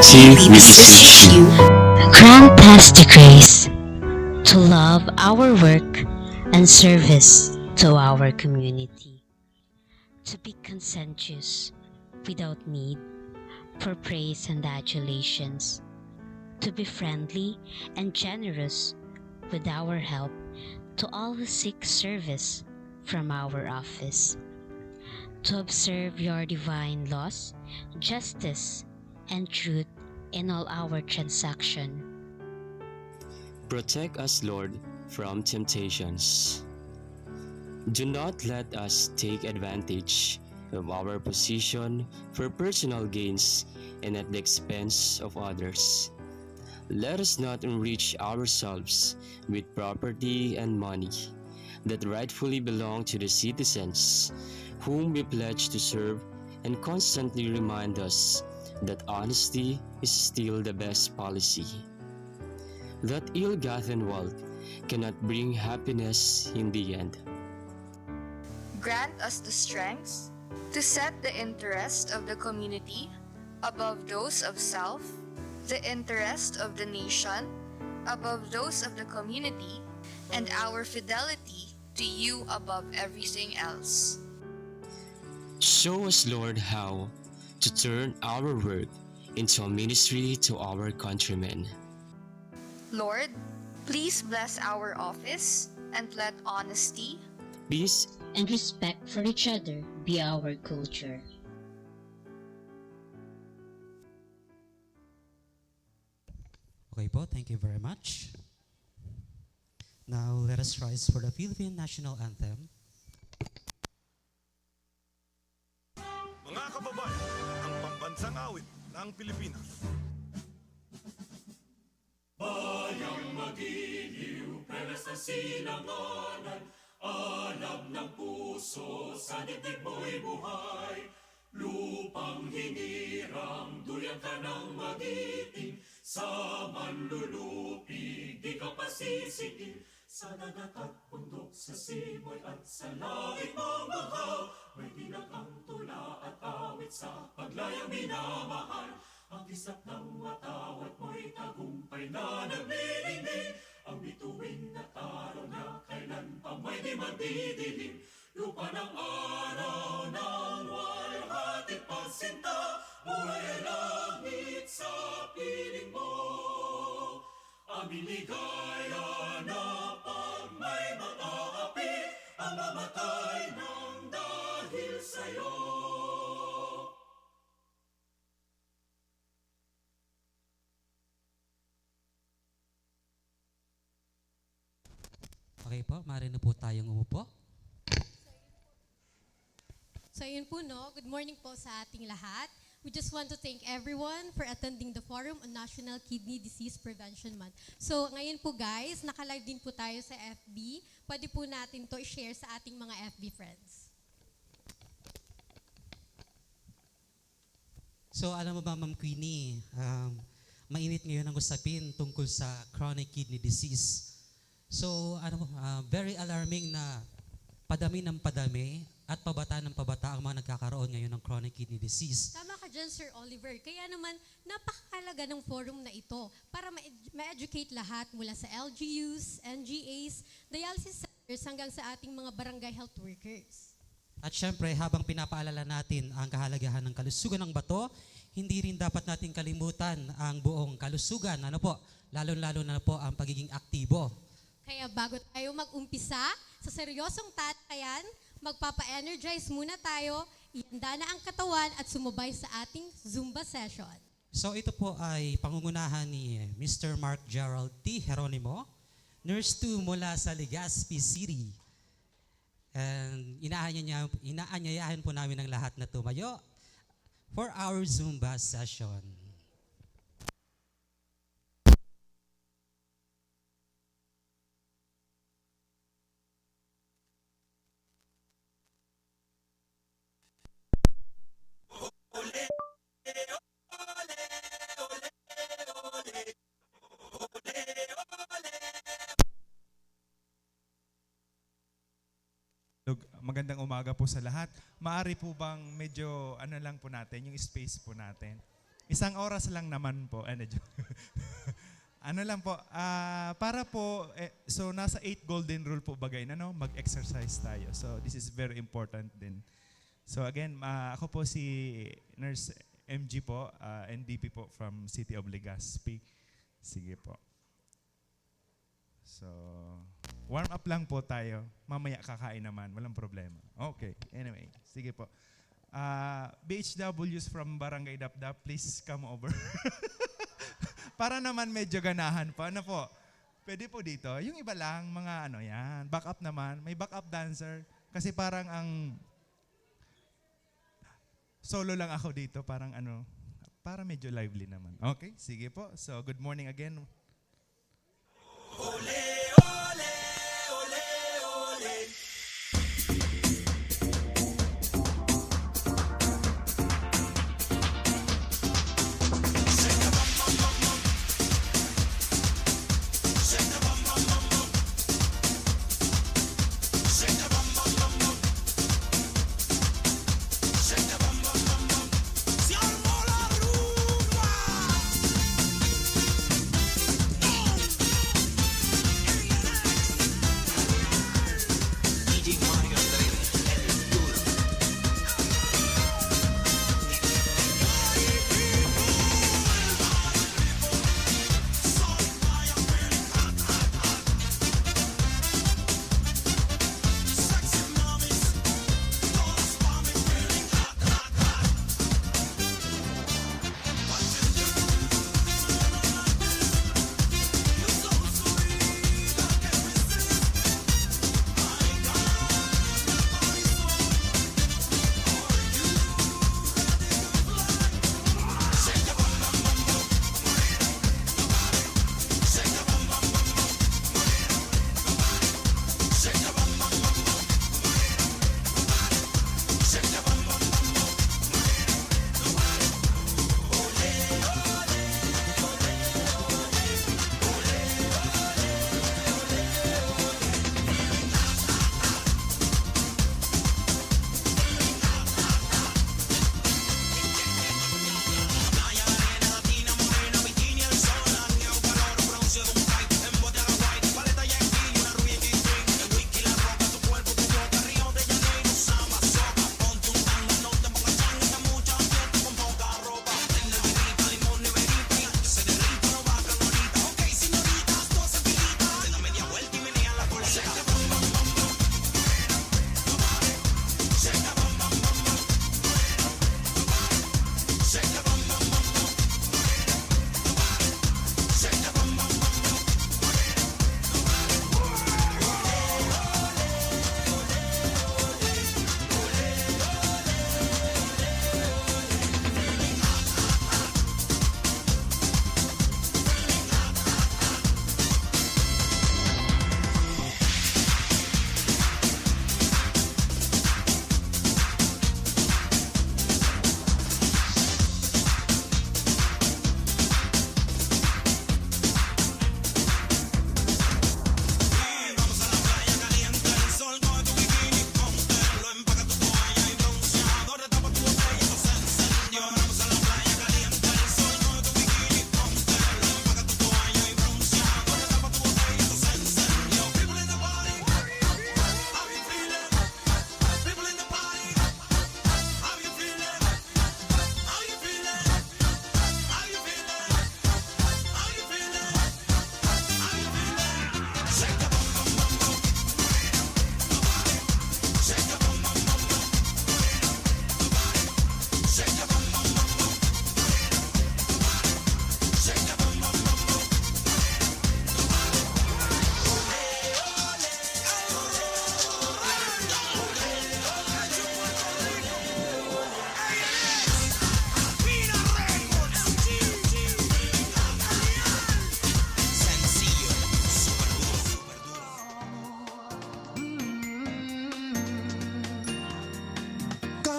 community we beseech you. Grant us the grace to love our work and service to our community, to be conscientious without need for praise and adulations, to be friendly and generous with our help to all who seek service from our office, to observe your divine laws, justice, and truth in all our transaction. Protect us, Lord, from temptations. Do not let us take advantage of our position for personal gains and at the expense of others. Let us not enrich ourselves with property and money that rightfully belong to the citizens, whom we pledge to serve and constantly remind us that honesty is still the best policy. That ill-gotten wealth cannot bring happiness in the end. Grant us the strength to set the interest of the community above those of self, the interest of the nation above those of the community, and our fidelity to you above everything else. Show us, Lord, how to turn our work into a ministry to our countrymen. Lord, please bless our office and let honesty, Peace And respect for each other be our culture. Okay po, thank you very much. Now, let us rise for the Philippine National Anthem. Mga kababayan, ang pambansang awit ng Pilipinas. Bayang magiliw, pelas na sinanganan, alab ng puso, sa dibdib mo'y buhay. Lupang hinirang, duyan ka ng magiting, sa manlulupig, di ka pasisigil. Sa dagat at bundok, sa simoy at sa langit mong bahaw, may tinakang tula at awit sa paglayang minamahal. Ang kisap ng watawat mo'y tagumpay na naglilingling, ang bituin na taro na kailan pa may di magdidilim. Lupa ng araw ng walhating pagsinta, buhay ay langit sa piling mo. Aming ligaya na pag may mga api, ang mamatay ng dahil sa'yo. Okay po, maaari na po tayong umupo. So yun po no, good morning po sa ating lahat. We just want to thank everyone for attending the Forum on National Kidney Disease Prevention Month. So ngayon po guys, naka-live din po tayo sa FB. Pwede po natin to i-share sa ating mga FB friends. So alam mo ba, Ma'am Queenie, mainit ngayon ang usapin tungkol sa chronic kidney disease. So very alarming na padami ng padami at pabata ng pabata ang mga nagkakaroon ngayon ng chronic kidney disease. Tama ka dyan, Sir Oliver. Kaya naman, napakahalaga ng forum na ito para ma-educate lahat mula sa LGUs, NGAs, dialysis centers hanggang sa ating mga barangay health workers. At syempre, habang pinapaalala natin ang kahalagahan ng kalusugan ng bato, hindi rin dapat natin kalimutan ang buong kalusugan. Ano po? Lalo-lalo na po ang pagiging aktibo. Kaya bago tayo mag-umpisa sa seryosong tatayan, magpapa-energize muna tayo, ihanda na ang katawan at sumubay sa ating Zumba session. So ito po ay pangungunahan ni Mr. Mark Gerald T. Geronimo, Nurse 2 mula sa Legazpi City. And inaanyayahan po namin ang lahat na tumayo for our Zumba session. Magandang umaga po sa lahat. Maari po bang medyo ano lang po natin, yung space po natin. Isang oras lang naman po. Ano lang po, para po, so nasa 8 golden rule po bagay na, no? Mag-exercise tayo. So this is very important din. So again, ako po si Nurse MG po, NDP po from City of Legazpi. Sige po. So, warm up lang po tayo. Mamaya kakain naman, walang problema. Okay, anyway, sige po. BHWs from Barangay Dapdap, please come over. Para naman medyo ganahan pa. Ano po? Pwede po dito. Yung iba lang, mga ano yan. Backup naman. May backup dancer. Kasi parang ang solo lang ako dito. Parang ano, para medyo lively naman. Okay, sige po. So, good morning again.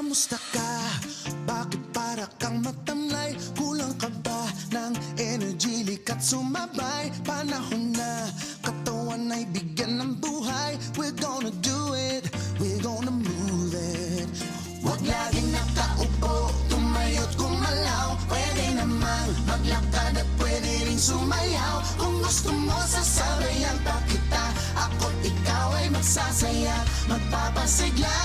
Kamusta ka? Bakit para kang matamlay? Kulang ka ba ng energy? Likat sumabay. Panahon na katawan ay bigyan ng buhay. We're gonna do it, we're gonna move it. Huwag laging nakaupo, tumayo't gumalaw. Pwede naman sumayaw. Kung gusto mo sasabayan pa kita, ako't ikaw ay magsasaya, magpapasigla.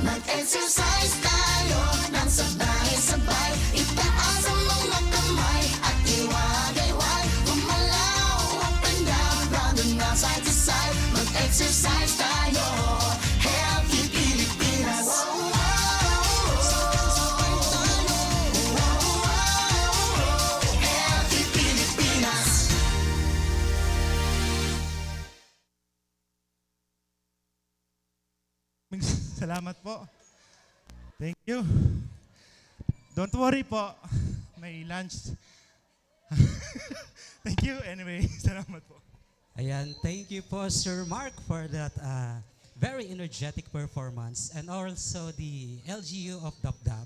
Mag-exercise tayo nang sabay-sabay, itaas ang mga kamay at iwagayway. Gumalaw up and down, round and round, side to side. Mag-exercise tayo, healthy Pilipinas. Healthy Pilipinas. Salamat po. Thank you. Don't worry po. May lunch. Thank you. Anyway, salamat po. Ayan, thank you po Sir Mark for that very energetic performance and also the LGU of DapDap.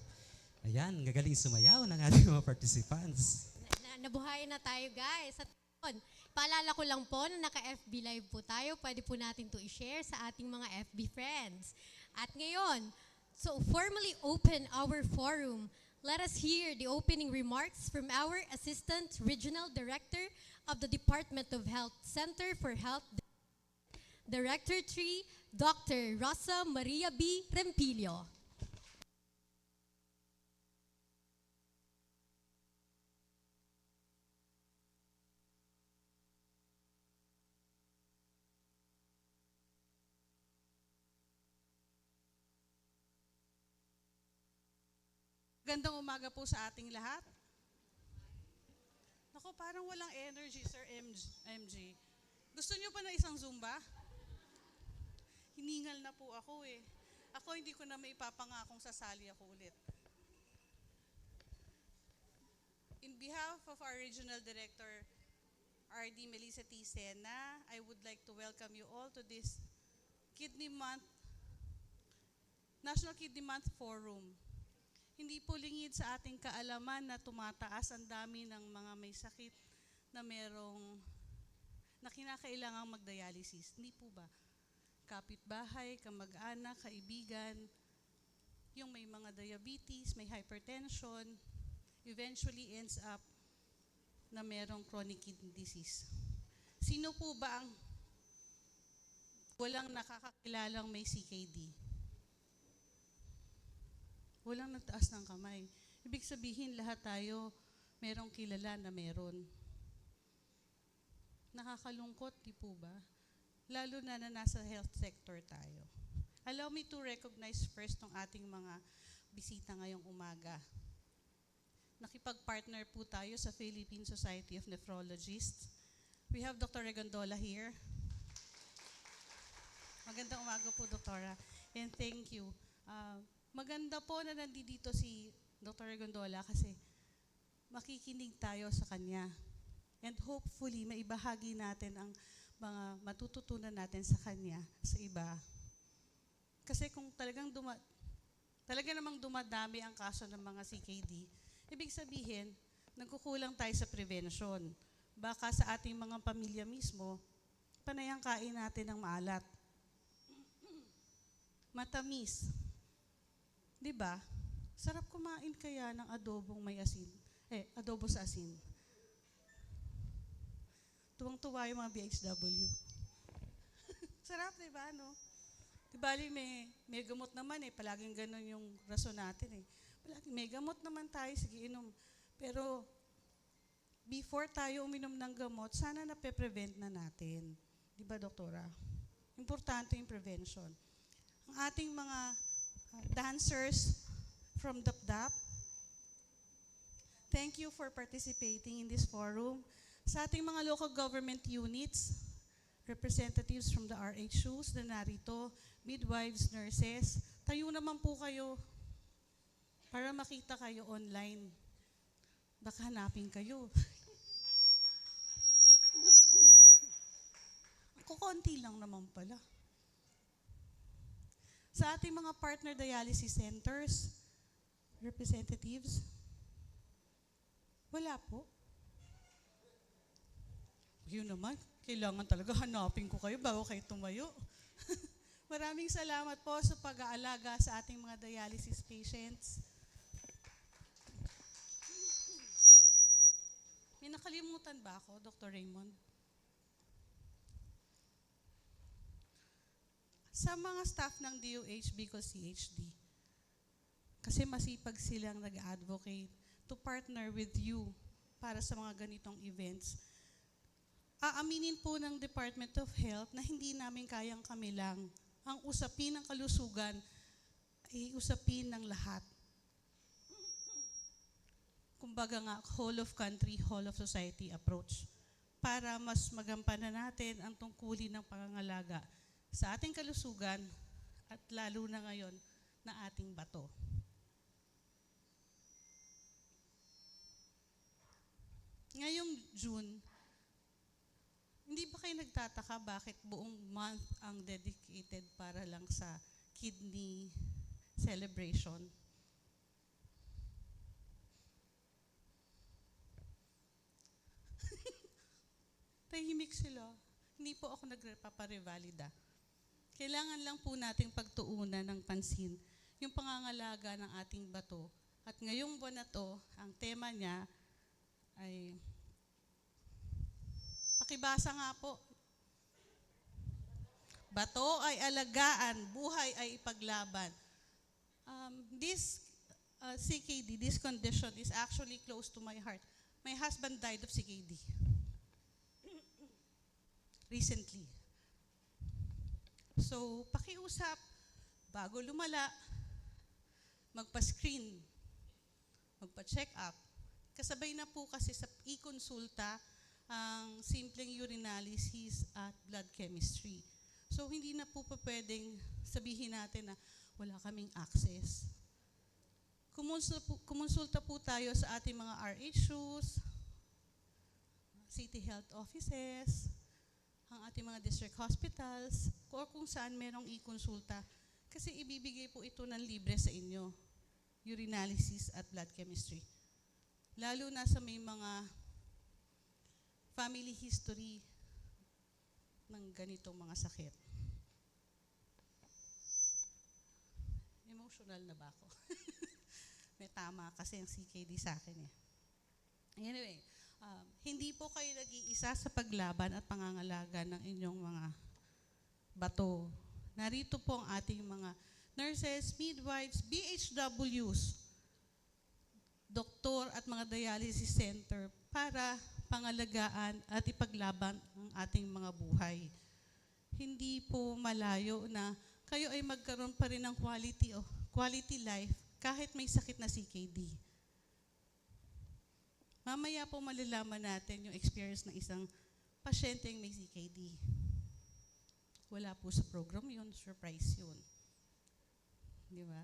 Ayan, gagaling sumayaw ng ating mga participants. Nabuhayan na tayo guys. At yun, paalala ko lang po na naka-FB live po tayo. Pwede po natin to i-share sa ating mga FB friends. At ngayon, so formally open our forum. Let us hear the opening remarks from our Assistant Regional Director of the Department of Health Center for Health, Director 3, Dr. Rosa Maria B. Rempilio. Gandang umaga po sa ating lahat. Naku, parang walang energy, Sir MG. Gusto niyo pa na isang Zumba? Hiningal na po ako eh. Ako hindi ko na maipapangakong sasali ako ulit. In behalf of our Regional Director, RD Melissa T. Sena, I would like to welcome you all to this Kidney Month, National Kidney Month Forum. Hindi po lingid sa ating kaalaman na tumataas ang dami ng mga may sakit na na kinakailangang magdialysis. Hindi po ba? Kapitbahay, kamag-anak, kaibigan, yung may mga diabetes, may hypertension, eventually ends up na merong chronic kidney disease. Sino po ba ang walang nakakakilalang may CKD? Walang nagtaas ng kamay. Ibig sabihin, lahat tayo merong kilala na meron. Nakakalungkot, di po ba? Lalo na nasa health sector tayo. Allow me to recognize first ng ating mga bisita ngayong umaga. Nakipag-partner po tayo sa Philippine Society of Nephrologists. We have Dr. Regondola here. Magandang umaga po, Doktora. And thank you. Maganda po na nandito si Dr. Regondola kasi makikinig tayo sa kanya. And hopefully, maibahagi natin ang mga matututunan natin sa kanya, sa iba. Kasi kung talaga namang dumadami ang kaso ng mga CKD, ibig sabihin, nagkukulang tayo sa prevention. Baka sa ating mga pamilya mismo, panayang kain natin ng maalat. Matamis. Diba? Sarap kumain kaya ng adobong may asin. Adobo sa asin. Tuwang-tuwa yung mga BHW. Sarap, diba, no? Diba, may gamot naman palaging ganun yung rason natin Palaging may gamot naman tayo, sige inom. Pero, before tayo uminom ng gamot, sana nape-prevent na natin. Diba, Doktora? Importante yung prevention. Ang ating mga dancers from DapDap, thank you for participating in this forum. Sa ating mga local government units, representatives from the RHUs na narito, midwives, nurses, tayo naman po kayo para makita kayo online. Baka hanapin kayo. Kukunti lang naman pala. Sa ating mga partner dialysis centers, representatives, wala po. Yun naman, kailangan talaga hanapin ko kayo bago kayo tumayo. Maraming salamat po sa pag-aalaga sa ating mga dialysis patients. May Nakalimutan ba ako, Dr. Raymond? Sa mga staff ng DOH Bicol CHD, kasi masipag silang nag-advocate to partner with you para sa mga ganitong events. Aaminin po ng Department of Health na hindi namin kayang kami lang. Ang usapin ng kalusugan ay usapin ng lahat. Kumbaga nga, whole of country, whole of society approach para mas magampanan natin ang tungkulin ng pangangalaga sa ating kalusugan at lalo na ngayon na ating bato. Ngayong June, hindi ba kayo nagtataka bakit buong month ang dedicated para lang sa kidney celebration? Tahimik sila. Hindi po ako nagpaparevalida. Kailangan lang po nating pagtuunan ng pansin yung pangangalaga ng ating bato. At ngayong buwan na to, ang tema niya ay, pakibasa nga po. Bato ay alagaan, buhay ay ipaglaban. This CKD, this condition is actually close to my heart. My husband died of CKD recently. So, pakiusap, bago lumala, magpa-screen, magpa-check up. Kasabay na po kasi sa e-consulta ang simpleng urinalysis at blood chemistry. So, hindi na po pwedeng sabihin natin na wala kaming access. Kumonsulta po tayo sa ating mga RHUs, city health offices, ang ating mga district hospitals, o kung saan merong e-consulta. Kasi ibibigay po ito ng libre sa inyo, urinalysis at blood chemistry. Lalo na sa may mga family history ng ganitong mga sakit. Emotional na ba ako? May tama kasi ang CKD sa akin eh. Anyway, hindi po kayo nag-iisa sa paglaban at pangangalaga ng inyong mga bato. Narito po ang ating mga nurses, midwives, BHWs, doktor at mga dialysis center para pangalagaan at ipaglaban ang ating mga buhay. Hindi po malayo na kayo ay magkaroon pa rin ng quality life kahit may sakit na CKD. Mamaya po malalaman natin yung experience ng isang pasyenteng may CKD. Wala po sa program yun, surprise yun. Di ba?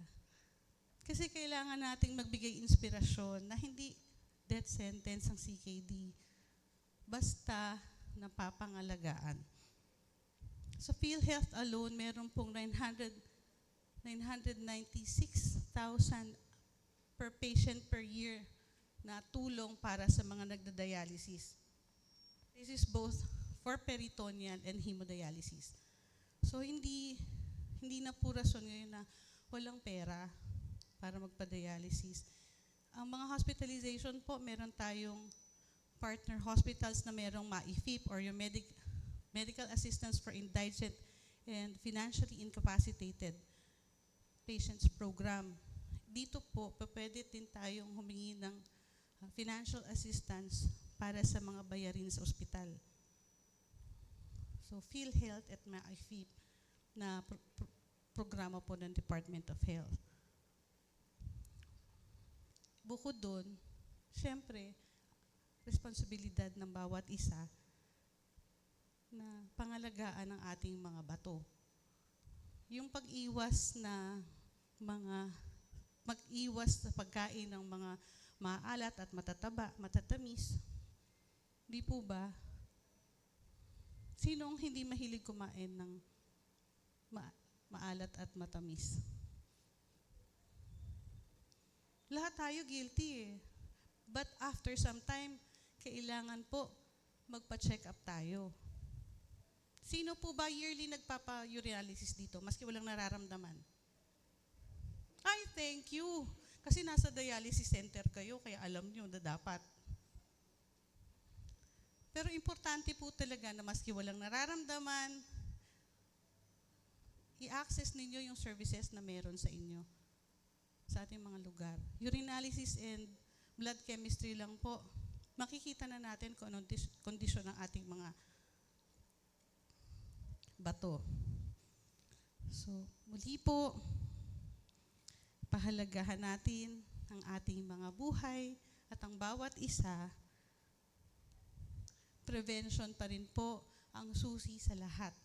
Kasi kailangan nating magbigay inspirasyon na hindi death sentence ang CKD. Basta napapangalagaan. Sa PhilHealth alone, meron pong 996,000 per patient per year na tulong para sa mga nagda-dialysis. This is both for peritoneal and hemodialysis. So hindi na po rason ngayon na walang pera para magpa-dialysis. Ang mga hospitalization po, meron tayong partner hospitals na merong MAIFIP or yung Medical Assistance for Indigent and Financially Incapacitated Patients Program. Dito po, pwede din tayong humingi ng financial assistance para sa mga bayarin sa ospital. So, PhilHealth at MAIFIP na programa po ng Department of Health. Bukod doon, syempre, responsibilidad ng bawat isa na pangalagaan ng ating mga bato. Yung pag-iwas sa pagkain ng mga maalat at matatamis, di po ba? Sinong hindi mahilig kumain ng maalat at matamis? Lahat tayo guilty eh. But after some time, kailangan po magpa-check up tayo. Sino po ba yearly nagpapa-urinalysis dito, maski walang nararamdaman? Ay, thank you. Kasi nasa dialysis center kayo, kaya alam nyo na dapat. Pero importante po talaga na maski walang nararamdaman, i-access ninyo yung services na meron sa inyo, sa ating mga lugar. Urinalysis and blood chemistry lang po. Makikita na natin kung anong kondisyon ng ating mga bato. So, muli po, pahalagahan natin ang ating mga buhay at ang bawat isa, prevention pa rin po ang susi sa lahat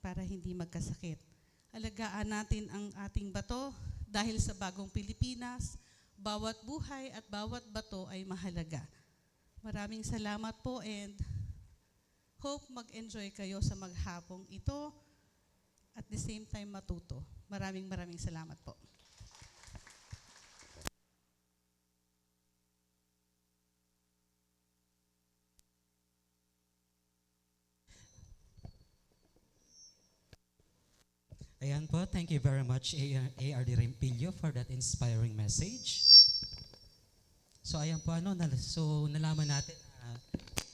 para hindi magkasakit. Alagaan natin ang ating bato dahil sa bagong Pilipinas, bawat buhay at bawat bato ay mahalaga. Maraming salamat po and hope mag-enjoy kayo sa maghapong ito at the same time matuto. Maraming salamat po. Ayan po, thank you very much ARD Rempilio for that inspiring message. So ayan po, so nalaman natin na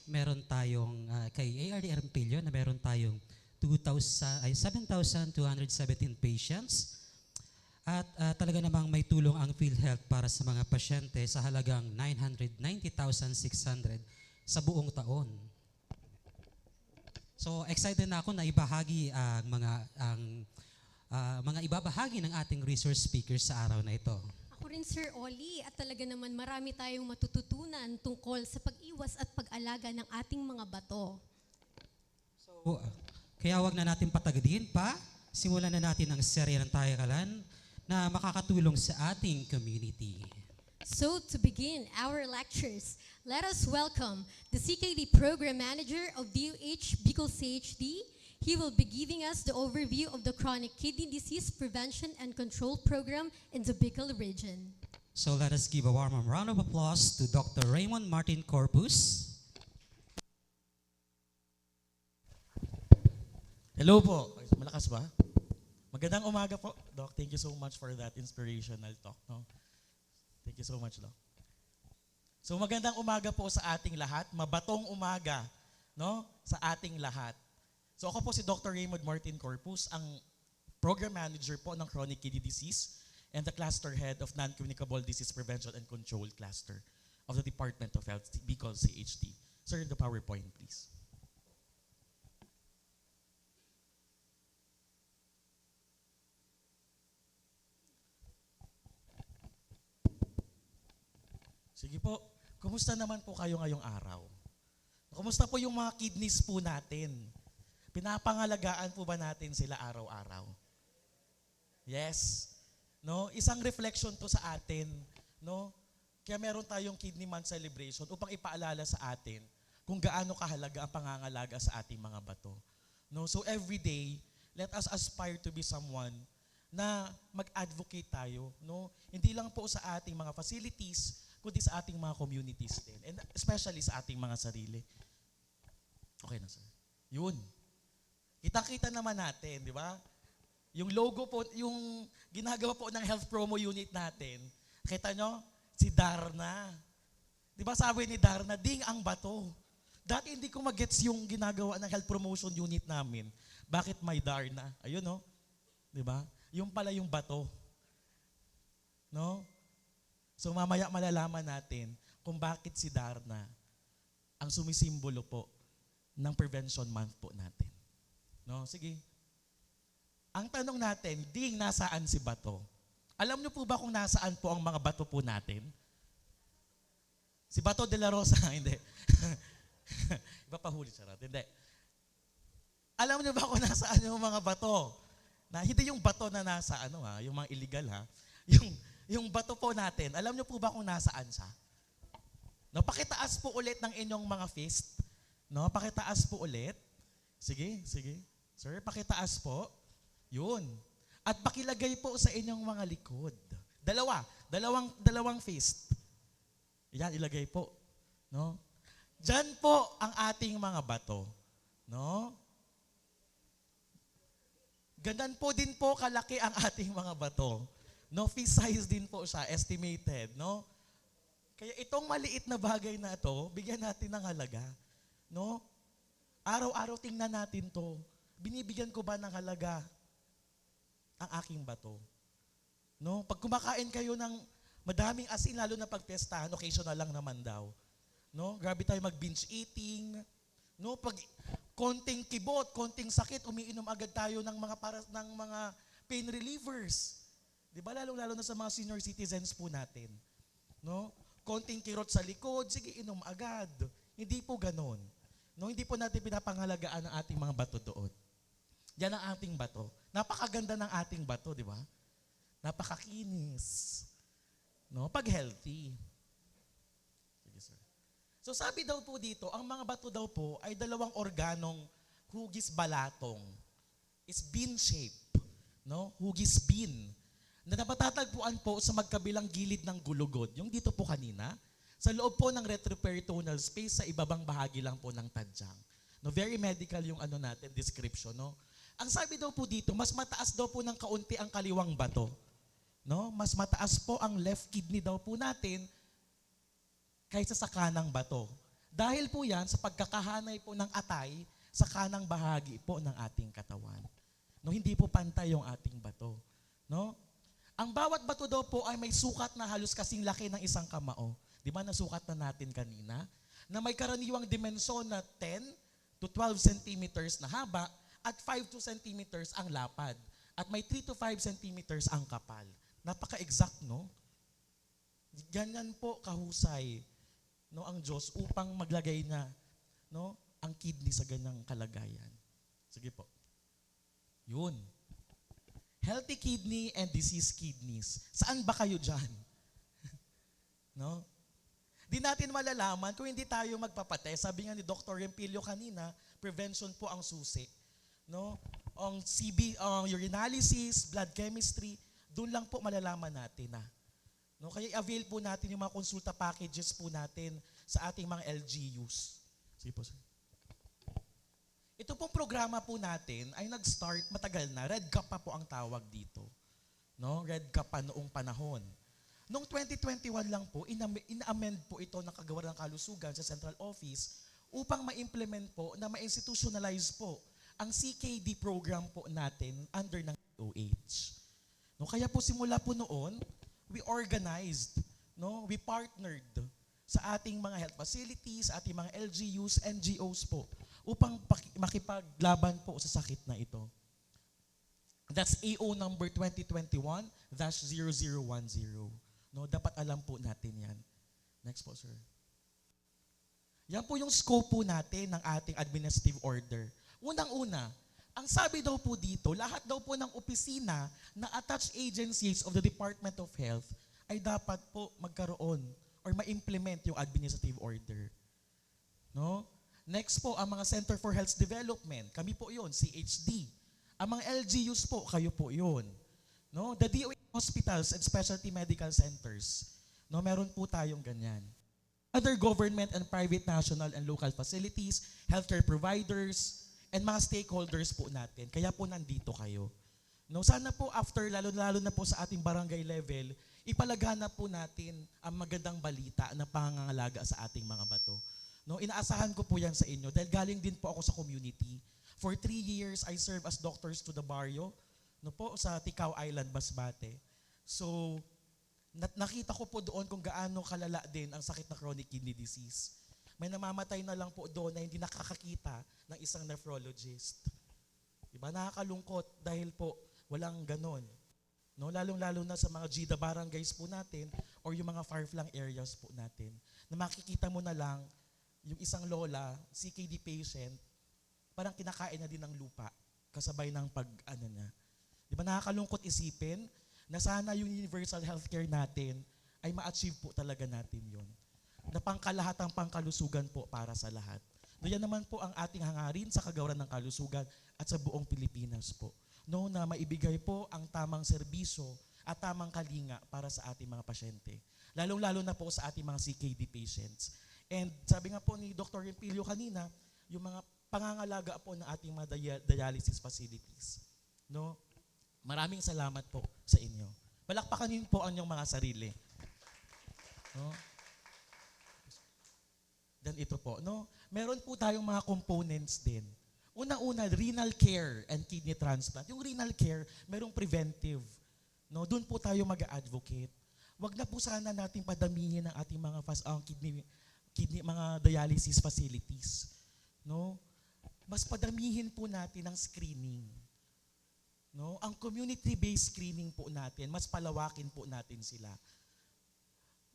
meron tayong, kay ARD Rempilio, na meron tayong 7,217 patients. At talaga namang may tulong ang PhilHealth para sa mga pasyente sa halagang 990,600 sa buong taon. So excited na ako na ibahagi ang mga ibabahagi ng ating resource speakers sa araw na ito. Ako rin, Sir Oli, at talaga naman marami tayong matututunan tungkol sa pag-iwas at pag-alaga ng ating mga bato. So, kaya wag na natin patagadin pa. Simulan na natin ang serye ng Tayakalan na makakatulong sa ating community. So, to begin our lectures, let us welcome the CKD Program Manager of DOH Bicol CHD. He will be giving us the overview of the Chronic Kidney Disease Prevention and Control Program in the Bicol region. So let us give a warm round of applause to Dr. Raymond Martin Corpus. Hello po. Malakas ba? Magandang umaga po, Doc. Thank you so much for that inspirational talk. No? Thank you so much, Doc. So magandang umaga po sa ating lahat. Mabatong umaga, no? Sa ating lahat. So ako po si Dr. Raymond Martin Corpus, ang Program Manager po ng Chronic Kidney Disease and the Cluster Head of Non-Communicable Disease Prevention and Control Cluster of the Department of Health, Bicol CHD. Sir, in the PowerPoint, please. Sige po, kumusta naman po kayo ngayong araw? Kumusta po yung mga kidneys po natin? Pinapangalagaan po ba natin sila araw-araw? Yes. No, isang reflection to sa atin, no? Kaya meron tayong Kidney Month celebration upang ipaalala sa atin kung gaano kahalaga ang pangangalaga sa ating mga bato. No, so every day, let us aspire to be someone na mag-advocate tayo, no? Hindi lang po sa ating mga facilities, kundi sa ating mga communities din, and especially sa ating mga sarili. Okay na, sir. Yun. Kita-kita naman natin, di ba? Yung logo po, yung ginagawa po ng Health Promo Unit natin, kita nyo? Si Darna. Di ba sabi ni Darna, ding ang bato. Dati hindi ko magets yung ginagawa ng Health Promotion Unit namin. Bakit may Darna? Ayun, no? Di ba? Yung pala yung bato. No? So mamaya malalaman natin kung bakit si Darna ang sumisimbolo po ng Prevention Month po natin. No, sige. Ang tanong natin, ding nasaan si bato? Alam niyo po ba kung nasaan po ang mga bato po natin? Si Bato de la Rosa, hindi. Iba pa huli, charot. Hindi. Alam niyo ba kung nasaan yung mga bato? Na, hindi yung bato na nasa yung mga illegal yung bato po natin, alam niyo po ba kung nasaan siya? No, pakitaas po ulit ng inyong mga fist. No, pakitaas po ulit. Sige, sige. Sir, pakitaas po. Yun. At pakilagay po sa inyong mga likod. Dalawang fist. Yan, ilagay po. No? Diyan po ang ating mga bato. No? Ganyan po din po kalaki ang ating mga bato. No, fist size din po siya, estimated, no? Kaya itong maliit na bagay na ito, bigyan natin ng halaga. No? Araw-araw tingnan natin to. Binibigyan ko ba ng halaga ang aking bato? No? Pag kumakain kayo ng madaming asin, lalo na pag pestahan, occasional lang naman daw. No? Grabe tayo mag-binge eating. No? Pag konting kibot, konting sakit, umiinom agad tayo ng mga pain relievers. 'Di ba? Lalo na sa mga senior citizens po natin. No? Konting kirot sa likod, sige, inom agad. Hindi po ganoon. No, hindi po natin pinapangalagaan ang ating mga bato doon. Yan ang ating bato. Napakaganda ng ating bato, di ba? Napakakinis. No, pag healthy. Sige, sir. So sabi daw po dito, ang mga bato daw po ay dalawang organong hugis balatong. Is bean shape. No? Hugis bean. Na napatatagpuan po sa magkabilang gilid ng gulugod. Yung dito po kanina, sa loob po ng retroperitoneal space, sa ibabang bahagi lang po ng tadyang. No, very medical yung natin, description. No? Ang sabi daw po dito, mas mataas daw po ng kaunti ang kaliwang bato. No? Mas mataas po ang left kidney daw po natin kaysa sa kanang bato. Dahil po yan sa pagkakahanay po ng atay sa kanang bahagi po ng ating katawan. No, hindi po pantay yung ating bato. No? Ang bawat bato daw po ay may sukat na halos kasing laki ng isang kamao. Di ba nasukat na natin kanina? Na may karaniwang dimensyon na 10 to 12 centimeters na haba at 5 to centimeters ang lapad. At may 3 to 5 centimeters ang kapal. Napaka-exact, no? Ganyan po kahusay, no, ang Diyos upang maglagay na, no, ang kidney sa ganyang kalagayan. Sige po. Yun. Healthy kidney and diseased kidneys. Saan ba kayo dyan? No? Di natin malalaman kung hindi tayo magpapatest. Sabi nga ni Dr. Rempilio kanina, prevention po ang susi. No? Ang urinalysis, blood chemistry, doon lang po malalaman natin. No? Kaya i-avail po natin yung mga konsulta packages po natin sa ating mga LGUs. Sige po, sir. Ito pong programa po natin ay nag-start matagal na. Red Cup pa po ang tawag dito. No? Red Cup pa noong panahon. Noong 2021 lang po, ina-amend po ito ng Kagawaran ng Kalusugan sa Central Office upang ma-implement po na ma-institutionalize po ang CKD program po natin under ng OH. No, kaya po simula po noon, we organized, no, we partnered sa ating mga health facilities, sa ating mga LGUs, NGOs po, upang makipaglaban po sa sakit na ito. That's AO number 2021-0010. No, dapat alam po natin yan. Next po, sir. Yan po yung scope po natin ng ating administrative order. Unang-una, ang sabi daw po dito, lahat daw po ng opisina na attached agencies of the Department of Health ay dapat po magkaroon or ma-implement yung administrative order. No? Next po, ang mga Center for Health Development, kami po yun, CHD. Ang mga LGUs po, kayo po yun. No? The DOH hospitals and specialty medical centers, no, meron po tayong ganyan. Other government and private national and local facilities, healthcare providers, and mga stakeholders po natin. Kaya po nandito kayo. No, sana po after, lalo na po sa ating barangay level, ipalaganap po natin ang magandang balita na pangangalaga sa ating mga bato. No, inaasahan ko po yan sa inyo dahil galing din po ako sa community. For 3 years, I serve as doctors to the barrio, no po, sa Ticao Island, Basbate. So, nakita ko po doon kung gaano kalala din ang sakit na chronic kidney disease. May namamatay na lang po doon na hindi nakakakita ng isang nephrologist. Diba? Nakakalungkot dahil po walang ganon. No? Lalong-lalo na sa mga GIDA barangays po natin or yung mga far-flung areas po natin. Na makikita mo na lang yung isang lola, CKD patient, parang kinakain na din ng lupa kasabay ng pag-ano niya. Diba? Nakakalungkot isipin na sana yung universal healthcare natin ay ma-achieve po talaga natin yon. Na pangkalahatang pangkalusugan po para sa lahat. No, yan naman po ang ating hangarin sa Kagawaran ng Kalusugan at sa buong Pilipinas po. No, na maibigay po ang tamang serbisyo at tamang kalinga para sa ating mga pasyente. Lalong-lalo na po sa ating mga CKD patients. And sabi nga po ni Dr. Rempilio kanina, yung mga pangangalaga po ng ating mga dialysis facilities. No? Maraming salamat po sa inyo. Palakpakan niyo po ang inyong mga sarili. No? Then ito po, no? Meron po tayong mga components din. Una-una, renal care and kidney transplant. Yung renal care, merong preventive. No? Doon po tayo mag-advocate. Wag na po sana natin padamihin ang ating mga kidney mga dialysis facilities. No? Mas padamihin po natin ang screening. No? Ang community-based screening po natin, mas palawakin po natin sila.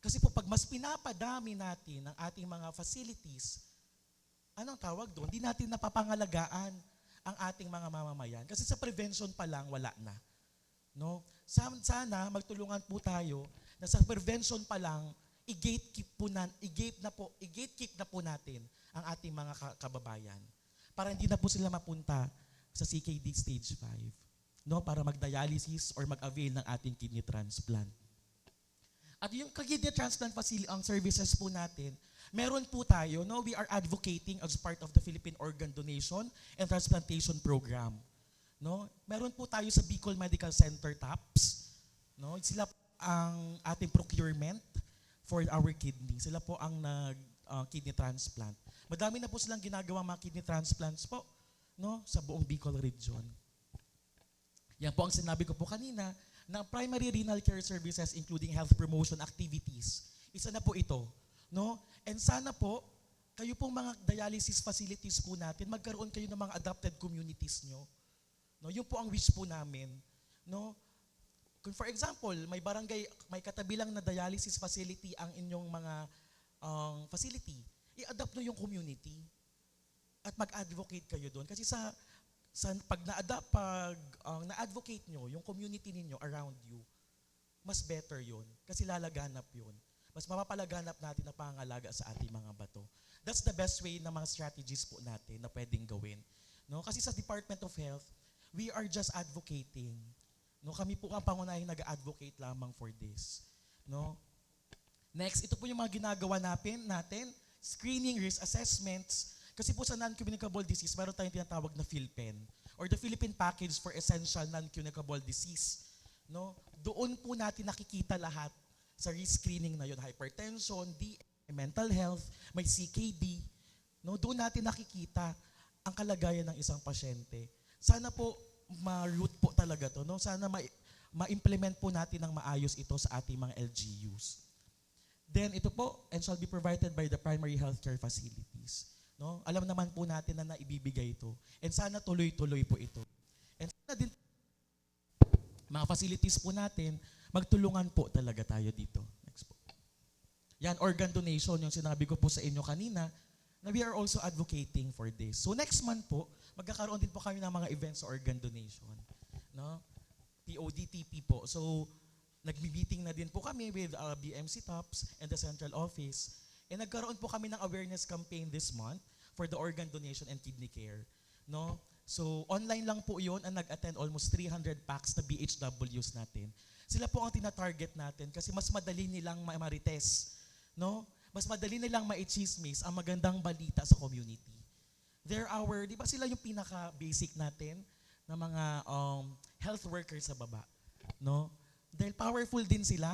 Kasi po pag mas pinapadami natin ang ating mga facilities, anong tawag doon? Hindi natin napapangalagaan ang ating mga mamamayan. Kasi sa prevention pa lang, wala na. No? Sana magtulungan po tayo na sa prevention pa lang, i-gatekeep na po natin ang ating mga kababayan para hindi na po sila mapunta sa CKD stage 5, no? Para mag-dialysis or mag-avail ng ating kidney transplant. At yung kidney transplant facility, ang services po natin, meron po tayo, no? We are advocating as part of the Philippine Organ Donation and Transplantation Program. No? Meron po tayo sa Bicol Medical Center TAPS. No? Sila ang ating procurement for our kidney. Sila po ang kidney transplant. Madami na po silang ginagawa mga kidney transplants po, no? Sa buong Bicol region. Yan po ang sinabi ko po kanina, na primary renal care services including health promotion activities. Isa na po ito. No? And sana po, kayo pong mga dialysis facilities po natin, magkaroon kayo ng mga adapted communities nyo. No? Yun po ang wish po namin. No? Kung for example, may barangay, may katabi lang na dialysis facility ang inyong mga facility, i-adapt nyo yung community at mag-advocate kayo doon. Kasi pag na-advocate nyo, yung community ninyo around you, mas better yun. Kasi lalaganap yun. Mas mapapalaganap natin ang pangalaga sa ating mga bato. That's the best way na mga strategies po natin na pwedeng gawin. No? Kasi sa Department of Health, we are just advocating. No? Kami po ang pangunahing nag-advocate lamang for this. No? Next, ito po yung mga ginagawa natin, screening, risk assessments. Kasi po sa non-communicable disease, meron tayong tinatawag na PhilPen or the Philippine Package for Essential Non-Communicable Disease. No? Doon po natin nakikita lahat sa risk screening na yun, hypertension, mental health, may CKD. No? Doon natin nakikita ang kalagayan ng isang pasyente. Sana po ma-root po talaga to. No? Sana ma-implement po natin ng maayos ito sa ating mga LGUs. Then ito po, and shall be provided by the primary healthcare facilities. No? Alam naman po natin na naibibigay ito. And sana tuloy-tuloy po ito. And sana din, mga facilities po natin, magtulungan po talaga tayo dito. Next po. Yan, organ donation, yung sinabi ko po sa inyo kanina, na we are also advocating for this. So next month po, magkakaroon din po kami ng mga events sa organ donation. No? PODTP po. So, nag-meeting na din po kami with BMC TOPS and the central office. And nagkaroon po kami ng awareness campaign this month for the organ donation and kidney care. No? So, online lang po yun and nag-attend almost 300 packs na BHWs natin. Sila po ang tina-target natin kasi mas madali nilang marites. No? Mas madali nilang maichismis ang magandang balita sa community. Di ba sila yung pinaka-basic natin na mga health workers sa baba? No? Dahil powerful din sila.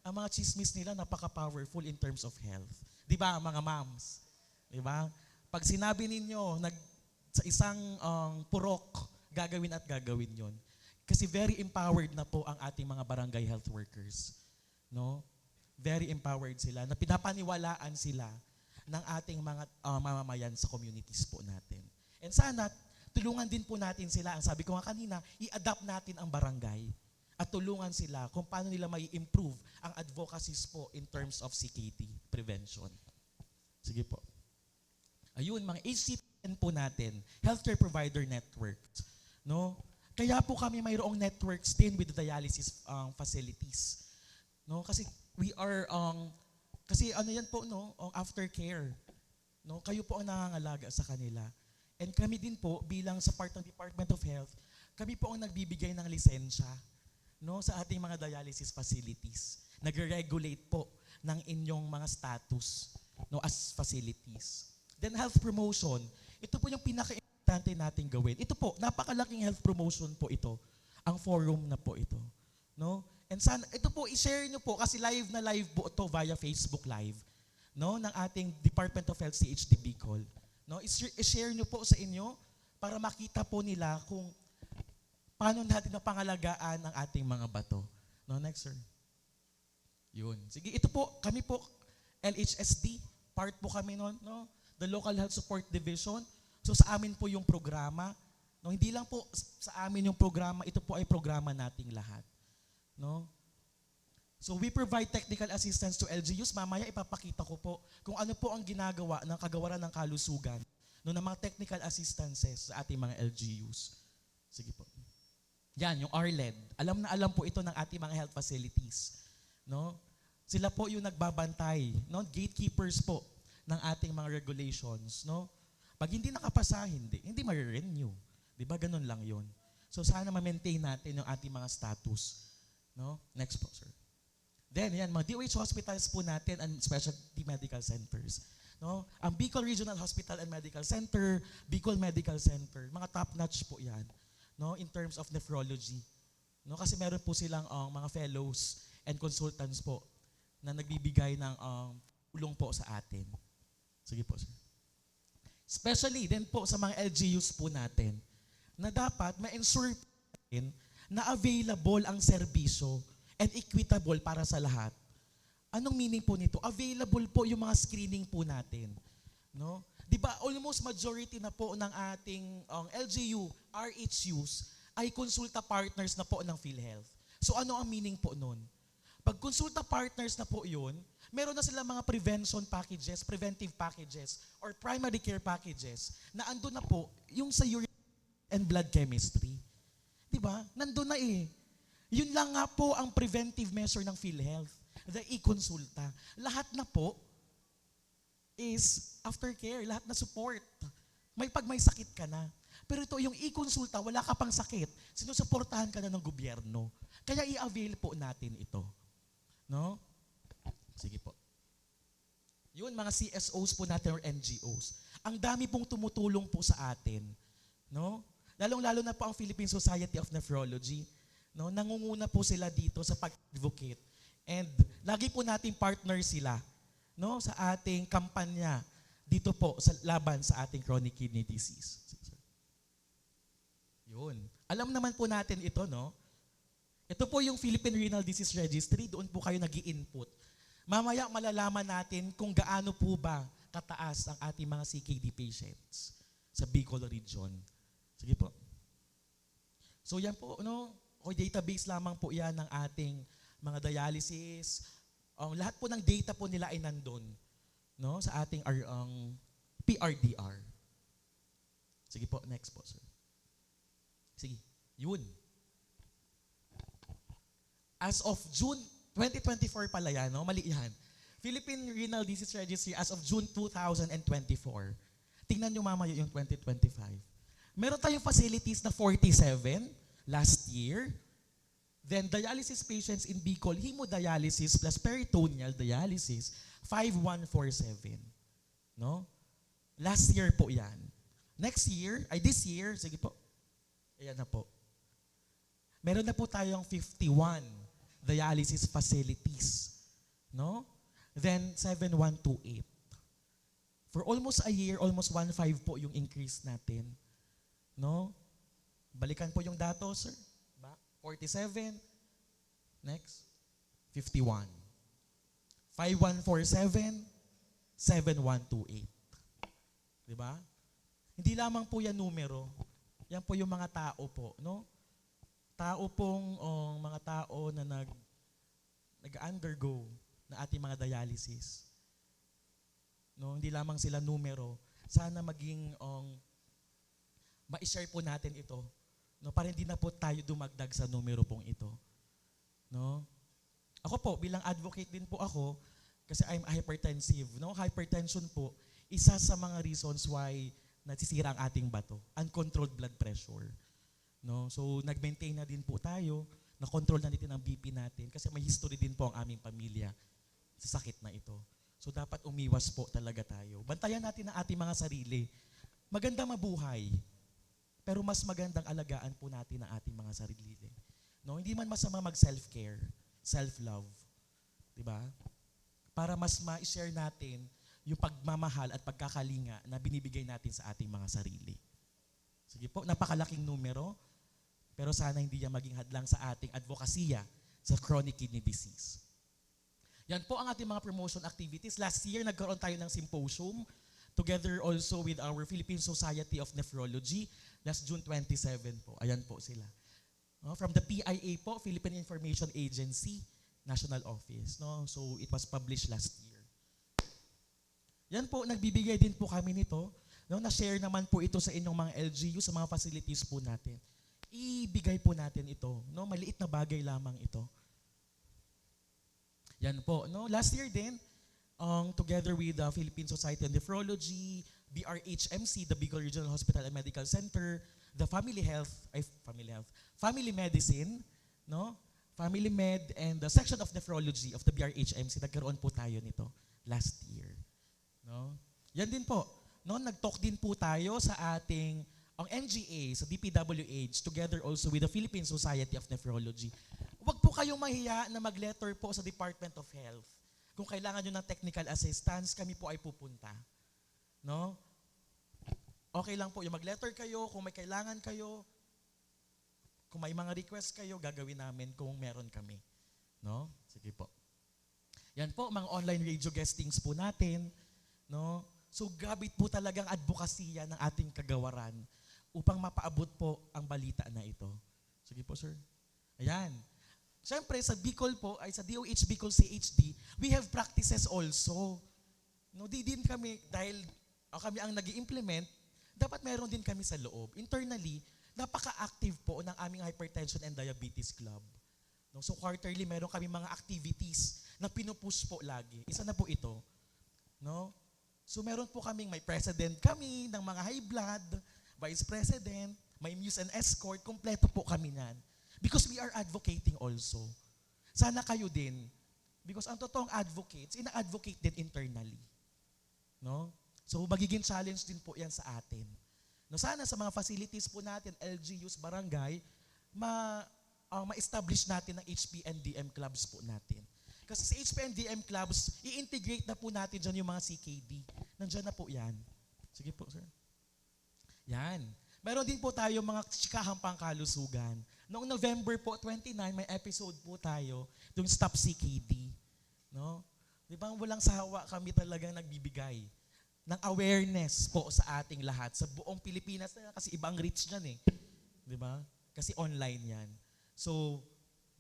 Ang mga chismis nila napaka-powerful in terms of health. Di ba, mga moms? Di ba? Pag sinabi ninyo, sa isang purok, gagawin at gagawin yon. Kasi very empowered na po ang ating mga barangay health workers. No? Very empowered sila, na pinapaniwalaan sila ng ating mga mamamayan sa communities po natin. And sana, tulungan din po natin sila. Ang sabi ko nga kanina, i-adapt natin ang barangay at tulungan sila kung paano nila may improve ang advocacies po in terms of CKD prevention. Sige po. Ayun, mga HCPN po natin, Healthcare Provider Network. No? Kaya po kami mayroong networks din with the dialysis facilities. No? Kasi we are, kasi ano yan po, no? Aftercare. No? Kayo po ang nangangalaga sa kanila. And kami din po, bilang sa part ng Department of Health, kami po ang nagbibigay ng lisensya, no, sa ating mga dialysis facilities. Nagre-regulate po ng inyong mga status, no, as facilities. Then health promotion, ito po yung pinaka-importante nating gawin. Ito po, napakalaking health promotion po ito. Ang forum na po ito. No? And sana, ito po, i-share nyo po kasi live na live po ito via Facebook Live. no, ng ating Department of Health CHD Bicol. No, i-share nyo po sa inyo para makita po nila kung paano natin napangalagaan ang ating mga bato. No, next sir. Yun. Sige, ito po, kami po, LHSD, part po kami nun, no? The Local Health Support Division. So sa amin po yung programa. No, hindi lang po sa amin yung programa, ito po ay programa nating lahat. No? So we provide technical assistance to LGUs. Mamaya ipapakita ko po kung ano po ang ginagawa ng kagawaran ng kalusugan no, ng mga technical assistances sa ating mga LGUs. Sige po. Yan, yung RLED. Alam na alam po ito ng ating mga health facilities. No? Sila po yung nagbabantay, no? Gatekeepers po ng ating mga regulations. No? Pag hindi nakapasa, hindi ma-renew. Di ba? Ganun lang yun. So sana ma-maintain natin yung ating mga status. No? Next po, sir. Then, yan, mga DOH hospitals po natin and specialty medical centers. No? Ang Bicol Regional Hospital and Medical Center, Bicol Medical Center, mga top-notch po yan, no? In terms of nephrology. No? Kasi meron po silang mga fellows and consultants po na nagbibigay ng tulong po sa atin. Sige po, sir. Especially din po sa mga LGUs po natin na dapat ma-ensure natin na available ang serbisyo and equitable para sa lahat. Anong meaning po nito? Available po yung mga screening po natin. No? Di ba almost majority na po ng ating LGU, RHUs ay konsulta partners na po ng PhilHealth. So ano ang meaning po nun? Pag konsulta partners na po yun, meron na silang mga prevention packages, preventive packages, or primary care packages na andun na po yung sa urine and blood chemistry. Di ba? Nandun na eh. Yun lang nga po ang preventive measure ng PhilHealth, the e-consulta. Lahat na po is aftercare, lahat na support. Pag may sakit ka na. Pero ito, yung e-consulta, wala ka pang sakit. Sinusuportahan ka na ng gobyerno. Kaya i-avail po natin ito. No? Sige po. Yun, mga CSOs po natin or NGOs. Ang dami pong tumutulong po sa atin. No? Lalong-lalo na po ang Philippine Society of Nephrology. No, nangunguna po sila dito sa pag-advocate. And lagi po nating partner sila, no, sa ating kampanya dito po sa laban sa ating chronic kidney disease. Yun. Alam naman po natin ito, no? Ito po yung Philippine Renal Disease Registry, doon po kayo nag-i-input. Mamaya malalaman natin kung gaano po ba kataas ang ating mga CKD patients sa Bicol region. Sige po. So yan po, no? O database lamang po yan ng ating mga dialysis. Lahat po ng data po nila ay nandun, no, sa ating PRDR. Sige po, next po, sir. Sige, yun. As of June 2024 pala yan, no? Mali yan. Philippine Renal Disease Registry as of June 2024. Tingnan nyo mamaya yung 2025. Meron tayong facilities na 47 last year. Then dialysis patients in Bicol, hemodialysis plus peritoneal dialysis, 5147. No? Last year po yan. This year, sige po. Ayan na po. Meron na po tayong 51 dialysis facilities. No? Then 7128. For almost a year, almost 1.5 po yung increase natin. No? Balikan po yung datos, sir. 47. Next. 51. 5147. 7128. Diba? Hindi lamang po yan numero. Yan po yung mga tao po, no? Tao pong, mga tao na nag-undergo na ating mga dialysis. No? Hindi lamang sila numero. Sana maging, ma-share po natin ito. No, para hindi na po tayo dumagdag sa numero pong ito. No? Ako po, bilang advocate din po ako, kasi I'm hypertensive. No? Hypertension po, isa sa mga reasons why nasisira ang ating bato. Uncontrolled blood pressure. No? So, nag-maintain na din po tayo, na-control na natin ang BP natin, kasi may history din po ang aming pamilya sa sakit na ito. So, dapat umiwas po talaga tayo. Bantayan natin ang ating mga sarili. Maganda mabuhay. Pero mas magandang alagaan po natin ang ating mga sarili. No, hindi man masama mag-self-care, self-love. 'Di ba? para mas ma-share natin yung pagmamahal at pagkakalinga na binibigay natin sa ating mga sarili. Sige po, napakalaking numero, pero sana hindi yan maging hadlang sa ating advokasya sa chronic kidney disease. Yan po ang ating mga promotion activities. Last year, nagkaroon tayo ng symposium together also with our Philippine Society of Nephrology. Last June 27 po. Ayan po sila. No? From the PIA po, Philippine Information Agency, National Office. No? So it was published last year. Yan po, nagbibigay din po kami nito. No? Na-share naman po ito sa inyong mga LGU, sa mga facilities po natin. Ibigay po natin ito. No? Maliit na bagay lamang ito. Yan po. No? Last year din, together with the Philippine Society of Nephrology, BRHMC, the Bicol Regional Hospital and Medical Center, the Family Medicine, no? Family Med, and the section of nephrology of the BRHMC, nagkaroon po tayo nito last year. No? Yan din po. No? Nag-talk din po tayo sa ating ang NGA, sa DPWH, together also with the Philippine Society of Nephrology. Huwag po kayong mahiya na mag-letter po sa Department of Health. Kung kailangan nyo ng technical assistance, kami po ay pupunta. No? Okay lang po yung mag-letter kayo, kung may kailangan kayo, kung may mga request kayo, gagawin namin kung meron kami. No? Sige po. Yan po, mga online radio guestings po natin. No? So, gabit po talagang advokasya ng ating kagawaran upang mapaabot po ang balita na ito. Sige po, sir. Ayan. Siyempre, sa Bicol po, ay sa DOH Bicol CHD, we have practices also. No, di din kami, dahil kami ang nag-i-implement, dapat meron din kami sa loob. Internally, napaka-active po ng aming Hypertension and Diabetes Club. No, so quarterly, meron kami mga activities na pinupush po lagi. Isa na po ito. No? So meron po kaming, may president kami ng mga high blood, vice president, may muse and escort, kompleto po kami nan. Because we are advocating also. Sana kayo din. Because ang totoong advocates, ina-advocate din internally. No? So magiging challenge din po yan sa atin. No, sana sa mga facilities po natin, LGUs, barangay, ma-establish natin ng HPNDM clubs po natin. Kasi sa HPNDM clubs, i-integrate na po natin dyan yung mga CKD. Nandyan na po yan. Sige po, sir. Yan. Meron din po tayo mga chikahang pangkalusugan. Noong November po 29, may episode po tayo yung Stop CKD. No? Di ba, walang sawa kami talagang nagbibigay ng awareness po sa ating lahat, sa buong Pilipinas, kasi ibang reach niyan eh. Di ba? Kasi online yan. So,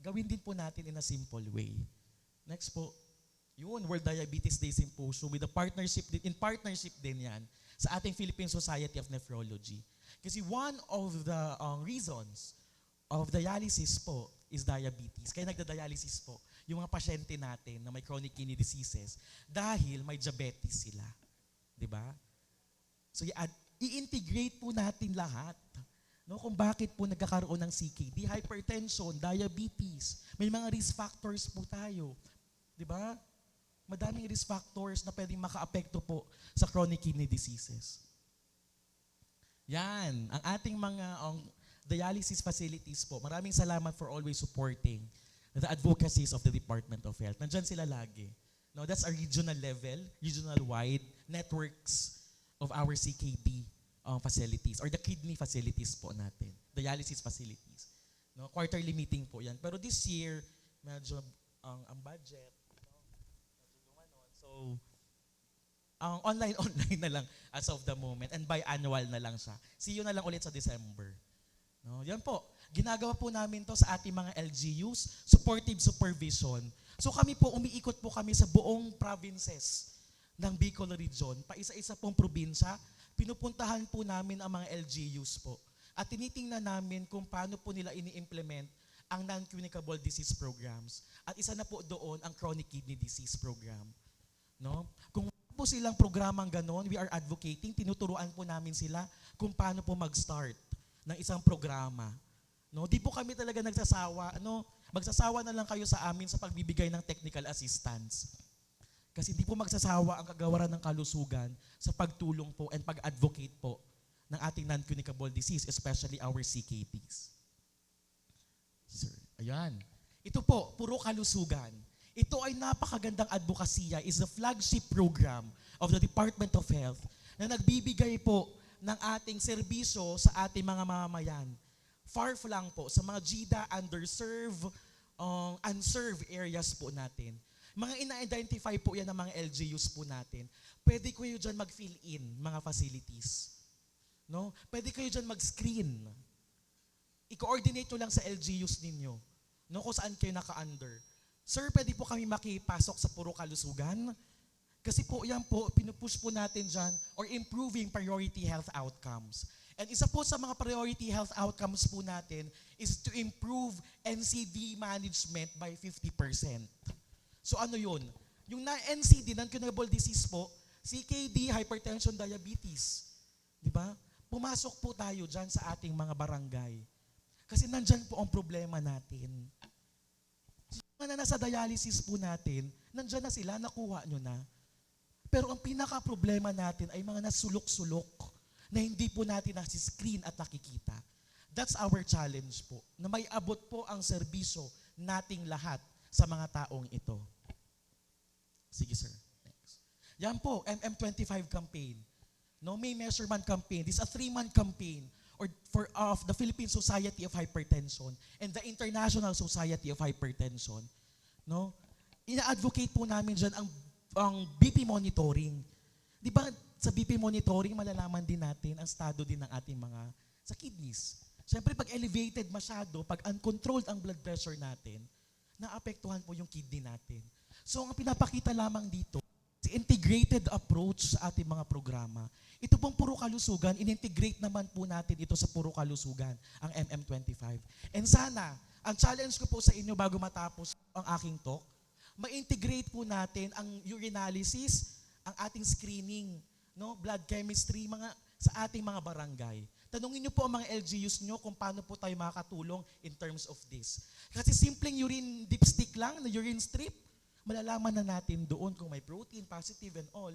gawin din po natin in a simple way. Next po, yun, World Diabetes Day Symposium with a partnership, in partnership din yan sa ating Philippine Society of Nephrology. Kasi one of the reasons of dialysis po is diabetes. Kaya nagda-dialysis po yung mga pasyente natin na may chronic kidney diseases dahil may diabetes sila. Diba? So i-integrate po natin lahat. No, kung bakit po nagkakaroon ng CKD, hypertension, diabetes, may mga risk factors po tayo. Diba? Madaming risk factors na pwedeng maka-apekto po sa chronic kidney diseases. Yan, ang ating mga dialysis facilities po. Maraming salamat for always supporting the advocacies of the Department of Health. Nandyan sila lagi. No, that's a regional level, regional-wide networks of our CKD facilities or the kidney facilities po natin, dialysis facilities. No, quarterly meeting po yan. Pero this year, medyo ang budget, medyo gumanon. So, online na lang as of the moment and biannual na lang siya. See you na lang ulit sa December. No, yan po. Ginagawa po namin to sa ating mga LGUs, supportive supervision. So kami po, umiikot po kami sa buong provinces ng Bicol Region. Pa-isa-isa pong probinsya, pinupuntahan po namin ang mga LGUs po. At tinitingnan namin kung paano po nila ini-implement ang non-communicable disease programs. At isa na po doon ang chronic kidney disease program. No? Kung po silang programang ganon, we are advocating, tinuturuan po namin sila kung paano po mag-start ng isang programa. No, di po kami talaga nagsasawa. Magsasawa na lang kayo sa amin sa pagbibigay ng technical assistance. Kasi hindi po magsasawa ang kagawaran ng kalusugan sa pagtulong po and pag-advocate po ng ating non-communicable disease, especially our CKDs. Sir, ayan. Ito po, puro kalusugan. ito ay napakagandang advokasya, is the flagship program of the Department of Health na nagbibigay po ng ating serbisyo sa ating mga mamamayan. Far lang po sa mga GIDA, underserved, unserved areas po natin. Mga ina-identify po yan ng mga LGUs po natin. Pwede kayo dyan mag-fill in mga facilities. No? Pwede kayo dyan mag-screen. I-coordinate nyo lang sa LGUs ninyo. No? Kung saan kayo naka-under. Sir, pwede po kami makipasok sa puro kalusugan? Kasi po yan po, pinupush po natin dyan or improving priority health outcomes. And isa po sa mga priority health outcomes po natin is to improve NCD management by 50%. So ano yun? Yung NCD, non-communicable disease po, CKD, hypertension, diabetes. Di ba? Pumasok po tayo dyan sa ating mga barangay. Kasi nandyan po ang problema natin. Yung mga nasa dialysis po natin, nandyan na sila, nakuha nyo na. Pero ang pinaka-problema natin ay mga nasulok-sulok na hindi po natin nasi-screen at nakikita. That's our challenge po, na may abot po ang serbisyo nating lahat sa mga taong ito. Sige sir. Next. Yan po, MM25 campaign. No, may measurement campaign. This is a 3-month campaign of the Philippine Society of Hypertension and the International Society of Hypertension. No? Ina-advocate po namin dyan ang BP monitoring. Di ba sa BP monitoring, malalaman din natin ang estado din ng ating mga sa kidneys. Siyempre, pag elevated masyado, pag uncontrolled ang blood pressure natin, naapektuhan po yung kidney natin. So, ang pinapakita lamang dito, si integrated approach sa ating mga programa. Ito pong puro kalusugan, in-integrate naman po natin ito sa puro kalusugan, ang MM25. And sana, ang challenge ko po sa inyo bago matapos ang aking talk, ma-integrate po natin ang urinalysis, ang ating screening, no, blood chemistry, sa ating mga barangay. Tanungin niyo po ang mga LGUs niyo kung paano po tayo makakatulong in terms of this. Kasi simpleng urine dipstick lang, na urine strip, malalaman na natin doon kung may protein, positive and all.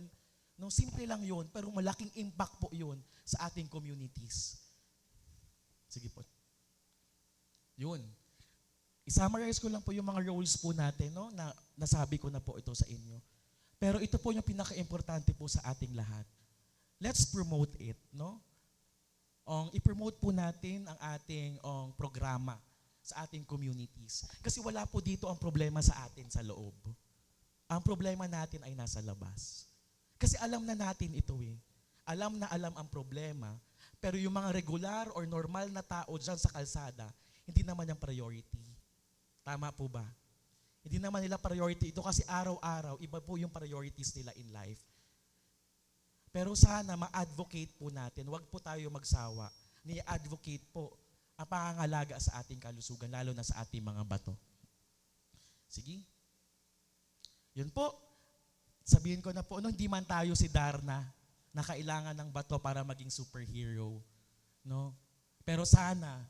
No, simple lang yun, pero malaking impact po yun sa ating communities. Sige po. Yun. I-summarize ko lang po yung mga roles po natin, no, na nasabi ko na po ito sa inyo. Pero ito po yung pinaka-importante po sa ating lahat. Let's promote it, no? I-promote po natin ang ating programa sa ating communities. Kasi wala po dito ang problema sa atin sa loob. Ang problema natin ay nasa labas. Kasi alam na natin ito eh. Alam na alam ang problema, pero yung mga regular or normal na tao dyan sa kalsada, hindi naman yung priority. Tama po ba? Hindi naman nila priority ito kasi araw-araw, iba po yung priorities nila in life. Pero sana ma-advocate po natin, wag po tayo magsawa, ni-advocate po ang pangangalaga sa ating kalusugan, lalo na sa ating mga bato. Sige. Yun po. Sabihin ko na po, hindi man tayo si Darna na kailangan ng bato para maging superhero. No? Pero sana,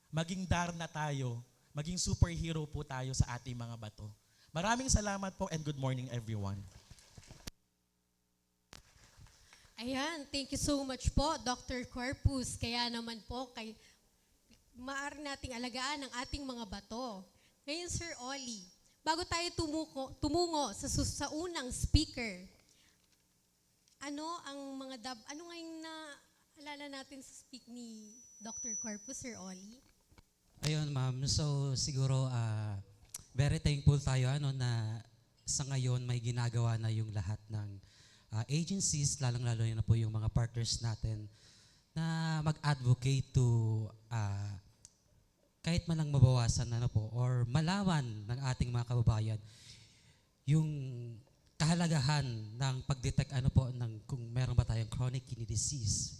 maging Darna tayo, maging superhero po tayo sa ating mga bato. Maraming salamat po and good morning everyone. Ayan, thank you so much po, Dr. Corpus. Kaya naman po, maaari nating alagaan ang ating mga bato. Ngayon, Sir Ollie, bago tayo tumungo sa unang speaker, ano ngayong naalala natin sa speak ni Dr. Corpus, Sir Ollie? Ayun, ma'am. So, siguro, very thankful tayo na sa ngayon may ginagawa na yung lahat ng agencies, lalong-lalo na po yung mga partners natin na mag-advocate to kahit man lang mabawasan or malawan ng ating mga kababayan yung kahalagahan ng pag-detect kung meron ba tayong chronic kidney disease.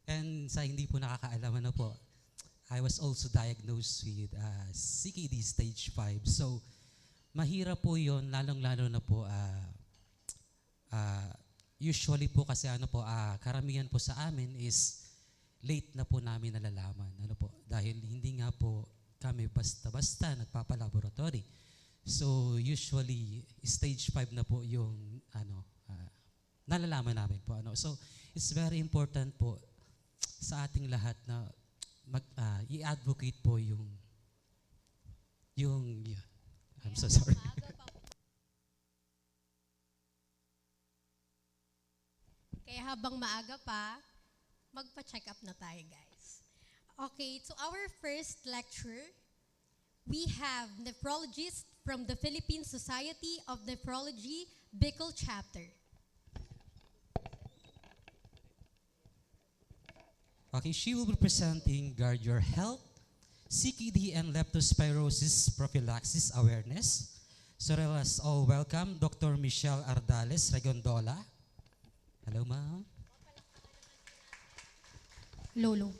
And sa hindi po nakakaalam I was also diagnosed with CKD stage 5. So, mahirap po yun, lalong-lalo na po, usually po kasi karamihan po sa amin is late na po namin nalalaman. Dahil hindi nga po kami basta-basta nagpapalaboratory. So usually, stage 5 na po yung nalalaman namin po. So it's very important po sa ating lahat na i-advocate po yung I'm so sorry. Kaya habang maaga pa, magpa-check up na tayo, guys. Okay, to our first lecture, we have nephrologist from the Philippine Society of Nephrology, Bicol Chapter. Okay, she will be presenting Guard Your Health, CKD and Leptospirosis Prophylaxis Awareness. So let us all welcome Dr. Michelle Ardales Regondola. Hello, ma'am. Lolo.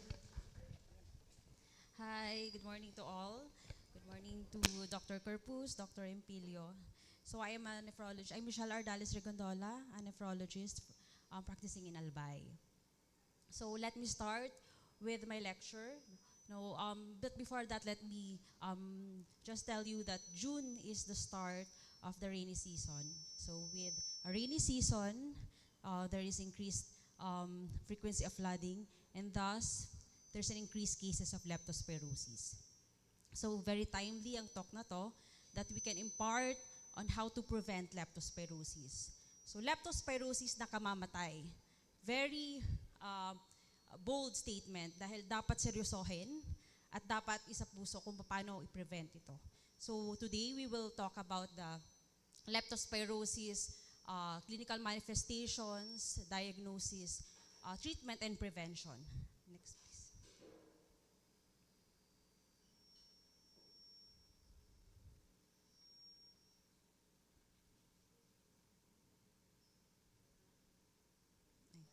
Hi, good morning to all. Good morning to Dr. Corpus, Dr. Empilio. So I am a nephrologist. I'm Michelle Ardales Regondola, a nephrologist practicing in Albay. So let me start with my lecture. No, but before that, let me just tell you that June is the start of the rainy season. So with a rainy season, there is increased frequency of flooding, and thus there's an increased cases of leptospirosis. So very timely ang talk na to that we can impart on how to prevent leptospirosis. So leptospirosis nakamamatay. Very bold statement dahil dapat seryosohin at dapat isa puso kung paano i-prevent ito. So today we will talk about the leptospirosis, clinical manifestations, diagnosis, treatment and prevention. Next please.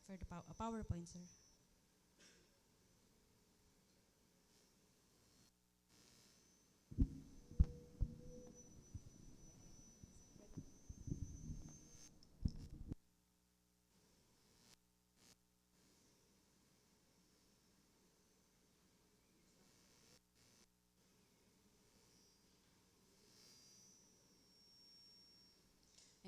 For the PowerPoint, sir.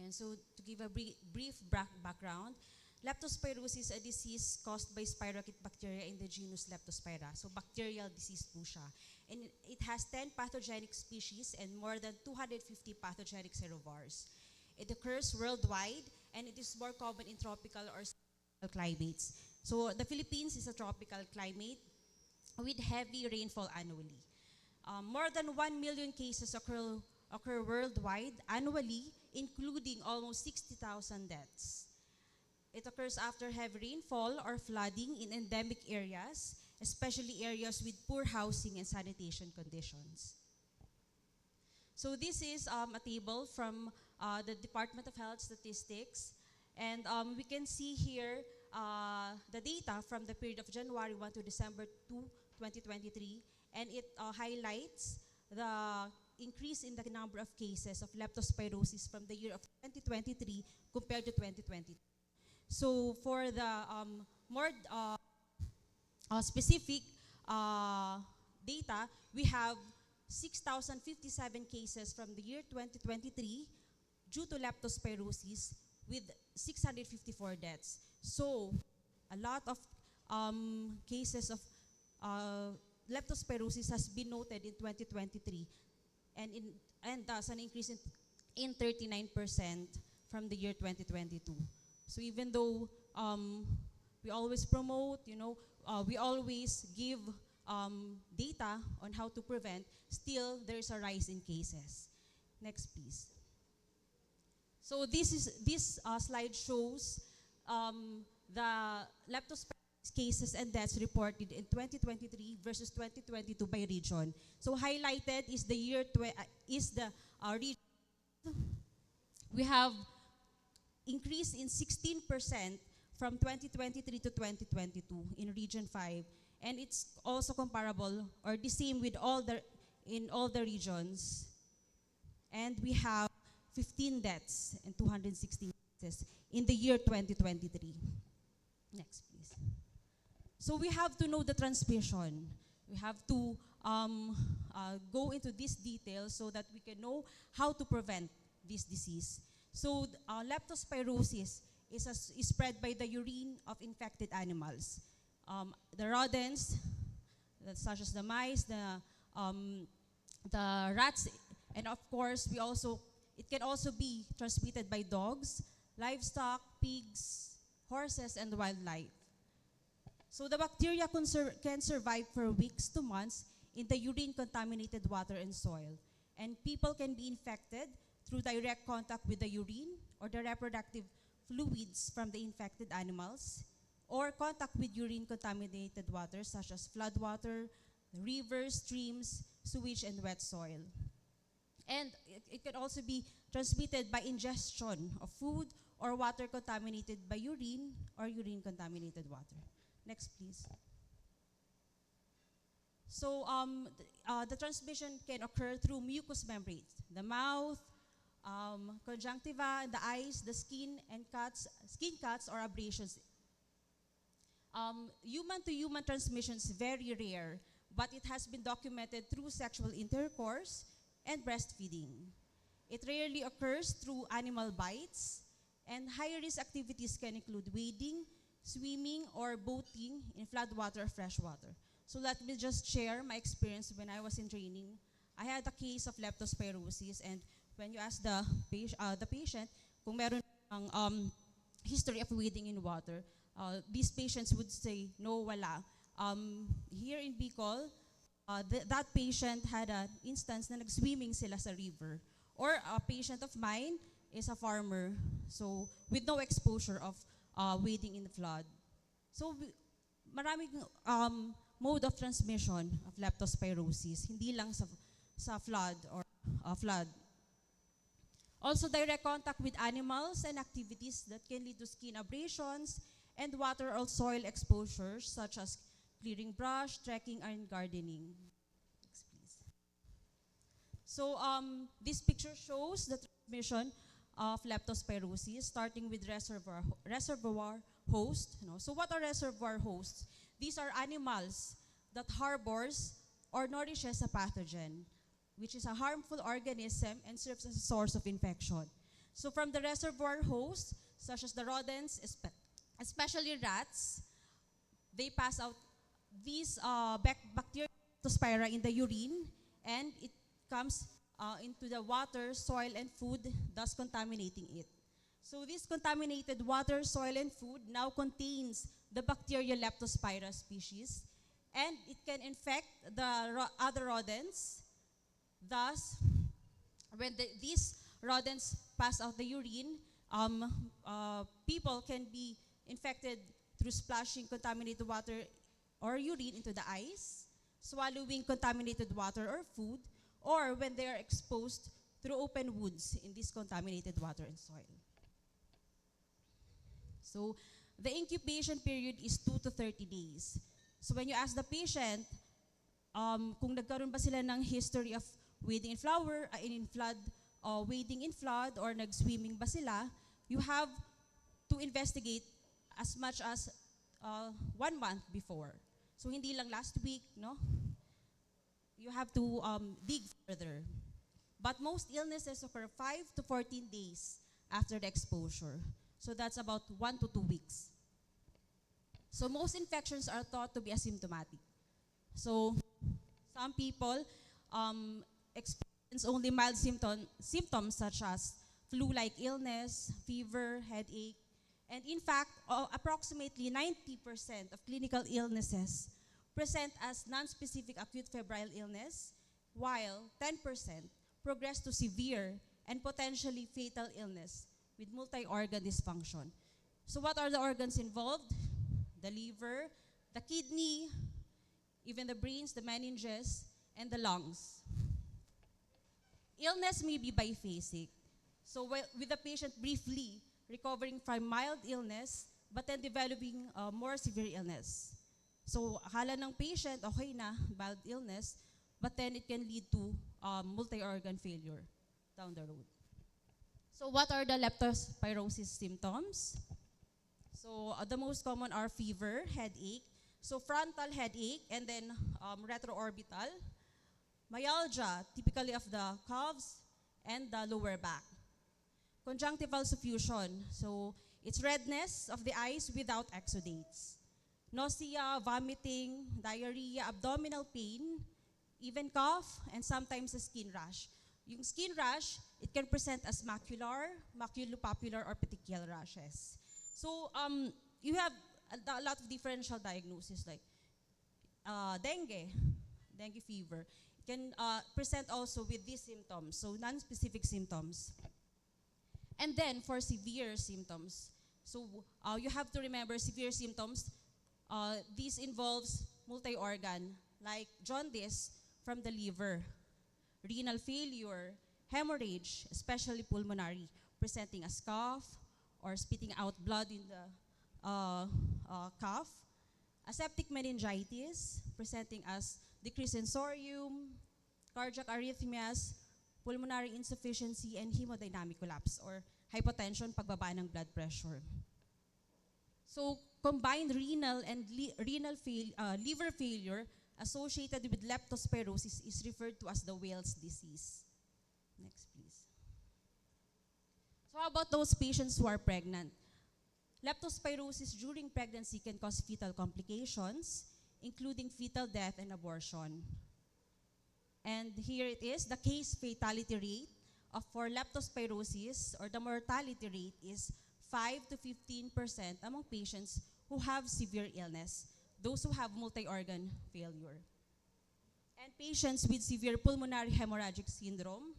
And so to give a brief background, leptospirosis is a disease caused by spirochete bacteria in the genus Leptospira. So bacterial disease po siya. And it has 10 pathogenic species and more than 250 pathogenic serovars. It occurs worldwide and it is more common in tropical or subtropical climates. So the Philippines is a tropical climate with heavy rainfall annually. More than 1 million cases occur worldwide annually, including almost 60,000 deaths. It occurs after heavy rainfall or flooding in endemic areas, especially areas with poor housing and sanitation conditions. So this is a table from the Department of Health Statistics, and we can see here the data from the period of January 1 to December 2, 2023, and it highlights the increase in the number of cases of leptospirosis from the year of 2023 compared to 2022. So for the more specific data, we have 6,057 cases from the year 2023 due to leptospirosis with 654 deaths. So a lot of cases of leptospirosis has been noted in 2023 and thus an increase in 39% from the year 2022. So even though we always promote, we always give data on how to prevent, still there's a rise in cases. Next, please. So this slide shows the leptospirosis cases and deaths reported in 2023 versus 2022 by region. So highlighted is the region. We have increase in 16% from 2023 to 2022 in Region 5, and it's also comparable or the same with in all the regions. And we have 15 deaths and 216 cases in the year 2023. Next, please. So we have to know the transmission. We have to go into this detail so that we can know how to prevent this disease. So leptospirosis is spread by the urine of infected animals. The rodents, such as the mice, the the rats, and of course, it can also be transmitted by dogs, livestock, pigs, horses, and wildlife. So the bacteria can survive for weeks to months in the urine-contaminated water and soil. And people can be infected through direct contact with the urine or the reproductive fluids from the infected animals, or contact with urine-contaminated water such as floodwater, rivers, streams, sewage, and wet soil. And it can also be transmitted by ingestion of food or water contaminated by urine or urine-contaminated water. Next, please. So the transmission can occur through mucous membranes, the mouth, conjunctiva, the eyes, the skin, and skin cuts or abrasions. Human-to-human transmission is very rare, but it has been documented through sexual intercourse and breastfeeding. It rarely occurs through animal bites, and high-risk activities can include wading, swimming, or boating in floodwater or freshwater. So let me just share my experience when I was in training. I had a case of leptospirosis, and when you ask the patient kung meron ng history of wading in water, these patients would say, no, wala. Here in Bicol, that patient had an instance na nag-swimming sila sa river. Or a patient of mine is a farmer, so with no exposure of wading in the flood. So maraming mode of transmission of leptospirosis, hindi lang sa flood or flood. Also, direct contact with animals and activities that can lead to skin abrasions and water or soil exposures such as clearing brush, trekking, and gardening. Next, please. So this picture shows the transmission of leptospirosis, starting with reservoir host. So what are reservoir hosts? These are animals that harbors or nourishes a pathogen, which is a harmful organism and serves as a source of infection. So from the reservoir hosts, such as the rodents, especially rats, they pass out these bacteria leptospira in the urine, and it comes into the water, soil, and food, thus contaminating it. So this contaminated water, soil, and food now contains the bacteria Leptospira species, and it can infect the other rodents. Thus, when these rodents pass out the urine, people can be infected through splashing contaminated water or urine into the eyes, swallowing contaminated water or food, or when they are exposed through open wounds in this contaminated water and soil. So the incubation period is 2 to 30 days. So when you ask the patient, kung nagkaroon ba sila ng history of wading in flood, wading in flood, or nag-swimming ba sila, you have to investigate as much as 1 month before. So hindi lang last week, no? You have to dig further. But most illnesses occur 5 to 14 days after the exposure. So that's about 1 to 2 weeks. So most infections are thought to be asymptomatic. So some people experience only mild symptoms such as flu-like illness, fever, headache, and in fact, approximately 90% of clinical illnesses present as non-specific acute febrile illness, while 10% progress to severe and potentially fatal illness with multi-organ dysfunction. So what are the organs involved? The liver, the kidney, even the brains, the meninges, and the lungs. Illness may be biphasic. So with the patient briefly recovering from mild illness, but then developing more severe illness. So akala ng patient, okay na, mild illness, but then it can lead to multi-organ failure down the road. So what are the leptospirosis symptoms? So the most common are fever, headache, so frontal headache, and then retroorbital, myalgia, typically of the calves and the lower back. Conjunctival suffusion, so it's redness of the eyes without exudates. Nausea, vomiting, diarrhea, abdominal pain, even cough, and sometimes a skin rash. Yung skin rash, it can present as macular, maculopapular, or petechial rashes. So you have a lot of differential diagnoses like dengue fever. It can present also with these symptoms, so non-specific symptoms. And then for severe symptoms, so you have to remember severe symptoms. This involves multi-organ, like jaundice from the liver, renal failure, hemorrhage, especially pulmonary, presenting as cough or spitting out blood in the cough, aseptic meningitis, presenting as decreased sensorium, cardiac arrhythmias, pulmonary insufficiency, and hemodynamic collapse, or hypotension, pagbaba ng blood pressure. So combined renal and liver failure associated with leptospirosis is referred to as the Wales disease. Next, please. So how about those patients who are pregnant? Leptospirosis during pregnancy can cause fetal complications, including fetal death and abortion. And here it is, the case fatality rate for leptospirosis, or the mortality rate, is 5 to 15% among patients who have severe illness, those who have multi-organ failure. And patients with severe pulmonary hemorrhagic syndrome,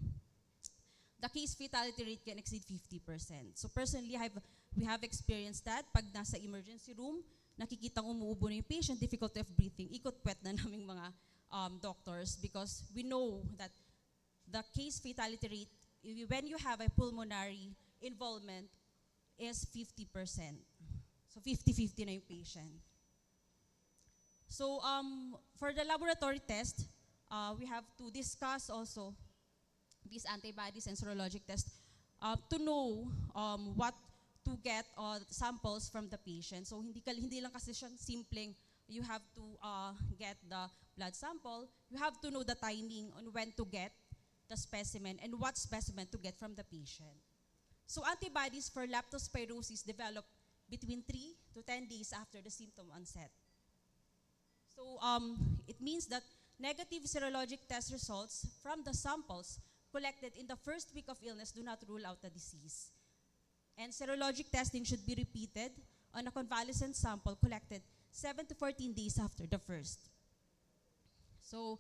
the case fatality rate can exceed 50%. So personally, we have experienced that. Pag nasa emergency room, nakikitang umuubo na yung patient, difficulty of breathing, ikot-puwet na naming mga doctors, because we know that the case fatality rate, when you have a pulmonary involvement, is 50%. So 50-50 na yung patient. So for the laboratory test, we have to discuss also these antibodies and serologic tests to know what to get samples from the patient. So hindi lang kasi siya simpleng you have to get the blood sample. You have to know the timing on when to get the specimen and what specimen to get from the patient. So antibodies for leptospirosis develop between 3 to 10 days after the symptom onset. So it means that negative serologic test results from the samples collected in the first week of illness do not rule out the disease. And serologic testing should be repeated on a convalescent sample collected 7 to 14 days after the first. So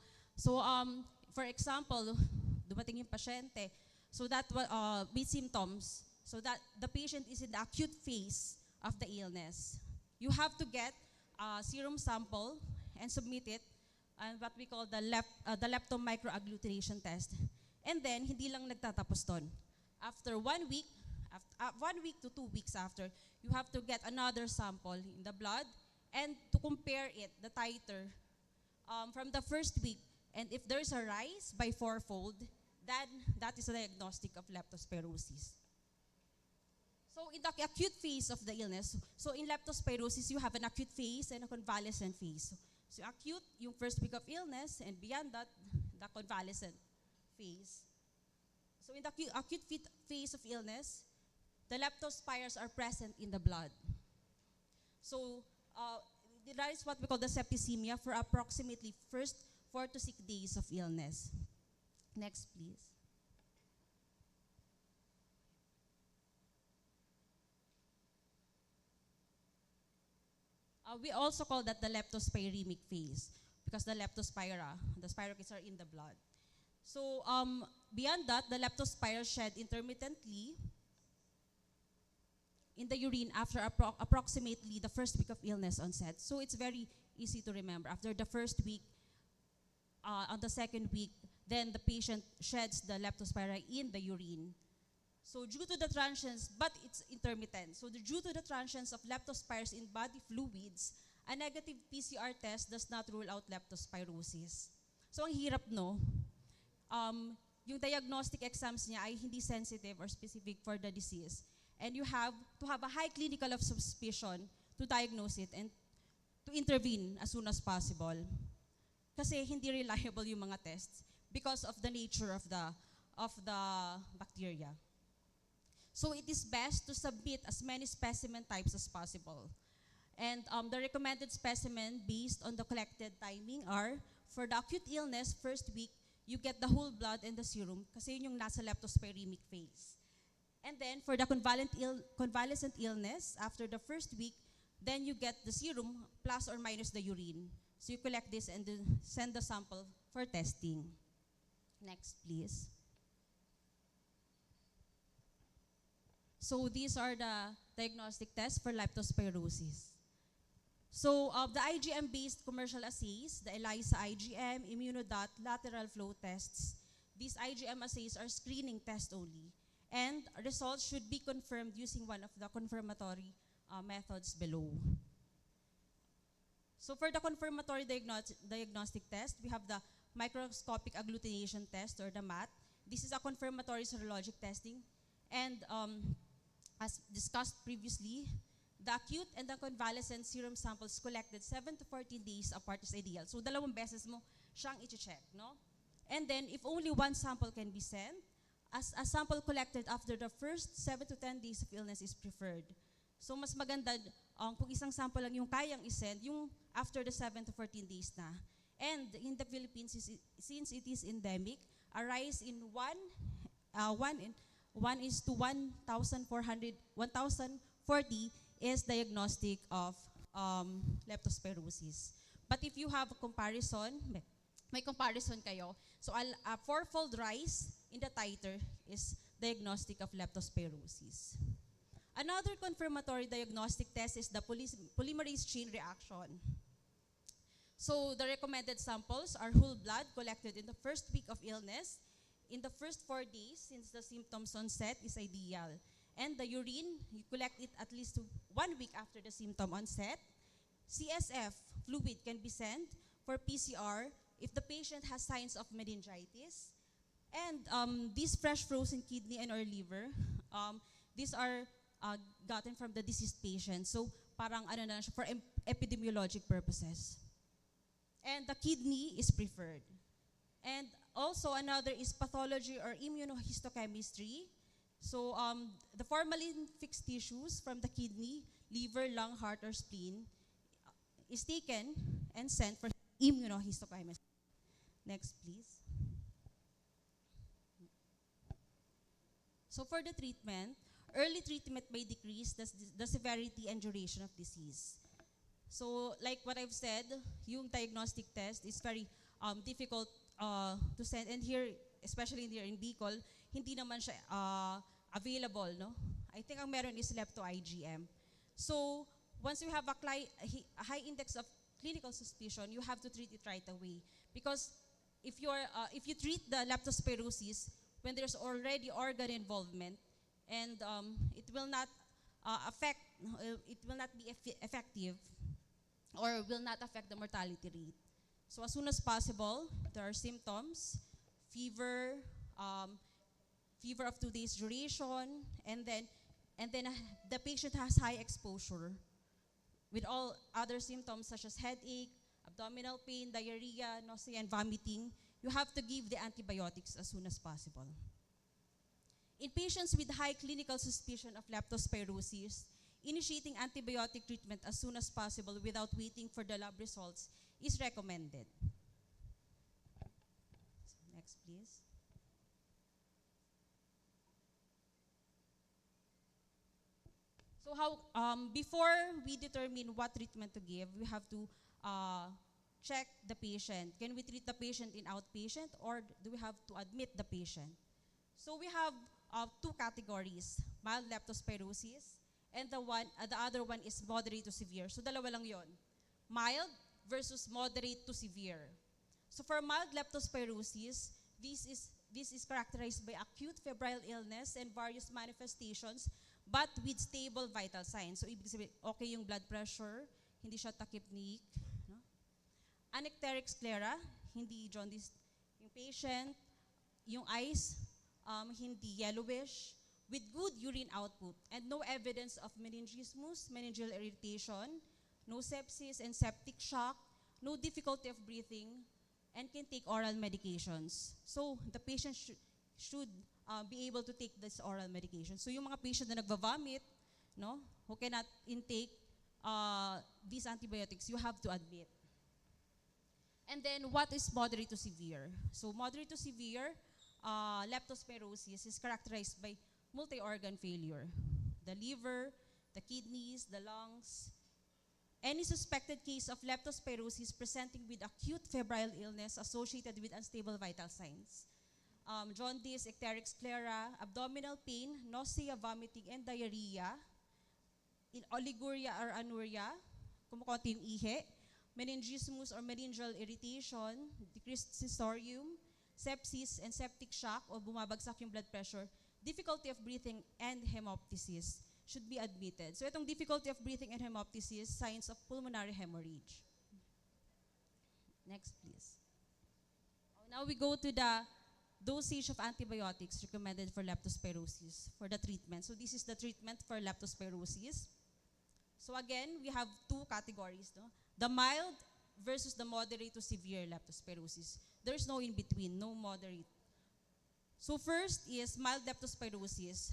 for example, dumating yung pasyente, so that with symptoms, so that the patient is in the acute phase of the illness. You have to get a serum sample and submit it, and what we call the lepton microagglutination test. And then, hindi lang nagtatapos doon. After 1 week, 1 week to 2 weeks after, you have to get another sample in the blood and to compare it, the titer, from the first week. And if there's a rise by 4-fold, then that is a diagnostic of leptospirosis. So in the acute phase of the illness, so in leptospirosis, you have an acute phase and a convalescent phase. So acute, yung first week of illness, and beyond that, the convalescent phase. So in the acute phase of illness, the leptospires are present in the blood. So that is what we call the septicemia for approximately first 4 to 6 days of illness. Next, please. We also call that the leptospiremic phase because the spirochetes are in the blood. So beyond that, the leptospires shed intermittently in the urine after approximately the first week of illness onset. So it's very easy to remember. After the first week, on the second week, then the patient sheds the leptospira in the urine. So due to the transients, but it's intermittent. So due to the transients of leptospires in body fluids, a negative PCR test does not rule out leptospirosis. So ang hirap, no? Yung diagnostic exams niya ay hindi sensitive or specific for the disease. And you have to have a high clinical of suspicion to diagnose it and to intervene as soon as possible. Kasi hindi reliable yung mga tests because of the nature of the bacteria. So it is best to submit as many specimen types as possible. And the recommended specimen based on the collected timing are for the acute illness, first week, you get the whole blood and the serum kasi yun yung nasa leptospiremic phase. And then for the convalescent illness, after the first week, then you get the serum plus or minus the urine. So you collect this and then send the sample for testing. Next, please. So these are the diagnostic tests for leptospirosis. So the IgM-based commercial assays, the ELISA IgM, Immunodot, lateral flow tests, these IgM assays are screening tests only. And results should be confirmed using one of the confirmatory methods below. So for the confirmatory diagnostic test, we have the microscopic agglutination test, or the MAT. This is a confirmatory serologic testing. And as discussed previously, the acute and the convalescent serum samples collected 7 to 14 days apart is ideal. So 2 beses mo siyang i-check, no? And then if only one sample can be sent, as a sample collected after the first 7 to 10 days of illness is preferred. So mas maganda kung isang sample lang yung kayang isend, yung after the 7 to 14 days na. And in the Philippines, since it is endemic, a rise in 1 is to 1,040 is diagnostic of leptospirosis. But if you have a comparison, may comparison kayo. So a 4-fold rise in the titer is diagnostic of leptospirosis. Another confirmatory diagnostic test is the polymerase chain reaction. So the recommended samples are whole blood collected in the first week of illness, in the first 4 days since the symptoms onset is ideal. And the urine, you collect it at least 1 week after the symptom onset. CSF fluid can be sent for PCR if the patient has signs of meningitis. And these fresh frozen kidney and or liver, these are gotten from the deceased patient. So parang for epidemiologic purposes. And the kidney is preferred. And also another is pathology or immunohistochemistry. So the formalin fixed tissues from the kidney, liver, lung, heart, or spleen is taken and sent for immunohistochemistry. Next, please. So for the treatment, early treatment may decrease the severity and duration of disease. So like what I've said, yung diagnostic test is very difficult to send. And here, especially here in Bicol, hindi naman siya available, no? I think ang meron is lepto-IgM. So once you have a high index of clinical suspicion, you have to treat it right away. Because if you treat the leptospirosis when there's already organ involvement, and it will not be effective, or will not affect the mortality rate. So as soon as possible, there are symptoms, fever of 2 days duration, and then the patient has high exposure with all other symptoms such as headache, abdominal pain, diarrhea, nausea, and vomiting. You have to give the antibiotics as soon as possible. In patients with high clinical suspicion of leptospirosis, initiating antibiotic treatment as soon as possible without waiting for the lab results is recommended. So next, please. So how, before we determine what treatment to give, we have to check the patient. Can we treat the patient in outpatient, or do we have to admit the patient? So we have 2 categories, mild leptospirosis, and the other one is moderate to severe. So dalawa lang yon, mild versus moderate to severe. So for mild leptospirosis, this is characterized by acute febrile illness and various manifestations, but with stable vital signs. So ibig sabihin, okay yung blood pressure, hindi siya tachypneic, no? Anecteric sclera, hindi jaundice yung patient, yung eyes, hindi yellowish, with good urine output, and no evidence of meningismus, meningeal irritation, no sepsis and septic shock, no difficulty of breathing, and can take oral medications. So the patient should be able to take this oral medication. So yung mga patient na nagva-vomit, no, who cannot intake these antibiotics, you have to admit. And then what is moderate to severe? So moderate to severe leptospirosis is characterized by multi-organ failure. The liver, the kidneys, the lungs. Any suspected case of leptospirosis presenting with acute febrile illness associated with unstable vital signs. Jaundice, icteric sclera, abdominal pain, nausea, vomiting, and diarrhea, in oliguria or anuria, kumukonti yung ihi, meningismus or meningeal irritation, decreased sensorium, sepsis and septic shock o bumabagsak yung blood pressure, difficulty of breathing, and hemoptysis should be admitted. So itong difficulty of breathing and hemoptysis, signs of pulmonary hemorrhage. Next, please. Now we go to the dosage of antibiotics recommended for leptospirosis for the treatment. So this is the treatment for leptospirosis. So again, we have two categories, no? The mild versus the moderate to severe leptospirosis. There's no in between, no moderate. So first is mild leptospirosis.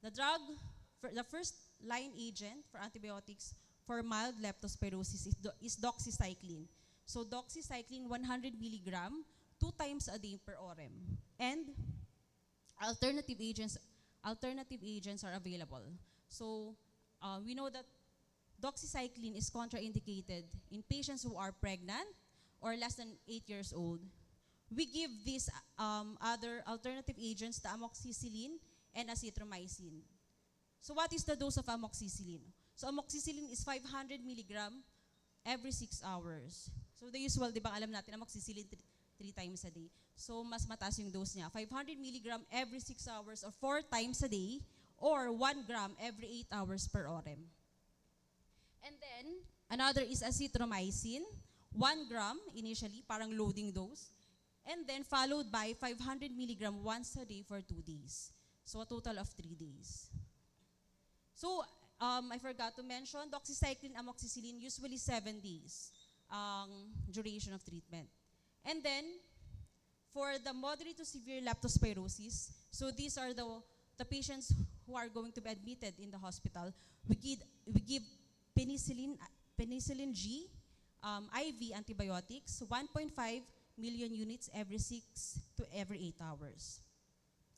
The drug, the first line agent for antibiotics for mild leptospirosis is doxycycline. So doxycycline 100 milligram, 2 times a day per orem. And alternative agents are available. So we know that doxycycline is contraindicated in patients who are pregnant or less than 8 years old. We give these other alternative agents, the amoxicillin and azithromycin. So what is the dose of amoxicillin? So amoxicillin is 500 milligram every 6 hours. So the usual, di ba alam natin, amoxicillin 3 times a day. So mas mataas yung dose niya. 500 milligram every 6 hours or 4 times a day or 1 gram every 8 hours per orem. And then, another is azithromycin, 1 gram initially, parang loading dose. And then followed by 500 milligram once a day for 2 days. So a total of 3 days. So, I forgot to mention, doxycycline, amoxicillin, usually 7 days duration of treatment. And then, for the moderate to severe leptospirosis, so these are the patients who are going to be admitted in the hospital. We give penicillin G, IV antibiotics, 1.5 million units every 6 to every 8 hours.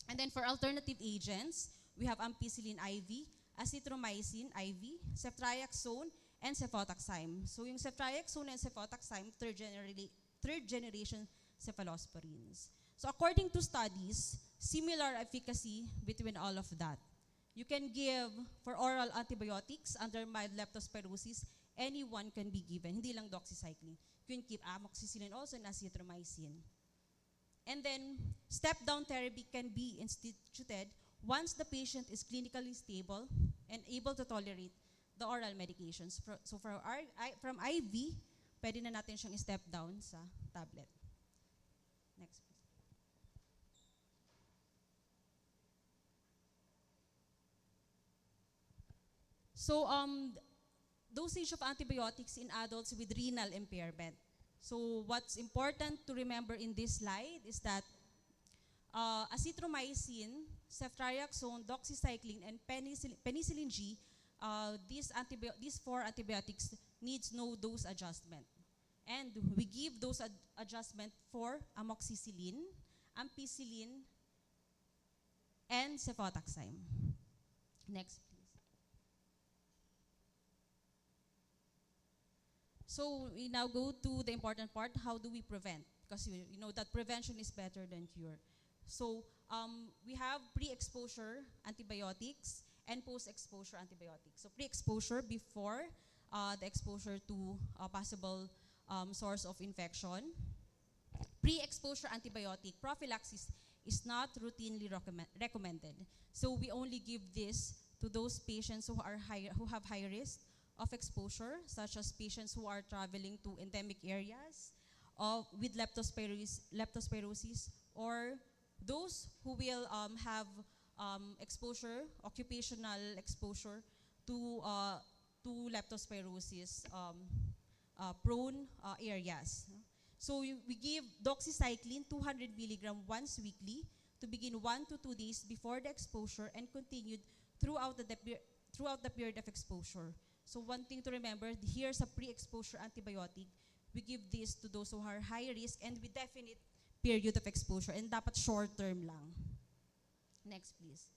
And then for alternative agents, we have ampicillin IV, azithromycin IV, ceftriaxone, and cefotaxime. So yung ceftriaxone and cefotaxime, third generation cephalosporins. So according to studies, similar efficacy between all of that. You can give for oral antibiotics under mild leptospirosis, anyone can be given, hindi lang doxycycline. You can give amoxicillin also and azithromycin. And then step-down therapy can be instituted once the patient is clinically stable and able to tolerate the oral medications. So from IV, pwede na natin siyang step down sa tablet. Next, please. So dosage of antibiotics in adults with renal impairment. So what's important to remember in this slide is that azithromycin, ceftriaxone, doxycycline, and penicillin G, these 4 antibiotics needs no dose adjustment. And we give dose adjustment for amoxicillin, ampicillin, and cefotaxime. Next, please. So we now go to the important part, how do we prevent? Because you know that prevention is better than cure. So we have pre-exposure antibiotics and post-exposure antibiotics. So pre-exposure, before the exposure to a possible source of infection. Pre-exposure antibiotic prophylaxis is not routinely recommended. So we only give this to those patients who have high risk of exposure, such as patients who are traveling to endemic areas with leptospirosis, or those who will have exposure, occupational exposure to leptospirosis prone areas. So we give doxycycline 200 milligram once weekly to begin 1 to 2 days before the exposure and continued throughout the period of exposure. So one thing to remember, here's a pre-exposure antibiotic. we give this to those who are high risk and with definite period of exposure, and dapat short term lang. Next, please.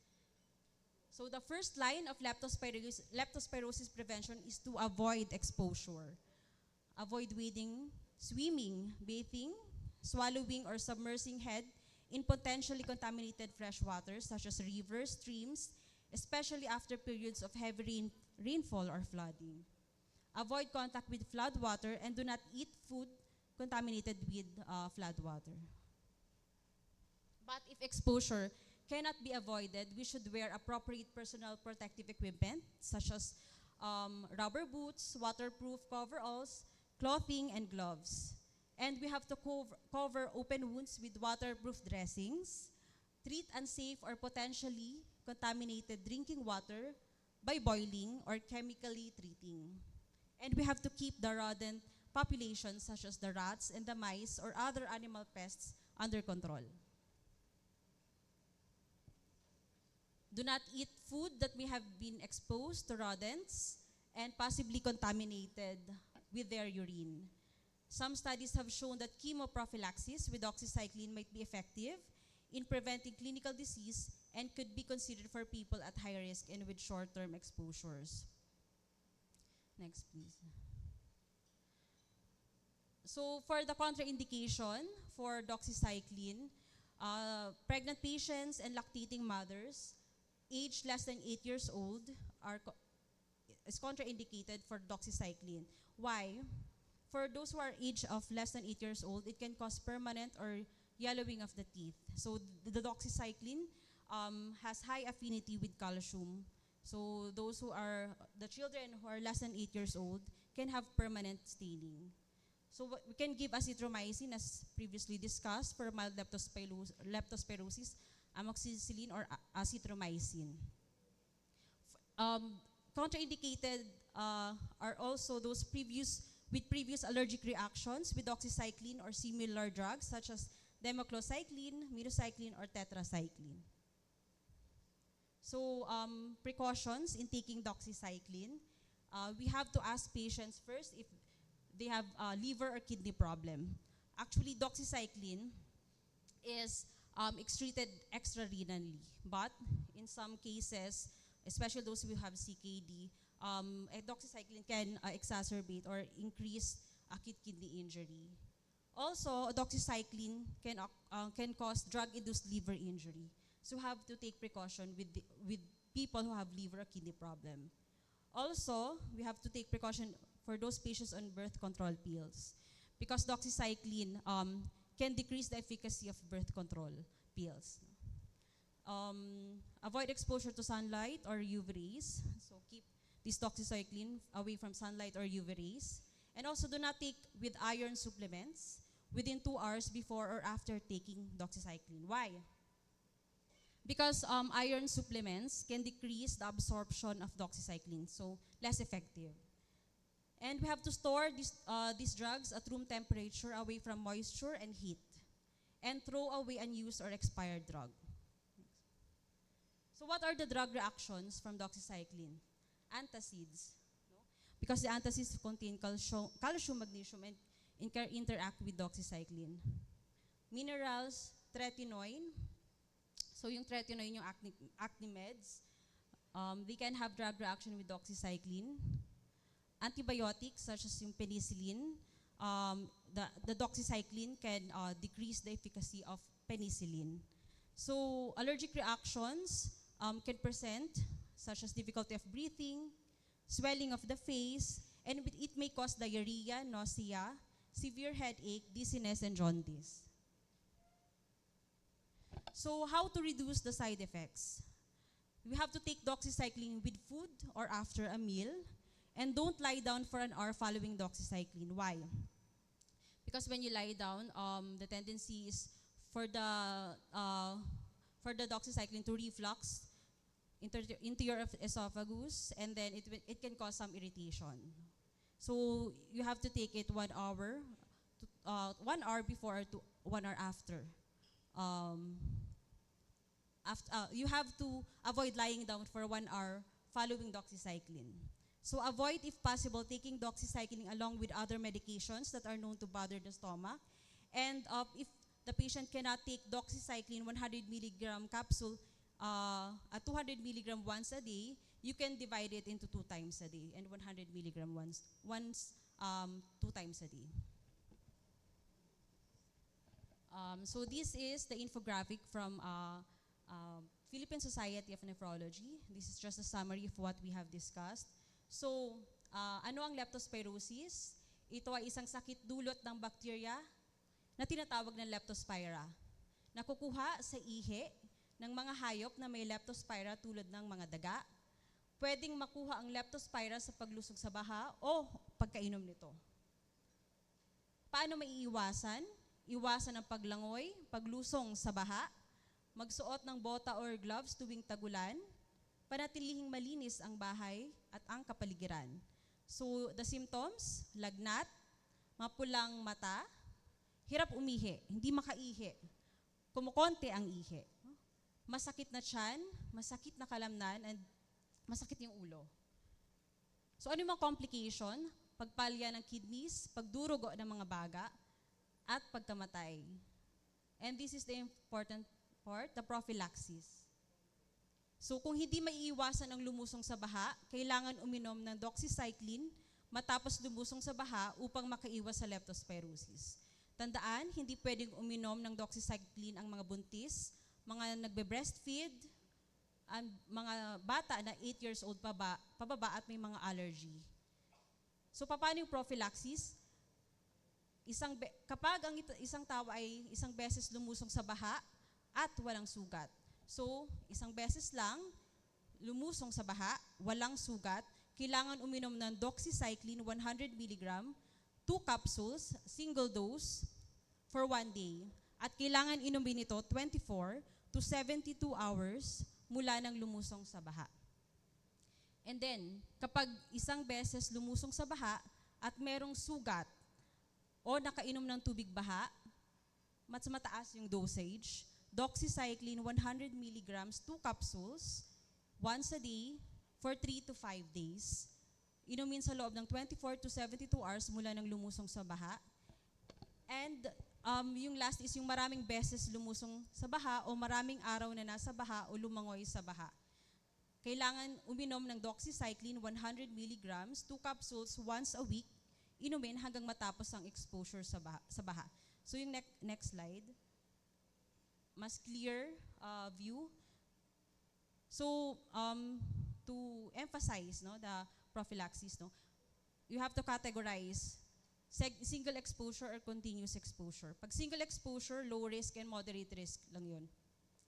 So the first line of leptospirosis prevention is to avoid exposure. Avoid wading, swimming, bathing, swallowing, or submersing head in potentially contaminated fresh waters such as rivers, streams, especially after periods of heavy rainfall or flooding. Avoid contact with flood water and do not eat food contaminated with flood water. But if exposure cannot be avoided, we should wear appropriate personal protective equipment such as rubber boots, waterproof coveralls, clothing, and gloves. And we have to cover open wounds with waterproof dressings, treat unsafe or potentially contaminated drinking water by boiling or chemically treating. And we have to keep the rodent populations such as the rats and the mice or other animal pests under control. Do not eat food that may have been exposed to rodents and possibly contaminated with their urine. Some studies have shown that chemoprophylaxis with doxycycline might be effective in preventing clinical disease and could be considered for people at high risk and with short-term exposures. Next, please. So for the contraindication for doxycycline, pregnant patients and lactating mothers aged less than 8 years old is contraindicated for doxycycline. Why? For those who are age of less than 8 years old, it can cause permanent or yellowing of the teeth. So the doxycycline has high affinity with calcium. So those who are, the children who are less than 8 years old can have permanent staining. So we can give azithromycin as previously discussed for mild leptospirosis, amoxicillin or azithromycin. Contraindicated are also those with previous allergic reactions with doxycycline or similar drugs such as democlocycline, minocycline, or tetracycline. So precautions in taking doxycycline, we have to ask patients first if they have liver or kidney problem. Actually, doxycycline is excreted extrarenally, but in some cases, especially those who have CKD, doxycycline can exacerbate or increase acute kidney injury. Also, doxycycline can cause drug-induced liver injury. So have to take precaution with people who have liver or kidney problem. Also, we have to take precaution for those patients on birth control pills because doxycycline can decrease the efficacy of birth control pills. Avoid exposure to sunlight or UV rays. So keep this doxycycline away from sunlight or UV rays. And also do not take with iron supplements within 2 hours before or after taking doxycycline. Why? Because iron supplements can decrease the absorption of doxycycline, so less effective. And we have to store these drugs at room temperature away from moisture and heat. And throw away unused or expired drug. So what are the drug reactions from doxycycline? Antacids. Because the antacids contain calcium, magnesium, and interact with doxycycline. Minerals, tretinoin. So yung tretinoin, yung acne meds, they can have drug reaction with doxycycline. Antibiotics such as yung penicillin, the doxycycline can decrease the efficacy of penicillin. So allergic reactions can present such as difficulty of breathing, swelling of the face, and it may cause diarrhea, nausea, severe headache, dizziness, and jaundice. So how to reduce the side effects? We have to take doxycycline with food or after a meal, and don't lie down for an hour following doxycycline. Why? Because when you lie down, the tendency is for the doxycycline to reflux into your esophagus, and then it can cause some irritation. So you have to take it 1 hour, 1 hour before to 1 hour after. You have to avoid lying down for 1 hour following doxycycline. So avoid, if possible, taking doxycycline along with other medications that are known to bother the stomach. And if the patient cannot take doxycycline 100 milligram capsule at 200 milligram once a day, you can divide it into 2 times a day, and 100 milligram once 2 times a day. So this is the infographic from Philippine Society of Nephrology. This is just a summary of what we have discussed. So, ano ang leptospirosis? Ito ay isang sakit dulot ng bacteria na tinatawag ng Leptospira. Nakukuha sa ihi ng mga hayop na may Leptospira tulad ng mga daga. Pwedeng makuha ang Leptospira sa paglusog sa baha o pagkainom nito. Paano maiiwasan? Iwasan ang paglangoy, paglusong sa baha, magsuot ng bota or gloves tuwing tagulan, panatilihing malinis ang bahay at ang kapaligiran. So, the symptoms, lagnat, mapulang mata, hirap umihi, hindi makaihi, kumukonti ang ihi, masakit na tiyan, masakit na kalamnan, and masakit yung ulo. So, ano yung mga complication? Pagpalya ng kidneys, pagdurugo ng mga baga, at pagkamatay. And this is the important part, the prophylaxis. So kung hindi maiiwasan ang lumusong sa baha, kailangan uminom ng doxycycline matapos lumusong sa baha upang makaiwas sa leptospirosis. Tandaan, hindi pwedeng uminom ng doxycycline ang mga buntis, mga nagbe-breastfeed, ang mga bata na 8 years old pababa at may mga allergy. So paano yung prophylaxis? Kapag ang isang tao ay isang beses lumusong sa baha at walang sugat. So, isang beses lang, lumusong sa baha, walang sugat, kailangan uminom ng doxycycline 100 mg, 2 capsules, single dose, for 1 day. At kailangan inumin ito 24 to 72 hours mula nang lumusong sa baha. And then, kapag isang beses lumusong sa baha at merong sugat, o nakainom ng tubig baha, mas mataas yung dosage, doxycycline 100 mg, 2 capsules, once a day, for 3 to 5 days. Inumin sa loob ng 24 to 72 hours mula nang lumusong sa baha. And yung last is yung maraming beses lumusong sa baha o maraming araw na nasa baha o lumangoy sa baha. Kailangan uminom ng doxycycline 100 mg, 2 capsules once a week, inumin hanggang matapos ang exposure sa baha. So yung next slide, mas clear view. So to emphasize the prophylaxis, you have to categorize single exposure or continuous exposure. Pag single exposure, low risk and moderate risk lang yun.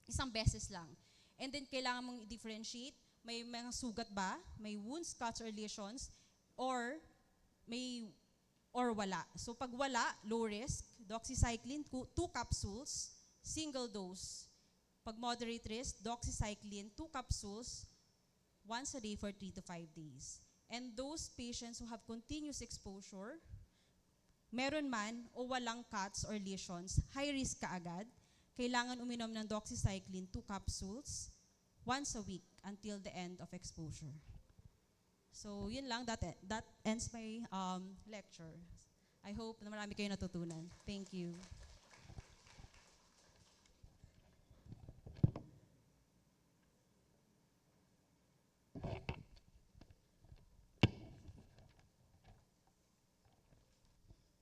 Isang beses lang. And then kailangan mong i-differentiate, may mga sugat ba, may wounds, cuts, or lesions, or wala. So pag wala, low risk, doxycycline, 2 capsules, single dose. Pag moderate risk, doxycycline, 2 capsules, once a day for 3 to 5 days. And those patients who have continuous exposure, meron man o walang cuts or lesions, high risk kaagad, kailangan uminom ng doxycycline 2 capsules once a week until the end of exposure. So yun lang, that ends my lecture. I hope na marami kayo natutunan. Thank you.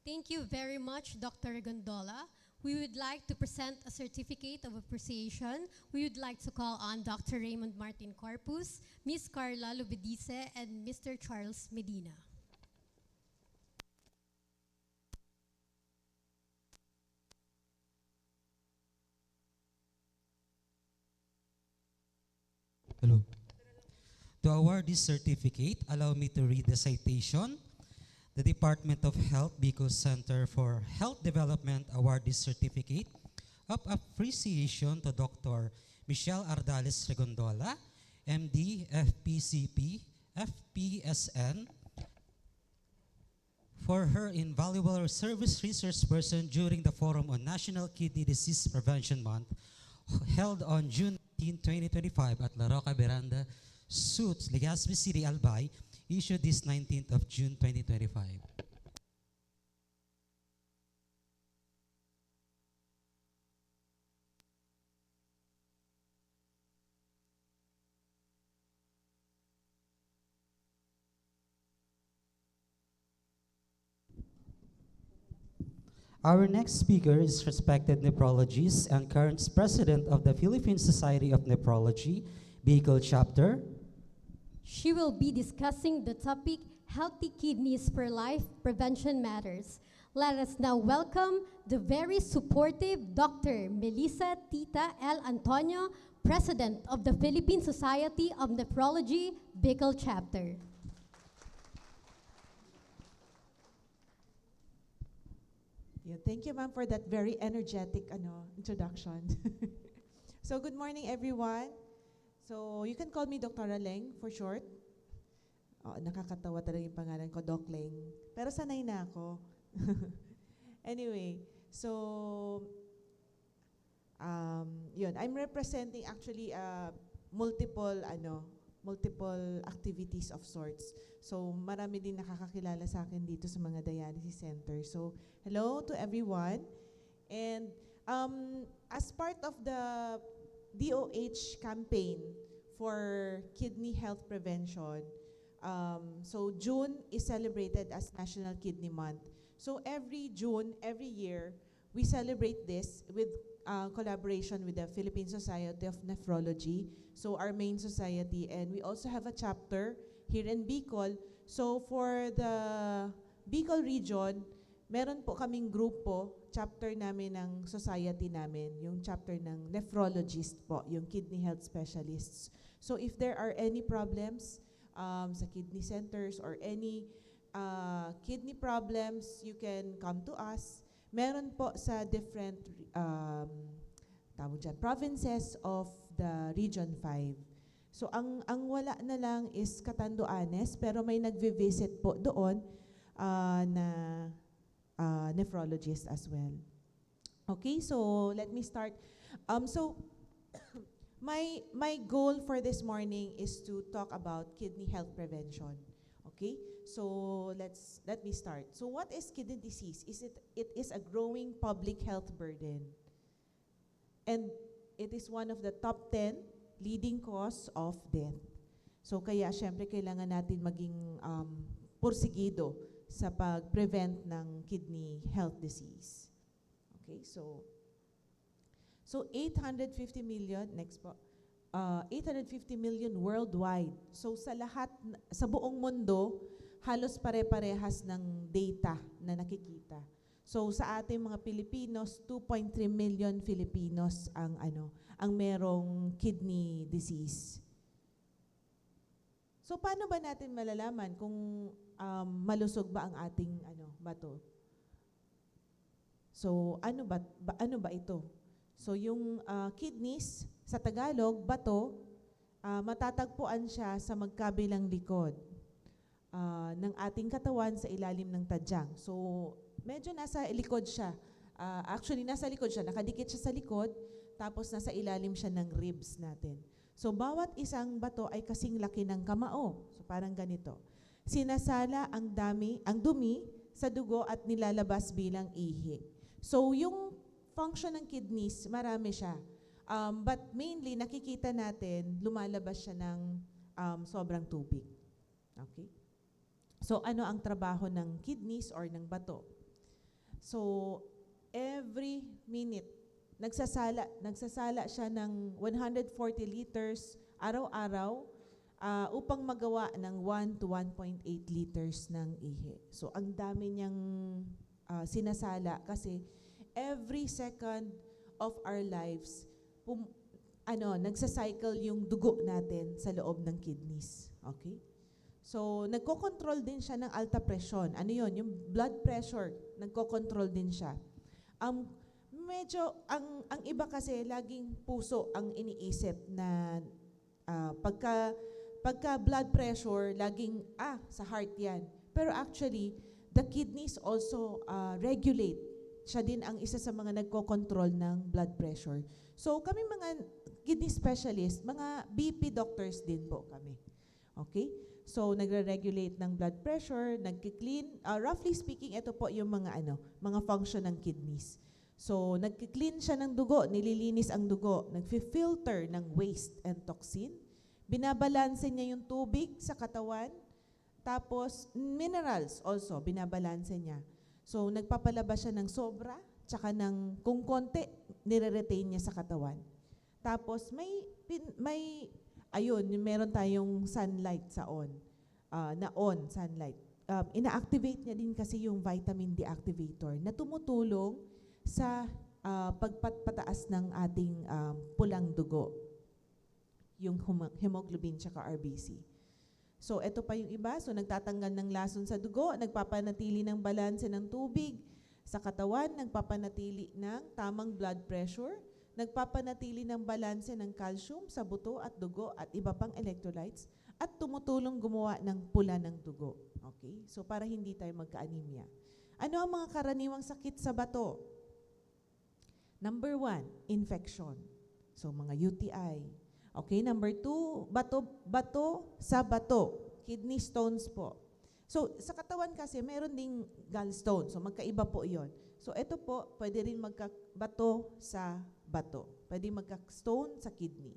Thank you very much, Dr. Gondola. We would like to present a certificate of appreciation. We would like to call on Dr. Raymond Martin Corpus, Ms. Carla Lubedice, and Mr. Charles Medina. Hello. To award this certificate, allow me to read the citation. The Department of Health Bicol Center for Health Development award this certificate of appreciation to Dr. Michelle Ardales Regondola, MD, FPCP, FPSN, for her invaluable service research person during the Forum on National Kidney Disease Prevention Month held on June 19, 2025 at La Roca Veranda Suites, Legazpi City, Albay, issued this 19th of June 2025. Our next speaker is respected nephrologist and current president of the Philippine Society of Nephrology, Bicol Chapter. She will be discussing the topic Healthy Kidneys for Life Prevention Matters. Let us now welcome the very supportive Dr. Melissa Tita L. Antonio, President of the Philippine Society of Nephrology, Bicol Chapter. Yeah, thank you, ma'am, for that very energetic introduction. So, good morning, everyone. So, you can call me Dr. Leng for short. Oh, nakakatawa talaga yung pangalan ko, Doc Leng. Pero sanay na ako. Anyway, so, yun. I'm representing actually multiple activities of sorts. So, marami din nakakakilala sa akin dito sa mga dialysis center. So, hello to everyone. And as part of the DOH campaign for kidney health prevention, so June is celebrated as National Kidney Month. So, every June, every year, we celebrate this with collaboration with the Philippine Society of Nephrology, so our main society, and we also have a chapter here in Bicol. So for the Bicol region, meron po kaming grupo, chapter namin ng society namin, yung chapter ng nephrologist po, yung kidney health specialists. So if there are any problems sa kidney centers or any kidney problems, you can come to us. Meron po sa different provinces of the Region 5. So ang wala na lang is Catanduanes, pero may nagvi-visit po doon na nephrologist as well. Okay, so let me start. So my goal for this morning is to talk about kidney health prevention. Okay, so let me start. So what is kidney disease? It is a growing public health burden, and it is one of the top 10 leading cause of death. So kaya syempre kailangan natin maging porsigido sa pag-prevent ng kidney health disease. Okay, so 850 million, next po, 850 million worldwide. So sa lahat, sa buong mundo, halos pare-parehas ng data na nakikita. So sa ating mga Pilipinos, 2.3 million Filipinos ang merong kidney disease. So paano ba natin malalaman kung malusog ba ang ating bato? So ano ba ito? So yung kidneys sa Tagalog, bato, matatagpuan siya sa magkabilang likod ng ating katawan sa ilalim ng tadyang. So medyo nasa likod siya. Actually nasa likod siya, nakadikit siya sa likod, tapos nasa ilalim siya ng ribs natin. So bawat isang bato ay kasing laki ng kamao. So parang ganito. Sinasala ang dumi sa dugo at nilalabas bilang ihi. So yung function ng kidneys, marami siya. But mainly, nakikita natin, lumalabas siya ng sobrang tubig. Okay? So ano ang trabaho ng kidneys or ng bato? So every minute, nagsasala siya ng 140 liters araw-araw upang magawa ng 1 to 1.8 liters ng ihi. So ang dami niyang sinasala kasi every second of our lives, nagsacycle yung dugo natin sa loob ng kidneys. Okay? So, nagko-control din siya ng alta presyon. Ano yun? Yung blood pressure, nagko-control din siya. Medyo, ang iba kasi, laging puso ang iniisip na pagka blood pressure, laging, sa heart yan. Pero actually, the kidneys also regulate. Siya din ang isa sa mga nagko-control ng blood pressure. So kami mga kidney specialist, mga BP doctors din po kami. Okay? So, nagre-regulate ng blood pressure, nagki-clean. Roughly speaking, ito po yung mga function ng kidneys. So, nagki-clean siya ng dugo, nililinis ang dugo, nagfi-filter ng waste and toxin, binabalanse niya yung tubig sa katawan, tapos minerals also, binabalanse niya. So, nagpapalabas siya ng sobra, tsaka kung konti, nire-retain niya sa katawan. Tapos, meron tayong sunlight sunlight. Ina-activate niya din kasi yung vitamin D activator na tumutulong sa pagpataas ng ating pulang dugo, yung hemoglobin tsaka RBC. So, ito pa yung iba. So, nagtatanggal ng lason sa dugo, nagpapanatili ng balanse ng tubig sa katawan, nagpapanatili ng tamang blood pressure, nagpapanatili ng balanse ng calcium sa buto at dugo at iba pang electrolytes, at tumutulong gumawa ng pula ng dugo. Okay? So, para hindi tayo magka-anemia. Ano ang mga karaniwang sakit sa bato? Number 1, infection. So, mga UTI. Okay, number 2, bato sa bato. Kidney stones po. So, sa katawan kasi, meron ding gallstone. So, magkaiba po yon. So, ito po, pwede rin magkabato sa bato. Pwede magka-stone sa kidney.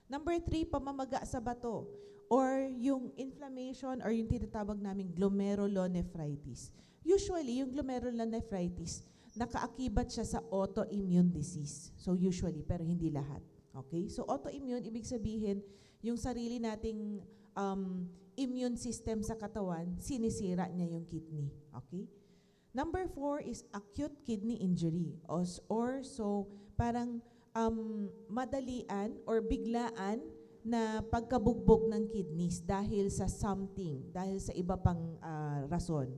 Number 3, pamamaga sa bato or yung inflammation or yung tinatawag naming glomerulonephritis. Usually, yung glomerulonephritis, nakaakibat siya sa autoimmune disease. So, usually, pero hindi lahat. Okay? So, autoimmune, ibig sabihin, yung sarili nating immune system sa katawan, sinisira niya yung kidney. Okay? Number 4 is acute kidney injury. Parang madalian or biglaan na pagkabugbog ng kidneys dahil sa something, dahil sa iba pang rason.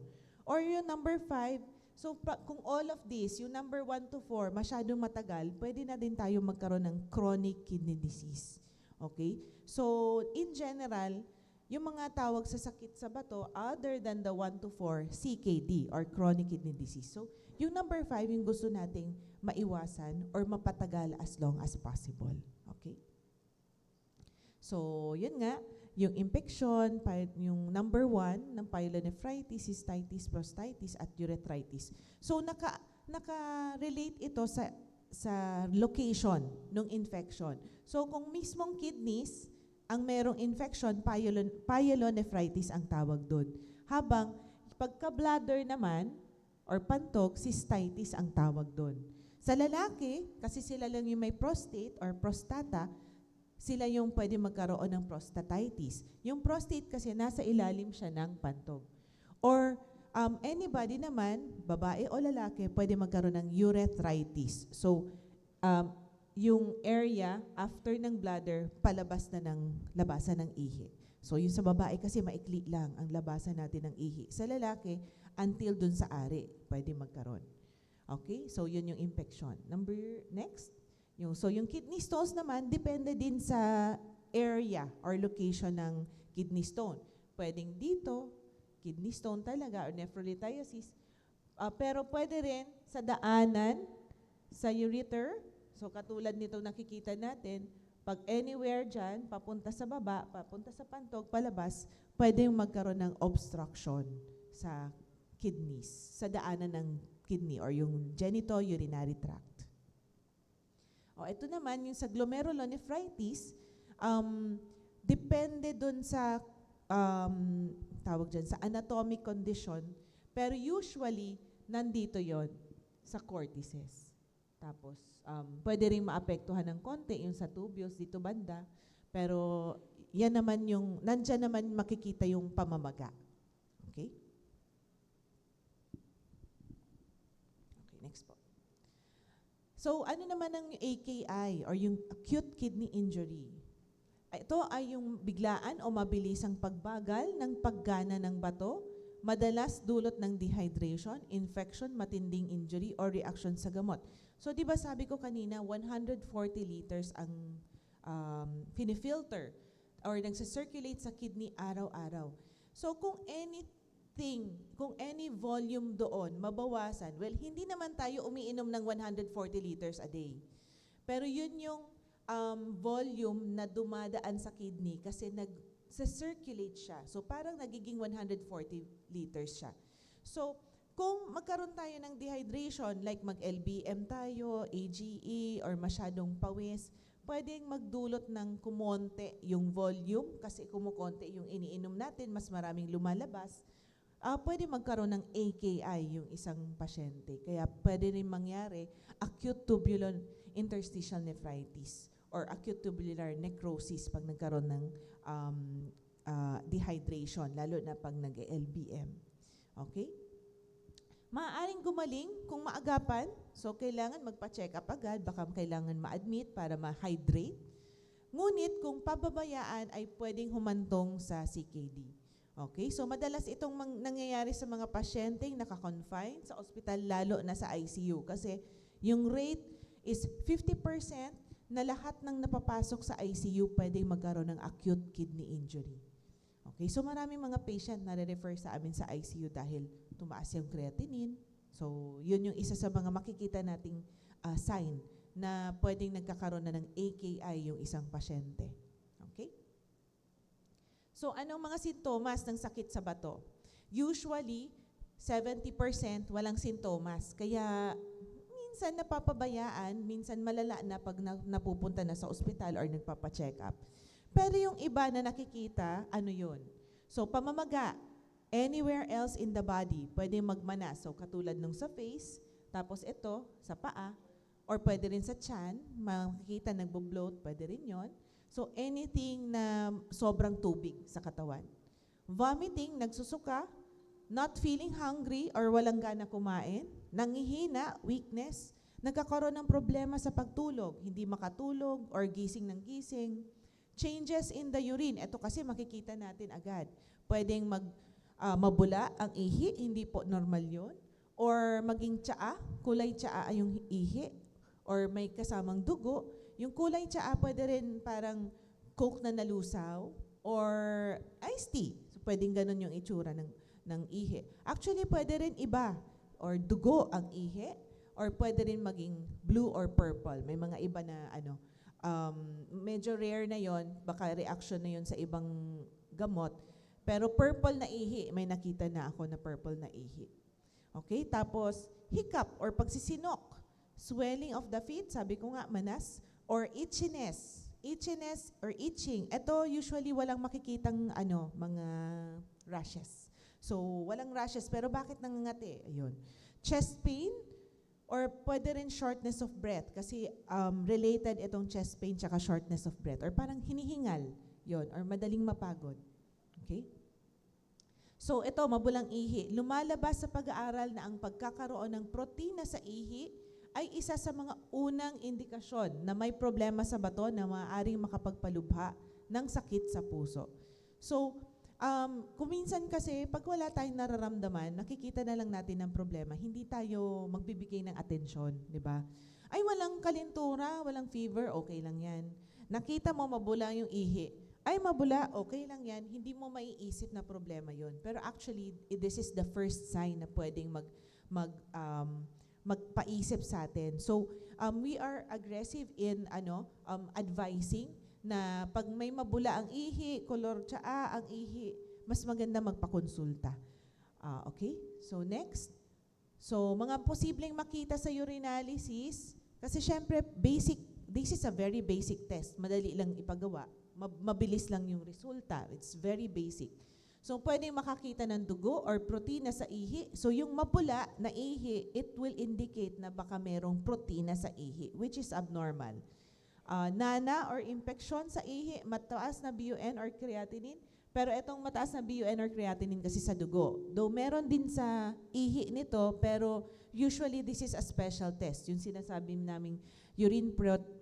Or yung number 5, so kung all of this, yung number 1 to 4, masyadong matagal, pwede na din tayo magkaroon ng chronic kidney disease. Okay? So, in general, yung mga tawag sa sakit sa bato, other than the 1 to 4, CKD or chronic kidney disease. So, yung number 5, yung gusto nating maiwasan or mapatagal as long as possible. Okay? So, yun nga, yung infection, yung number 1 ng pyelonephritis, cystitis, prostatitis, at urethritis. So, naka-relate ito sa location ng infection. So, kung mismong kidneys ang merong infection, pyelonephritis ang tawag doon. Habang pagka-bladder naman, or pantog, cystitis ang tawag doon. Sa lalaki, kasi sila lang yung may prostate or prostata, sila yung pwede magkaroon ng prostatitis. Yung prostate kasi nasa ilalim siya ng pantog. Or anybody naman, babae o lalaki, pwede magkaroon ng urethritis. So, yung area after ng bladder, palabas na ng labasan ng ihi. So, yung sa babae kasi maikli lang ang labasan natin ng ihi. Sa lalaki, until dun sa ari, pwede magkaroon. Okay? So, yun yung infection. Next. Yung kidney stones naman, depende din sa area or location ng kidney stone. Pwedeng dito, kidney stone talaga, or nephrolithiasis. Pero pwede rin sa daanan, sa ureter. So, katulad nito nakikita natin, pag anywhere dyan, papunta sa baba, papunta sa pantog, palabas, pwede yung magkaroon ng obstruction sa kidneys, sa daanan ng kidney or yung genitourinary tract. Ito naman, yung sa glomerulonephritis, depende dun sa, tawag dyan, sa anatomic condition, pero usually, nandito yon sa cortices. Tapos, pwede rin maapektuhan ng konti yung sa tubules dito banda, pero yan naman nandyan naman makikita yung pamamaga. Okay? Okay, next po. So, ano naman ang AKI or yung acute kidney injury? Ito ay yung biglaan o mabilisang pagbagal ng paggana ng bato, madalas dulot ng dehydration, infection, matinding injury, or reaction sa gamot. So, di ba sabi ko kanina, 140 liters ang pinifilter or nagsisirculate sa kidney araw-araw. So, kung any volume doon mabawasan, well, hindi naman tayo umiinom ng 140 liters a day. Pero yun yung volume na dumadaan sa kidney kasi nagsa-circulate siya. So parang nagiging 140 liters siya. So kung magkaroon tayo ng dehydration, like mag-LBM tayo, AGE, or masyadong pawis, pwedeng magdulot ng kumonte yung volume kasi kumukonte yung iniinom natin, mas maraming lumalabas. Pwede magkaroon ng AKI yung isang pasyente. Kaya pwede rin mangyari acute tubular interstitial nephritis or acute tubular necrosis pag nagkaroon ng dehydration, lalo na pag nag-LBM. Okay? Maaaring gumaling kung maagapan, so kailangan magpa-check up agad, baka kailangan ma-admit para ma-hydrate. Ngunit kung pababayaan ay pwedeng humantong sa CKD. Okay, so madalas itong nangyayari sa mga pasyenteng naka-confine sa ospital, lalo na sa ICU kasi yung rate is 50% na lahat ng napapasok sa ICU pwedeng magkaroon ng acute kidney injury. Okay, so maraming mga patient na re-refer sa amin sa ICU dahil tumaas yung creatinine. So yun yung isa sa mga makikita nating sign na pwedeng nagkakaroon na ng AKI yung isang pasyente. Okay? So, anong mga sintomas ng sakit sa bato? Usually, 70% walang sintomas. Kaya, minsan napapabayaan, minsan malala na pag napupunta na sa ospital or nagpapacheck up. Pero yung iba na nakikita, ano yun? So, pamamaga, anywhere else in the body, pwede magmanas. So, katulad nung sa face, tapos ito, sa paa, or pwede rin sa tiyan, makikita nagbo-bloat, pwede rin yon. So, anything na sobrang tubig sa katawan. Vomiting, nagsusuka, not feeling hungry or walang gana kumain, nangihina, weakness, nagkakaroon ng problema sa pagtulog, hindi makatulog or gising ng gising. Changes in the urine, ito kasi makikita natin agad. Pwedeng mabula ang ihi, hindi po normal yun. Or maging tsaa, kulay tsaa ay yung ihi. Or may kasamang dugo. Yung kulay tsaa pwede rin parang Coke na nalusaw or iced tea. So, pwedeng ganun yung itsura ng ihi. Actually, pwede rin iba or dugo ang ihi or pwede rin maging blue or purple. May mga iba na medyo rare na yon, baka reaction na yon sa ibang gamot. Pero purple na ihi, may nakita na ako na purple na ihi. Okay, tapos hiccup or pagsisinok, swelling of the feet, sabi ko nga manas, or itchiness or itching. Ito usually walang makikitang mga rashes. So walang rashes pero bakit nangangati? Ayun. Chest pain or pwede rin shortness of breath kasi related itong chest pain tsaka shortness of breath or parang hinihingal yon or madaling mapagod. Okay? So ito, mabulang ihi. Lumalabas sa pag-aaral na ang pagkakaroon ng protina sa ihi ay isa sa mga unang indikasyon na may problema sa bato na maaaring makapagpalubha ng sakit sa puso. So, kuminsan kasi pag wala tayong nararamdaman, nakikita na lang natin ang problema, hindi tayo magbibigay ng atensyon, di ba? Ay, walang kalintura, walang fever, okay lang yan. Nakita mo mabula yung ihi, ay mabula, okay lang yan, hindi mo maiisip na problema yon. Pero actually, this is the first sign na pwedeng magpaisip sa atin. So, we are aggressive in advising na pag may mabula ang ihi, kolor tsaa ang ihi, mas maganda magpakonsulta. Okay? So, next. So, mga posibleng makita sa urinalysis, kasi syempre, this is a very basic test. Madali lang ipagawa. Mabilis lang yung resulta. It's very basic. So, pwedeng makakita ng dugo or protina sa ihi. So, yung mapula na ihi, it will indicate na baka merong protina sa ihi, which is abnormal. Nana or infection sa ihi, mataas na BUN or creatinine. Pero itong mataas na BUN or creatinine kasi sa dugo. Though meron din sa ihi nito, pero usually this is a special test. Yung sinasabi naming urine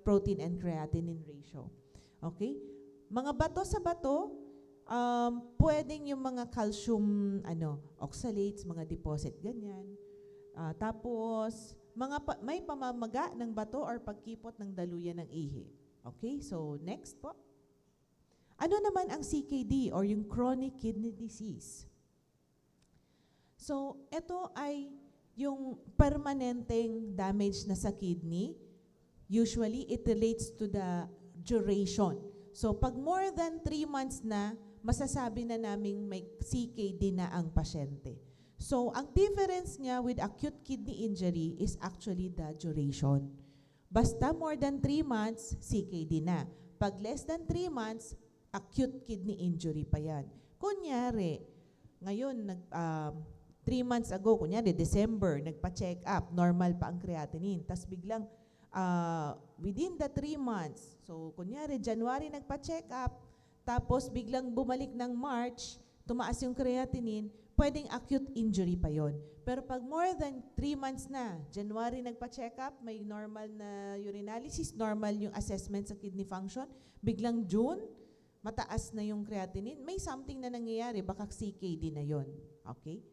protein and creatinine ratio. Okay? Mga bato sa bato, pwedeng yung mga calcium oxalates, mga deposit, ganyan. Tapos, may pamamaga ng bato or pagkipot ng daluyan ng ihi. Okay, so next po. Ano naman ang CKD or yung chronic kidney disease? So, ito ay yung permanenteng damage na sa kidney. Usually, it relates to the duration. So, pag more than 3 months na, masasabi na naming may CKD na ang pasyente. So, ang difference niya with acute kidney injury is actually the duration. Basta more than 3 months, CKD na. Pag less than 3 months, acute kidney injury pa yan. Kunyari, ngayon, 3 months ago, kunyari, December, nagpa-check up, normal pa ang creatinine. Tapos biglang, within the 3 months, so kunyari, January nagpa-check up, tapos biglang bumalik ng March, tumaas yung creatinine, pwedeng acute injury pa yon. Pero pag more than 3 months na, January nagpa-check up, may normal na urinalysis, normal yung assessment sa kidney function, biglang June, mataas na yung creatinine, may something na nangyayari, baka CKD na yon. Okay?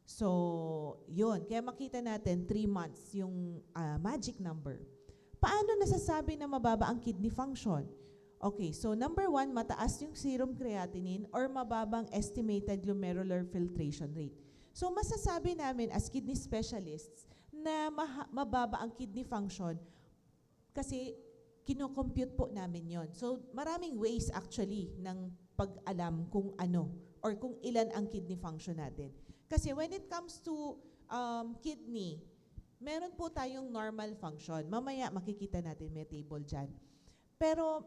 So, yun. Kaya makita natin, 3 months, yung magic number. Paano nasasabi na mababa ang kidney function? Okay, so number 1, mataas yung serum creatinine or mababang estimated glomerular filtration rate. So masasabi namin as kidney specialists na mababa ang kidney function kasi kino-compute po namin yon. So maraming ways actually ng pag-alam kung ano or kung ilan ang kidney function natin. Kasi when it comes to kidney, meron po tayong normal function. Mamaya makikita natin, may table dyan. Pero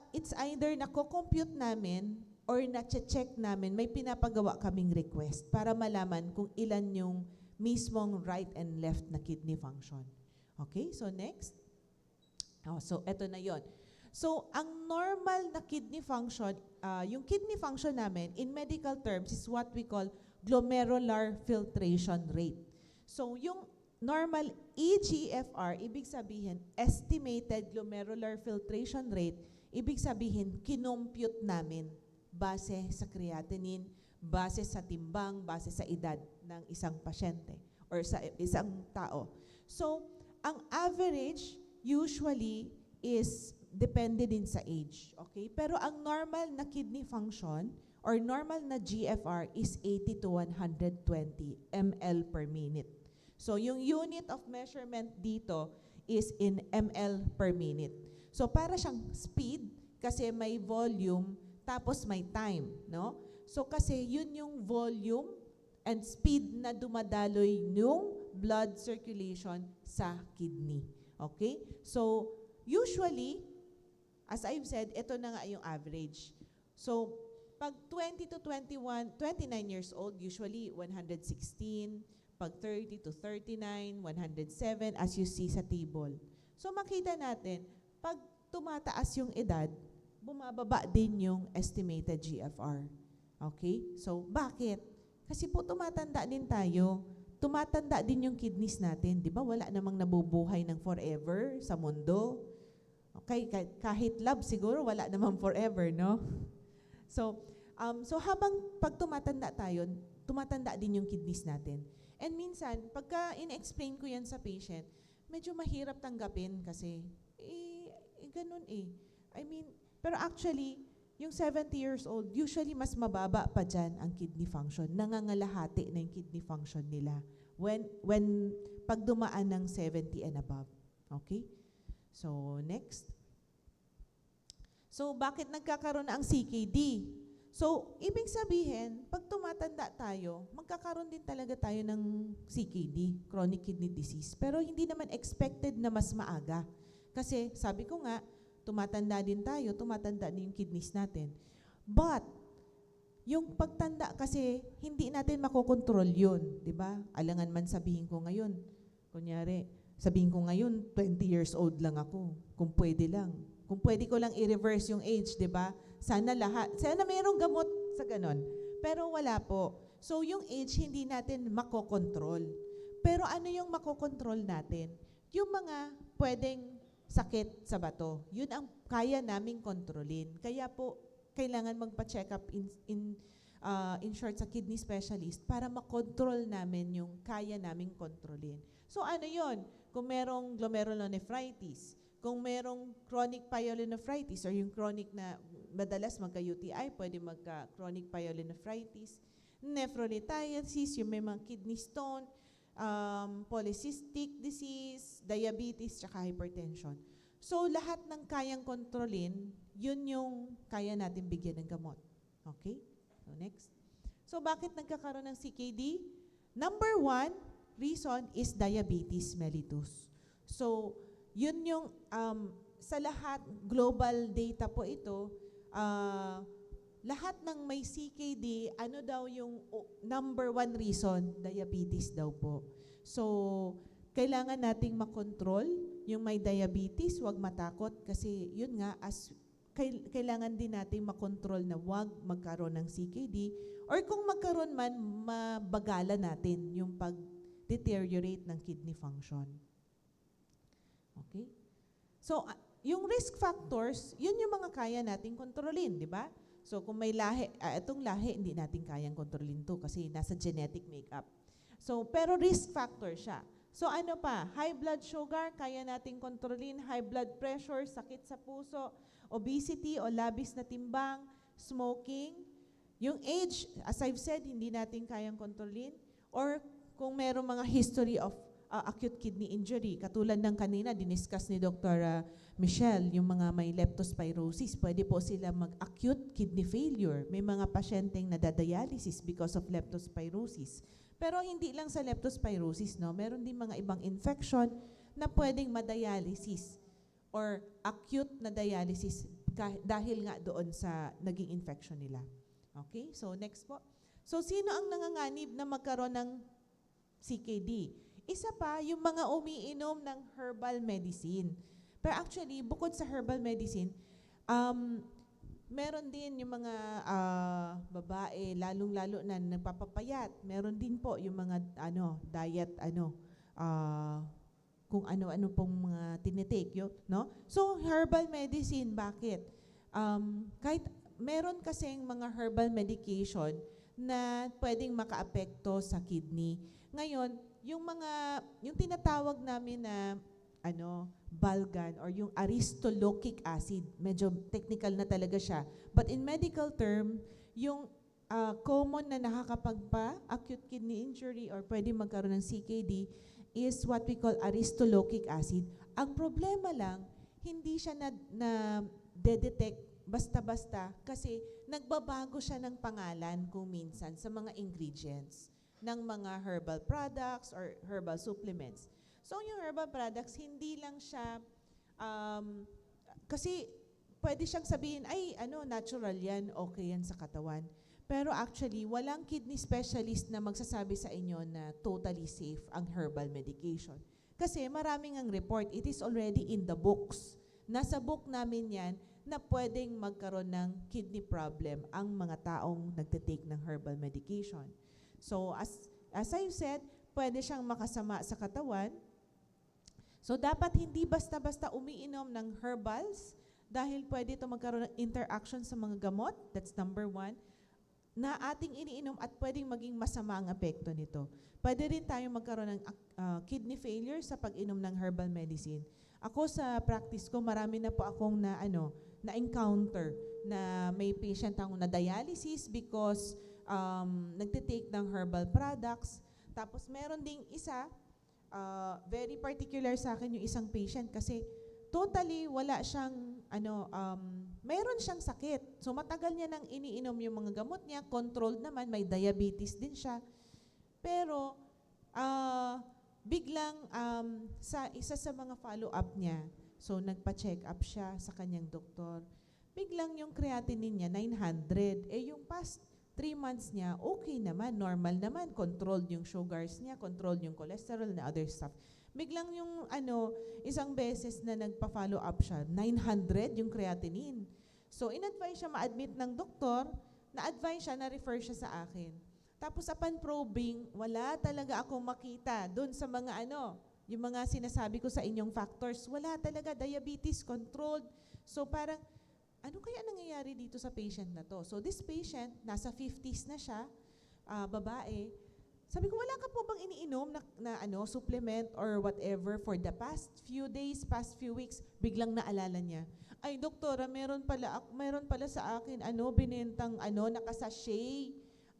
it's either nako-compute namin or na-check namin, may pinapagawa kaming request para malaman kung ilan yung mismong right and left na kidney function. Okay, so next. So eto na yon. So ang normal na kidney function, yung kidney function namin in medical terms is what we call glomerular filtration rate. So yung normal eGFR, ibig sabihin estimated glomerular filtration rate, ibig sabihin, kinompute namin base sa creatinine, base sa timbang, base sa edad ng isang pasyente or sa isang tao. So, ang average usually is depende din sa age. Okay? Pero ang normal na kidney function or normal na GFR is 80 to 120 ml per minute. So, yung unit of measurement dito is in ml per minute. So, para siyang speed, kasi may volume, tapos may time, no? So, kasi yun yung volume and speed na dumadaloy yung blood circulation sa kidney. Okay? So, usually, as I've said, ito na nga yung average. So, pag 20 to 29 years old, usually 116, pag 30 to 39, 107, as you see sa table. So, makita natin, pag tumataas yung edad, bumababa din yung estimated GFR. Okay? So, bakit? Kasi po tumatanda din tayo. Tumatanda din yung kidneys natin. Di ba? Wala namang nabubuhay ng forever sa mundo. Okay? Kahit love siguro, wala namang forever, no? So habang pag tumatanda tayo, tumatanda din yung kidneys natin. And minsan, pagka in-explain ko yan sa patient, medyo mahirap tanggapin kasi, ganun eh. I mean, pero actually, yung 70 years old, usually mas mababa pa dyan ang kidney function. Nangangalahati na yung kidney function nila when pag dumaan ng 70 and above. Okay? So, next. So, bakit nagkakaroon na ang CKD? So, ibig sabihin, pag tumatanda tayo, magkakaroon din talaga tayo ng CKD, chronic kidney disease. Pero hindi naman expected na mas maaga. Kasi, sabi ko nga, tumatanda din tayo, tumatanda din yung kidneys natin. But, yung pagtanda kasi, hindi natin makokontrol yun. Diba? Alangan man sabihin ko ngayon, kunyari, sabihin ko ngayon, 20 years old lang ako, kung pwede lang. Kung pwede ko lang i-reverse yung age, diba? Sana mayroong gamot sa ganon. Pero wala po. So, yung age, hindi natin makokontrol. Pero ano yung makokontrol natin? Yung mga pwedeng sakit sa bato. Yun ang kaya naming kontrolin. Kaya po, kailangan magpa-check up in short sa kidney specialist para makontrol namin yung kaya naming kontrolin. So ano yun? Kung merong glomerulonephritis, kung merong chronic pyelonephritis or yung chronic na madalas magka-UTI, pwede magka-chronic pyelonephritis, nephrolithiasis, yung may mga kidney stone, polycystic disease, diabetes, tsaka hypertension. So, lahat ng kayang kontrolin, yun yung kaya natin bigyan ng gamot. Okay? So next. So bakit nagkakaroon ng CKD? Number one reason is diabetes mellitus. So yun yung sa lahat, global data po ito, lahat ng may CKD, ano daw yung number one reason? Diabetes daw po. So, kailangan nating makontrol yung may diabetes, huwag matakot kasi yun nga, kailangan din nating makontrol na huwag magkaroon ng CKD or kung magkaroon man, mabagalan natin yung pag-deteriorate ng kidney function. Okay? So, yung risk factors, yun yung mga kaya nating kontrolin, di ba? So, kung may lahi, itong lahi, hindi natin kayang kontrolin to kasi nasa genetic makeup. So, pero risk factor siya. So, ano pa? High blood sugar, kaya nating kontrolin. High blood pressure, sakit sa puso, obesity o labis na timbang, smoking. Yung age, as I've said, hindi natin kayang kontrolin. Or kung meron mga history of acute kidney injury, katulad ng kanina, diniscuss ni Dr. Michelle, yung mga may leptospirosis, pwede po sila mag-acute kidney failure. May mga pasyenteng nadadialysis because of leptospirosis. Pero hindi lang sa leptospirosis, no? Meron din mga ibang infection na pwedeng madialysis or acute na dialysis dahil nga doon sa naging infection nila. Okay? So, next po. So, sino ang nanganganib na magkaroon ng CKD? Isa pa, yung mga umiinom ng herbal medicine. Pero actually, bukod sa herbal medicine, meron din yung mga babae, lalong-lalo na nagpapapayat. Meron din po yung mga diet, kung ano-ano pong mga tinitake. No? So, herbal medicine, bakit? Kahit meron kasing mga herbal medication na pwedeng makaapekto sa kidney. Ngayon, yung tinatawag namin na Balgan or yung aristolochic acid, medyo technical na talaga siya. But in medical term, yung common na nakakapagpa-acute kidney injury or pwede magkaroon ng CKD is what we call aristolochic acid. Ang problema lang, hindi siya na-detect basta-basta kasi nagbabago siya ng pangalan kung minsan sa mga ingredients ng mga herbal products or herbal supplements. So, yung herbal products, hindi lang siya, kasi pwede siyang sabihin, natural yan, okay yan sa katawan. Pero actually, walang kidney specialist na magsasabi sa inyo na totally safe ang herbal medication. Kasi maraming ang report, it is already in the books. Nasa book namin yan na pwedeng magkaroon ng kidney problem ang mga taong nagtitake ng herbal medication. So, as I said, pwede siyang makasama sa katawan. So, dapat hindi basta-basta umiinom ng herbals dahil pwede ito magkaroon ng interaction sa mga gamot. That's number one. Na ating iniinom at pwedeng maging masama ang epekto nito. Pwede rin tayong magkaroon ng kidney failure sa pag-inom ng herbal medicine. Ako sa practice ko, marami na po akong na-encounter na may patient akong na dialysis because nagtitake ng herbal products. Tapos meron ding isa, very particular sa akin yung isang patient kasi totally wala siyang, meron siyang sakit. So matagal niya nang iniinom yung mga gamot niya, controlled naman, may diabetes din siya. Pero biglang sa isa sa mga follow-up niya, so nagpa-check up siya sa kanyang doktor, biglang yung creatinine niya 900. Yung past 3 months niya, okay naman, normal naman, controlled yung sugars niya, controlled yung cholesterol and other stuff. Biglang yung isang beses na nagpa-follow up siya, 900 yung creatinine. So in-advise siya ma-admit ng doktor, na-advise siya, na-refer siya sa akin. Tapos upon probing, wala talaga akong makita doon sa mga yung mga sinasabi ko sa inyong factors, wala talaga, diabetes controlled. So parang, ano kaya nangyayari dito sa patient na to? So this patient, nasa 50s na siya, babae. Sabi ko, wala ka po bang iniinom na supplement or whatever for the past few days, past few weeks? Biglang naalala niya. Ay, doktora, meron pala sa akin, binentang, nakasachet.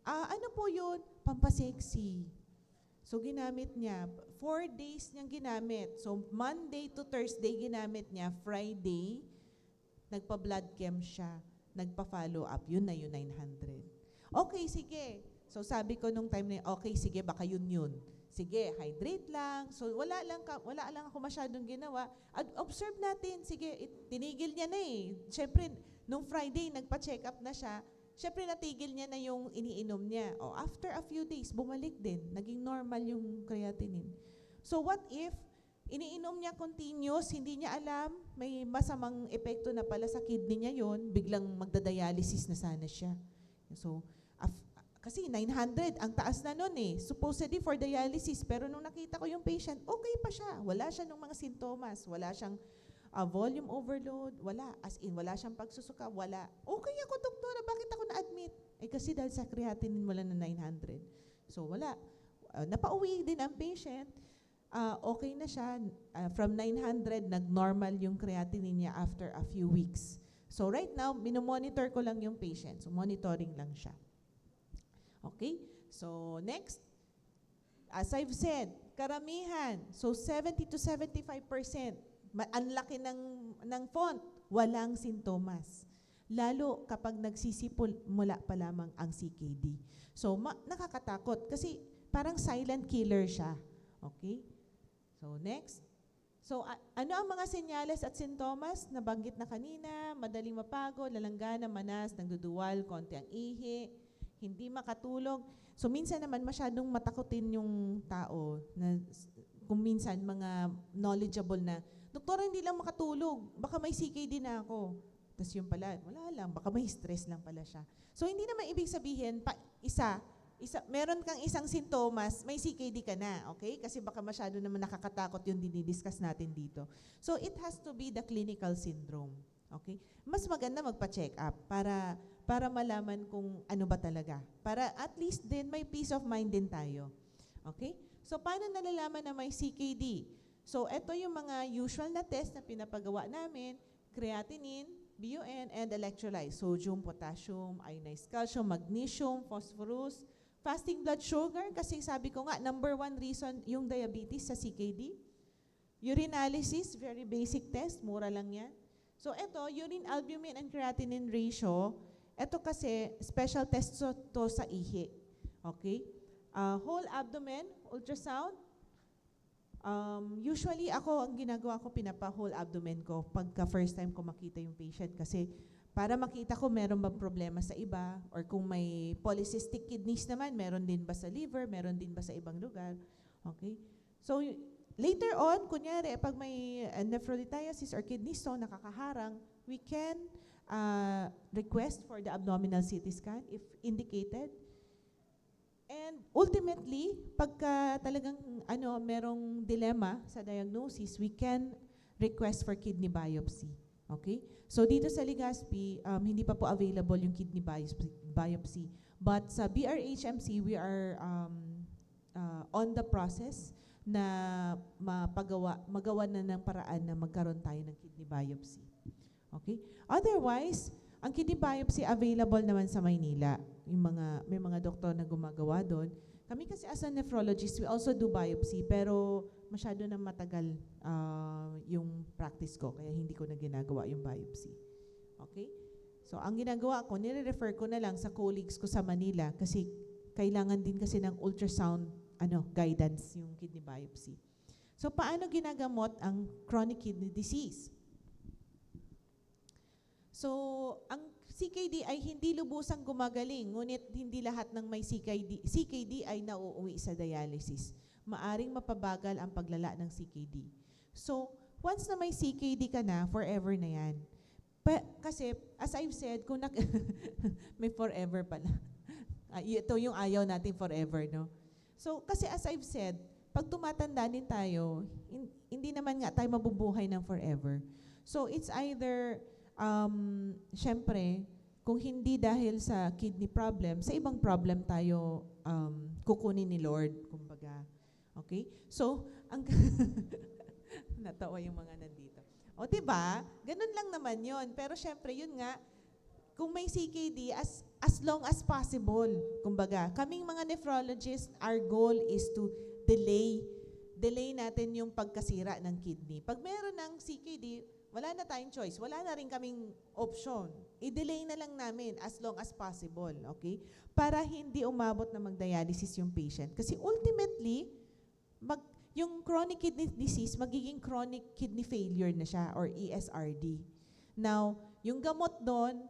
Ano po yun? Pampasexy. So ginamit niya. 4 days niyang ginamit. So Monday to Thursday ginamit niya. Friday, nagpa-blood chem siya. nagpa-follow up, yun na yung 900. Okay, sige. So sabi ko nung time na yun, okay, sige, baka yun. Sige, hydrate lang. So wala lang ako masyadong ginawa. Observe natin, sige, tinigil niya na eh. Siyempre, nung Friday, nagpa-check up na siya. Siyempre, natigil niya na yung iniinom niya. O, after a few days, bumalik din. Naging normal yung creatinine. So what if, iniinom niya continuous, hindi niya alam, may masamang epekto na pala sa kidney niya yon, biglang magdadialysis na sana siya. So, kasi 900, ang taas na nun eh. Supposedly for dialysis, pero nung nakita ko yung patient, okay pa siya. Wala siya ng mga sintomas, wala siyang volume overload, wala. As in, wala siyang pagsusuka, wala. Okay ako, doktora, bakit ako na-admit? Eh kasi dahil sa creatinine mo lang na 900. So wala. Napauwi din ang patient. Okay na siya. From 900, nag-normal yung creatinine niya after a few weeks. So right now, minomonitor ko lang yung patient. So monitoring lang siya. Okay? So next, as I've said, karamihan, so 70 to 75%, ang laki ng font, walang sintomas. Lalo kapag nagsisipol mula pa lamang ang CKD. So nakakatakot kasi parang silent killer siya. Okay? So next. So ano ang mga senyales at sintomas? Nabanggit na kanina, madaling mapagod, lalanggana, manas, nagduduwal, konti ang ihi, hindi makatulog. So minsan naman masyadong matakotin yung tao na kung minsan mga knowledgeable na, doktora, hindi lang makatulog, baka may CKD na ako. Tapos yung pala, wala lang, baka may stress lang pala siya. So hindi naman ibig sabihin, meron kang isang sintomas, may CKD ka na, okay? Kasi baka masyado naman nakakatakot yung dinidiscuss natin dito. So it has to be the clinical syndrome, okay? Mas maganda magpa-check up para malaman kung ano ba talaga. Para at least din may peace of mind din tayo. Okay? So paano nalalaman na may CKD? So ito yung mga usual na test na pinapagawa namin, creatinine, BUN, and electrolytes. Sodium, potassium, ionized calcium, magnesium, phosphorus, fasting blood sugar, kasi sabi ko nga, number 1 reason yung diabetes sa CKD. Urinalysis, very basic test, mura lang yan. So ito, urine albumin and creatinine ratio, ito kasi special test to sa ihi. Okay? Whole abdomen, ultrasound. Usually ako, ang ginagawa ko, pinapa-whole abdomen ko pagka first time ko makita yung patient kasi para makita ko meron bang problema sa iba or kung may polycystic kidneys naman, meron din ba sa liver, meron din ba sa ibang lugar. Okay? So later on, kunyari, pag may nephrolithiasis or kidney stone nakakaharang, we can request for the abdominal CT scan if indicated. And ultimately, pagka talagang merong dilemma sa diagnosis, we can request for kidney biopsy. Okay? So dito sa Legazpi, hindi pa po available yung kidney biopsy. But sa BRHMC, we are on the process na magawa na ng paraan na magkaroon tayo ng kidney biopsy. Okay? Otherwise, ang kidney biopsy available naman sa Maynila. May mga doktor na gumagawa doon. Kami kasi as a nephrologist, we also do biopsy, pero masyado na matagal yung practice ko, kaya hindi ko na ginagawa yung biopsy. Okay? So, ang ginagawa ko, nire-refer ko na lang sa colleagues ko sa Manila kasi kailangan din kasi ng ultrasound guidance yung kidney biopsy. So, paano ginagamot ang chronic kidney disease? So, ang CKD ay hindi lubusang gumagaling, ngunit hindi lahat ng may CKD ay nauuwi sa dialysis. Maaring mapabagal ang paglala ng CKD. So, once na may CKD ka na, forever na yan. Kasi, as I've said, kung may forever pala. Ito yung ayaw natin forever, no? So, kasi as I've said, pag tumatanda din tayo, hindi naman nga tayo mabubuhay ng forever. So, it's either syempre, kung hindi dahil sa kidney problem, sa ibang problem tayo kukunin ni Lord, kumbaga. Okay? So, natawa yung mga nandito. O, diba? Ganun lang naman yon. Pero syempre, yun nga, kung may CKD, as long as possible, kumbaga, kaming mga nephrologists, our goal is to delay natin yung pagkasira ng kidney. Pag meron ng CKD, wala na tayong choice. Wala na rin kaming option. I-delay na lang namin as long as possible, okay? Para hindi umabot na mag-dialysis yung patient. Kasi ultimately, yung chronic kidney disease, magiging chronic kidney failure na siya or ESRD. Now, yung gamot doon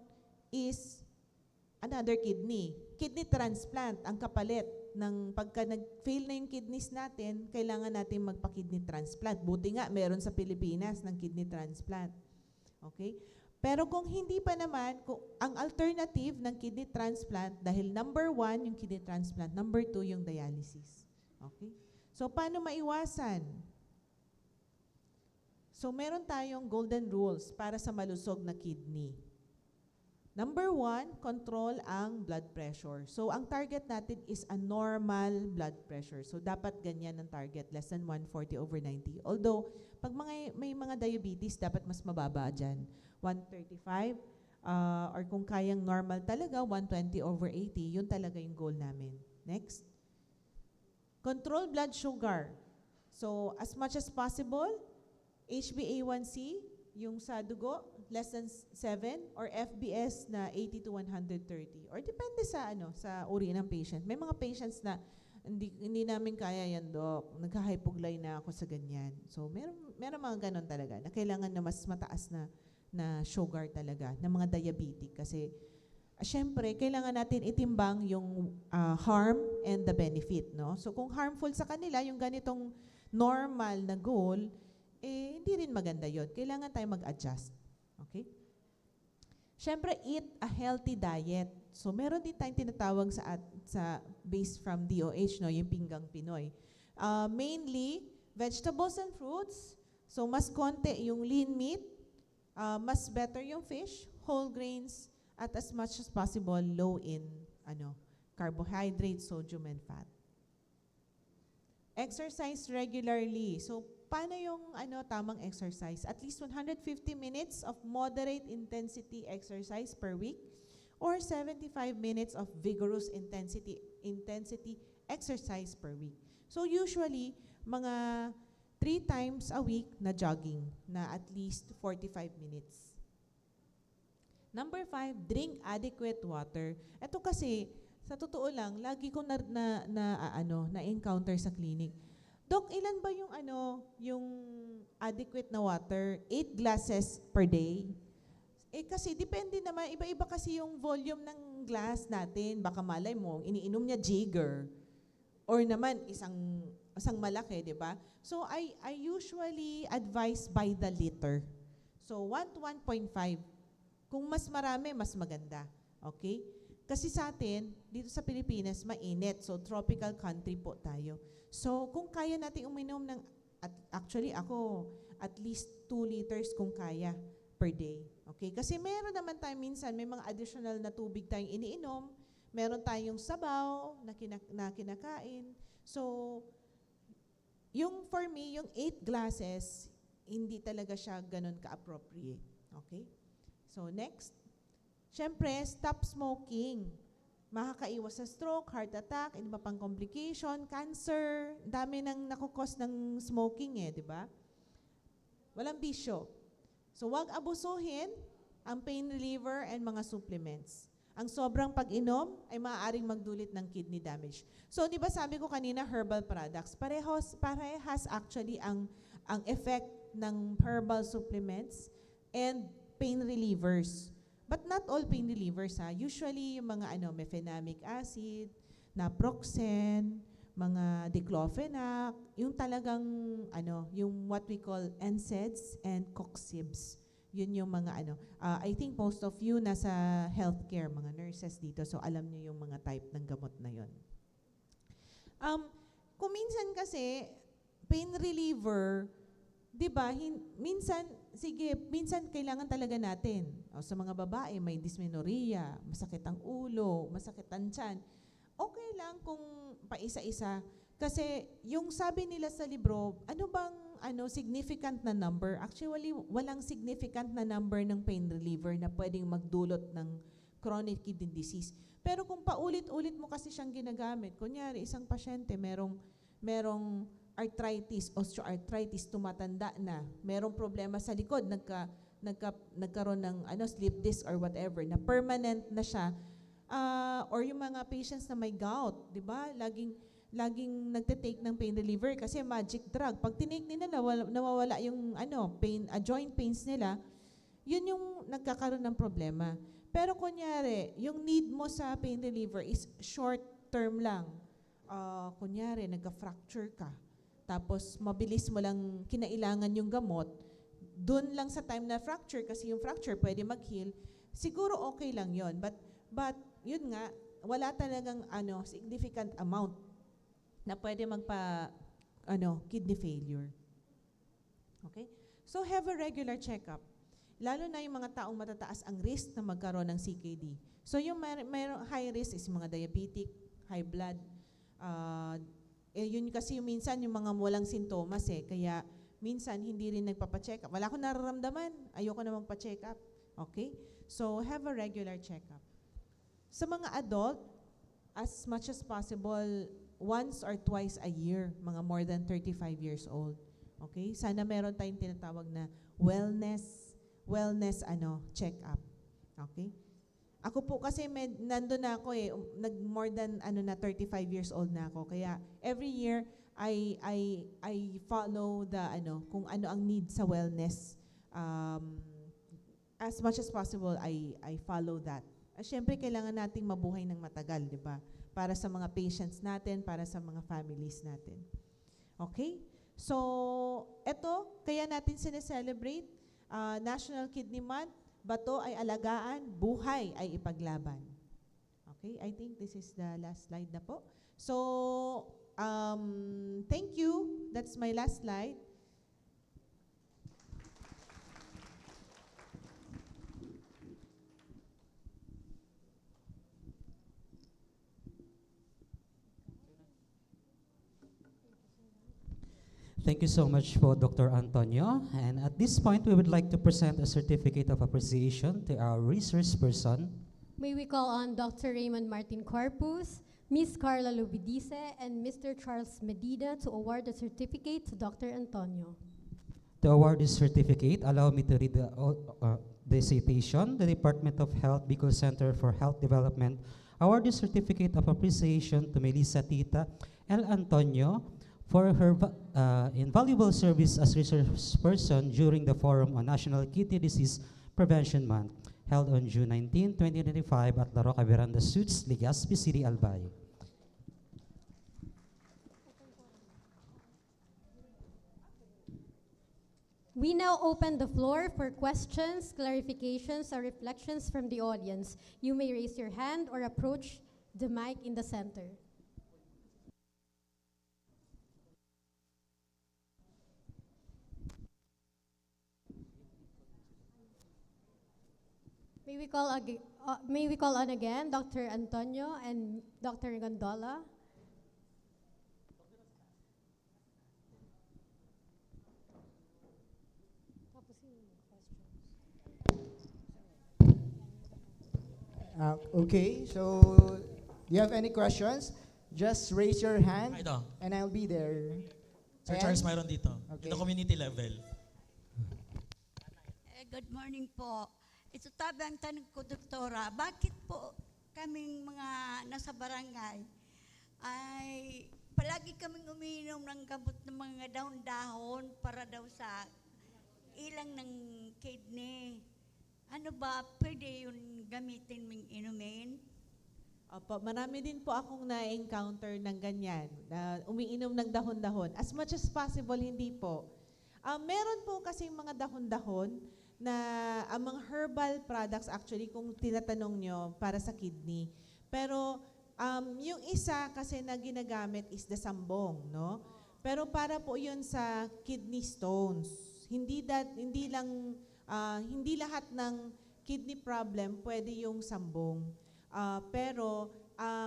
is another kidney. Kidney transplant, ang kapalit ng pagka nag-fail na yung kidneys natin, kailangan natin magpa-kidney transplant. Buti nga, meron sa Pilipinas ng kidney transplant. Okay? Pero kung hindi pa naman, ang alternative ng kidney transplant, dahil number 1, yung kidney transplant, number 2, yung dialysis. Okay? So, paano maiwasan? So, meron tayong golden rules para sa malusog na kidney. Number 1, control ang blood pressure. So, ang target natin is a normal blood pressure. So, dapat ganyan ang target, less than 140/90. Although, pag may mga diabetes, dapat mas mababa dyan. 135, or kung kayang normal talaga, 120/80, yun talaga yung goal namin. Next. Control blood sugar. So, as much as possible, HbA1c, yung sa dugo, less than 7, or FBS na 80 to 130. Or depende sa sa uri ng patient. May mga patients na hindi namin kaya yan, Doc. Nagka-hypoglycemia na ako sa ganyan. So, meron mga ganon talaga na kailangan na mas mataas na sugar talaga, ng mga diabetic. Kasi, syempre, kailangan natin itimbang yung harm and the benefit. No? So, kung harmful sa kanila, yung ganitong normal na goal, hindi rin maganda yon. Kailangan tayo mag-adjust. Okay? Siyempre, eat a healthy diet. So, meron din tayong tinatawag sa based from DOH, no, yung pinggang Pinoy. Mainly, vegetables and fruits. So, mas konti yung lean meat. Mas better yung fish, whole grains, at as much as possible, low in carbohydrates, sodium, and fat. Exercise regularly. So, paano yung tamang exercise? At least 150 minutes of moderate intensity exercise per week or 75 minutes of vigorous intensity exercise per week. So usually, mga 3 times a week na jogging na at least 45 minutes. Number 5, drink adequate water. Ito kasi, sa totoo lang, lagi ko na-encounter sa clinic. Doc, ilan ba yung adequate na water? 8 glasses per day? Kasi depende naman, iba-iba kasi yung volume ng glass natin. Baka malay mo, iniinom niya jigger. Or naman, isang malaki, di ba? So, I usually advise by the liter. So, 1 to 1.5. Kung mas marami, mas maganda. Okay? Kasi sa atin, dito sa Pilipinas, mainit. So, tropical country po tayo. So, kung kaya natin uminom ng, actually ako, at least 2 liters kung kaya per day. Okay? Kasi meron naman tayo minsan, may mga additional na tubig tayong iniinom, meron tayong sabaw na kinakain. So, for me, yung 8 glasses, hindi talaga siya ganun ka-appropriate. Okay? So, next. Siyempre, stop smoking. Makakaiwas sa stroke, heart attack, iba pang complication, cancer, dami nang nakukos ng smoking di ba? Walang bisyo. So, wag abusuhin ang pain reliever and mga supplements. Ang sobrang pag-inom ay maaaring magdulot ng kidney damage. So, di ba sabi ko kanina, herbal products, parehas actually ang effect ng herbal supplements and pain relievers. But not all pain relievers Usually yung mga mefenamic acid, naproxen, mga diclofenac, yung talagang yung what we call NSAIDs and COXIBs. Yun yung mga I think most of you nasa healthcare, mga nurses dito, so alam niyo yung mga type ng gamot na yun. Kung minsan kasi pain reliever, di ba, minsan kailangan talaga natin. Sa mga babae, may dysmenorrhea, masakit ang ulo, masakit ang tiyan. Okay lang kung paisa-isa. Kasi yung sabi nila sa libro, ano bang significant na number? Actually, walang significant na number ng pain reliever na pwedeng magdulot ng chronic kidney disease. Pero kung paulit-ulit mo kasi siyang ginagamit, kunyari, isang pasyente merong arthritis, osteoarthritis, tumatanda na, merong problema sa likod, nagkaroon ng slip disc or whatever, na permanent na siya, or yung mga patients na may gout, di ba? Laging nagte-take ng pain reliever kasi magic drug. Pag tinake nila, nawawala yung joint pains nila, yun yung nagkakaroon ng problema. Pero kunyari, yung need mo sa pain reliever is short term lang. Kunyari, nagka-fracture ka, tapos mabilis mo lang kinailangan yung gamot, dun lang sa time na fracture, kasi yung fracture pwede mag-heal, siguro okay lang yon. But yun nga, wala talagang significant amount na pwede kidney failure. Okay? So have a regular checkup. Lalo na yung mga taong matataas ang risk na magkaroon ng CKD. So yung mayroong high risk is mga diabetic, high blood. Yun kasi minsan yung mga walang sintomas kaya minsan hindi rin nagpapacheck up. Wala akong nararamdaman, ayoko na magpa-check up. Okay? So have a regular checkup. Sa mga adult, as much as possible, once or twice a year, mga more than 35 years old. Okay? Sana meron tayong tinatawag na wellness check-up. Okay? Ako po kasi nandun na ako more than 35 years old na ako. Kaya every year I follow kung ano ang need sa wellness. As much as possible I follow that. Siyempre kailangan nating mabuhay ng matagal, 'di ba? Para sa mga patients natin, para sa mga families natin. Okay? So, eto kaya natin sineselebrate National Kidney Month. Bato ay alagaan, buhay ay ipaglaban. Okay, I think this is the last slide na po. So, thank you. That's my last slide. Thank you so much for Dr. Antonio. And at this point, we would like to present a certificate of appreciation to our resource person. May we call on Dr. Raymond Martin Corpus, Ms. Carla Lubidice, and Mr. Charles Medina to award the certificate to Dr. Antonio. To award this certificate, allow me to read the citation. The Department of Health Bicol Center for Health Development award the certificate of appreciation to Melissa Tita L. Antonio for her invaluable service as resource person during the Forum on National Kidney Disease Prevention Month, held on June 19, 2025 at La Roca Veranda Suites, Legazpi City, Albay. We now open the floor for questions, clarifications, or reflections from the audience. You may raise your hand or approach the mic in the center. May we call on again Dr. Antonio and Dr. Gondola? Okay, so do you have any questions? Just raise your hand Ito. and I'll be there. Sir Ayan. Charles, mayroon dito. Okay. In the community level. Good morning po. Ito tabi ang tanong ko, Doktora, bakit po kaming mga nasa barangay ay palagi kaming umiinom ng gamot ng mga dahon-dahon para daw sa ilang ng kidney? Ano ba, pwede yun gamitin ming inumin? Opo, marami din po akong na-encounter ng ganyan, na umiinom ng dahon-dahon. As much as possible, hindi po. Meron po kasing mga dahon-dahon na ang mga herbal products actually kung tinatanong nyo para sa kidney. Pero yung isa kasi na ginagamit is the sambong, no? Pero para po yun sa kidney stones. Hindi lahat ng kidney problem pwede yung sambong. Pero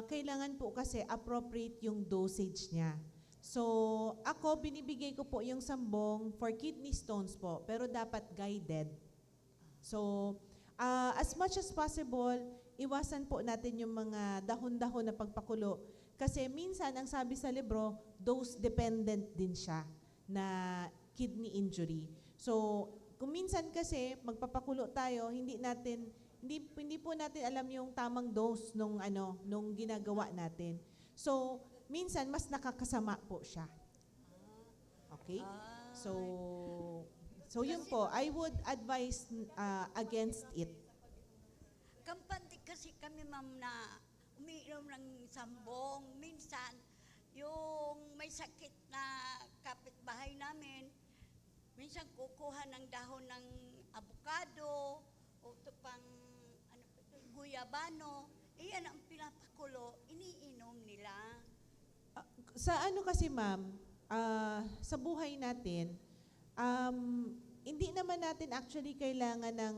kailangan po kasi appropriate yung dosage niya. So, ako binibigay ko po yung sambong for kidney stones po, pero dapat guided. So, as much as possible, iwasan po natin yung mga dahon-dahon na pagpakulo. Kasi minsan, ang sabi sa libro, dose-dependent din siya na kidney injury. So, kung minsan kasi magpapakulo tayo, hindi po natin alam yung tamang dose nung ginagawa natin. So, minsan mas nakakasama po siya. Okay? So yun po, I would advise against it. Kampante kasi kami, ma'am, na umiinom ng sambong. Minsan, yung may sakit na kapitbahay namin, minsan kukuha ng dahon ng abukado o ito pang guyabano. Iyan ang pinapakulo, iniinom nila. Sa ano kasi ma'am, sa buhay natin, hindi naman natin actually kailangan ng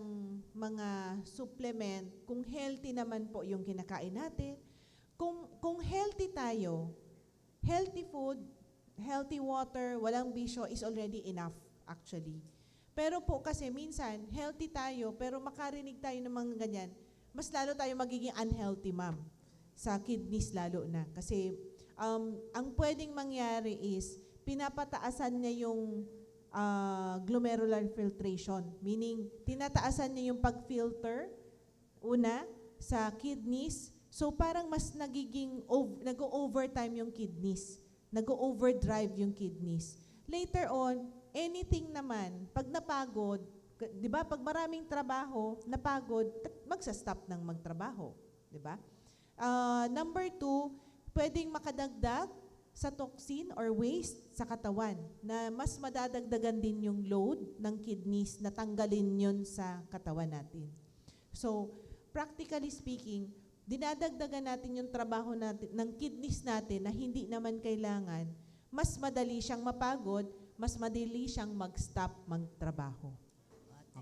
mga supplement kung healthy naman po yung kinakain natin. Kung healthy tayo, healthy food, healthy water, walang bisyo is already enough actually. Pero po kasi minsan, healthy tayo, pero makarinig tayo ng mga ganyan, mas lalo tayo magiging unhealthy, ma'am. Sa kidneys lalo na. Kasi ang pwedeng mangyari is, pinapataasan niya yung glomerular filtration. Meaning, tinataasan niya yung pag-filter, una, sa kidneys. So, parang mas nag-overtime yung kidneys. Nag-overdrive yung kidneys. Later on, anything naman, pag napagod, di ba, pag maraming trabaho, napagod, magsa-stop ng magtrabaho. Di ba? Number 2, pwedeng makadagdag sa toxin or waste sa katawan na mas madadagdagan din yung load ng kidneys na tanggalin yun sa katawan natin. So, practically speaking, dinadagdagan natin yung trabaho natin, ng kidneys natin na hindi naman kailangan, mas madali siyang mapagod, mas madali siyang mag-stop magtrabaho.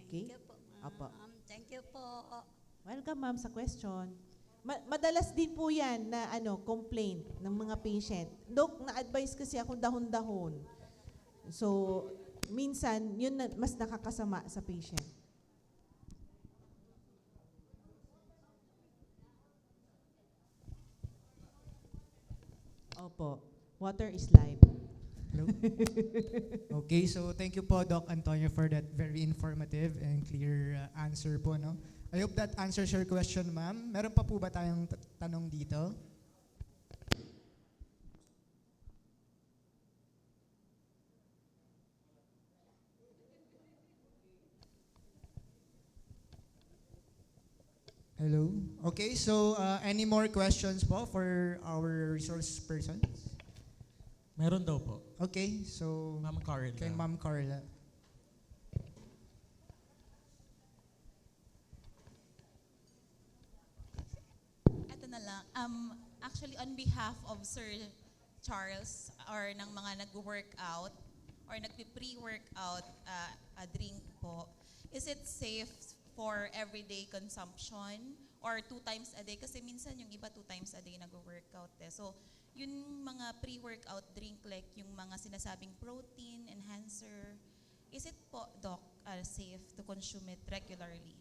Okay? Thank you po, ma'am. Thank you po. Welcome, ma'am, sa question. Madalas din po yan na complaint ng mga patient. Dok, na-advise kasi ako dahon-dahon. So, minsan, yun mas nakakasama sa patient. Opo. Water is life. Hello? Okay, so thank you po, Doc Antonio, for that very informative and clear answer po, no? I hope that answers your question, ma'am. Meron pa po ba tayong tanong dito? Hello? Okay, so any more questions po for our resource persons? Meron daw po. Okay, so Ma'am Carla. kay Ma'am Carla. Ito na lang. Actually, on behalf of Sir Charles or ng mga nag-workout or nagpi-pre-workout drink po, is it safe for everyday consumption or 2 times a day? Kasi minsan yung iba 2 times a day nag-workout eh. So, yung mga pre-workout drink like yung mga sinasabing protein, enhancer, is it po, Doc, safe to consume it regularly?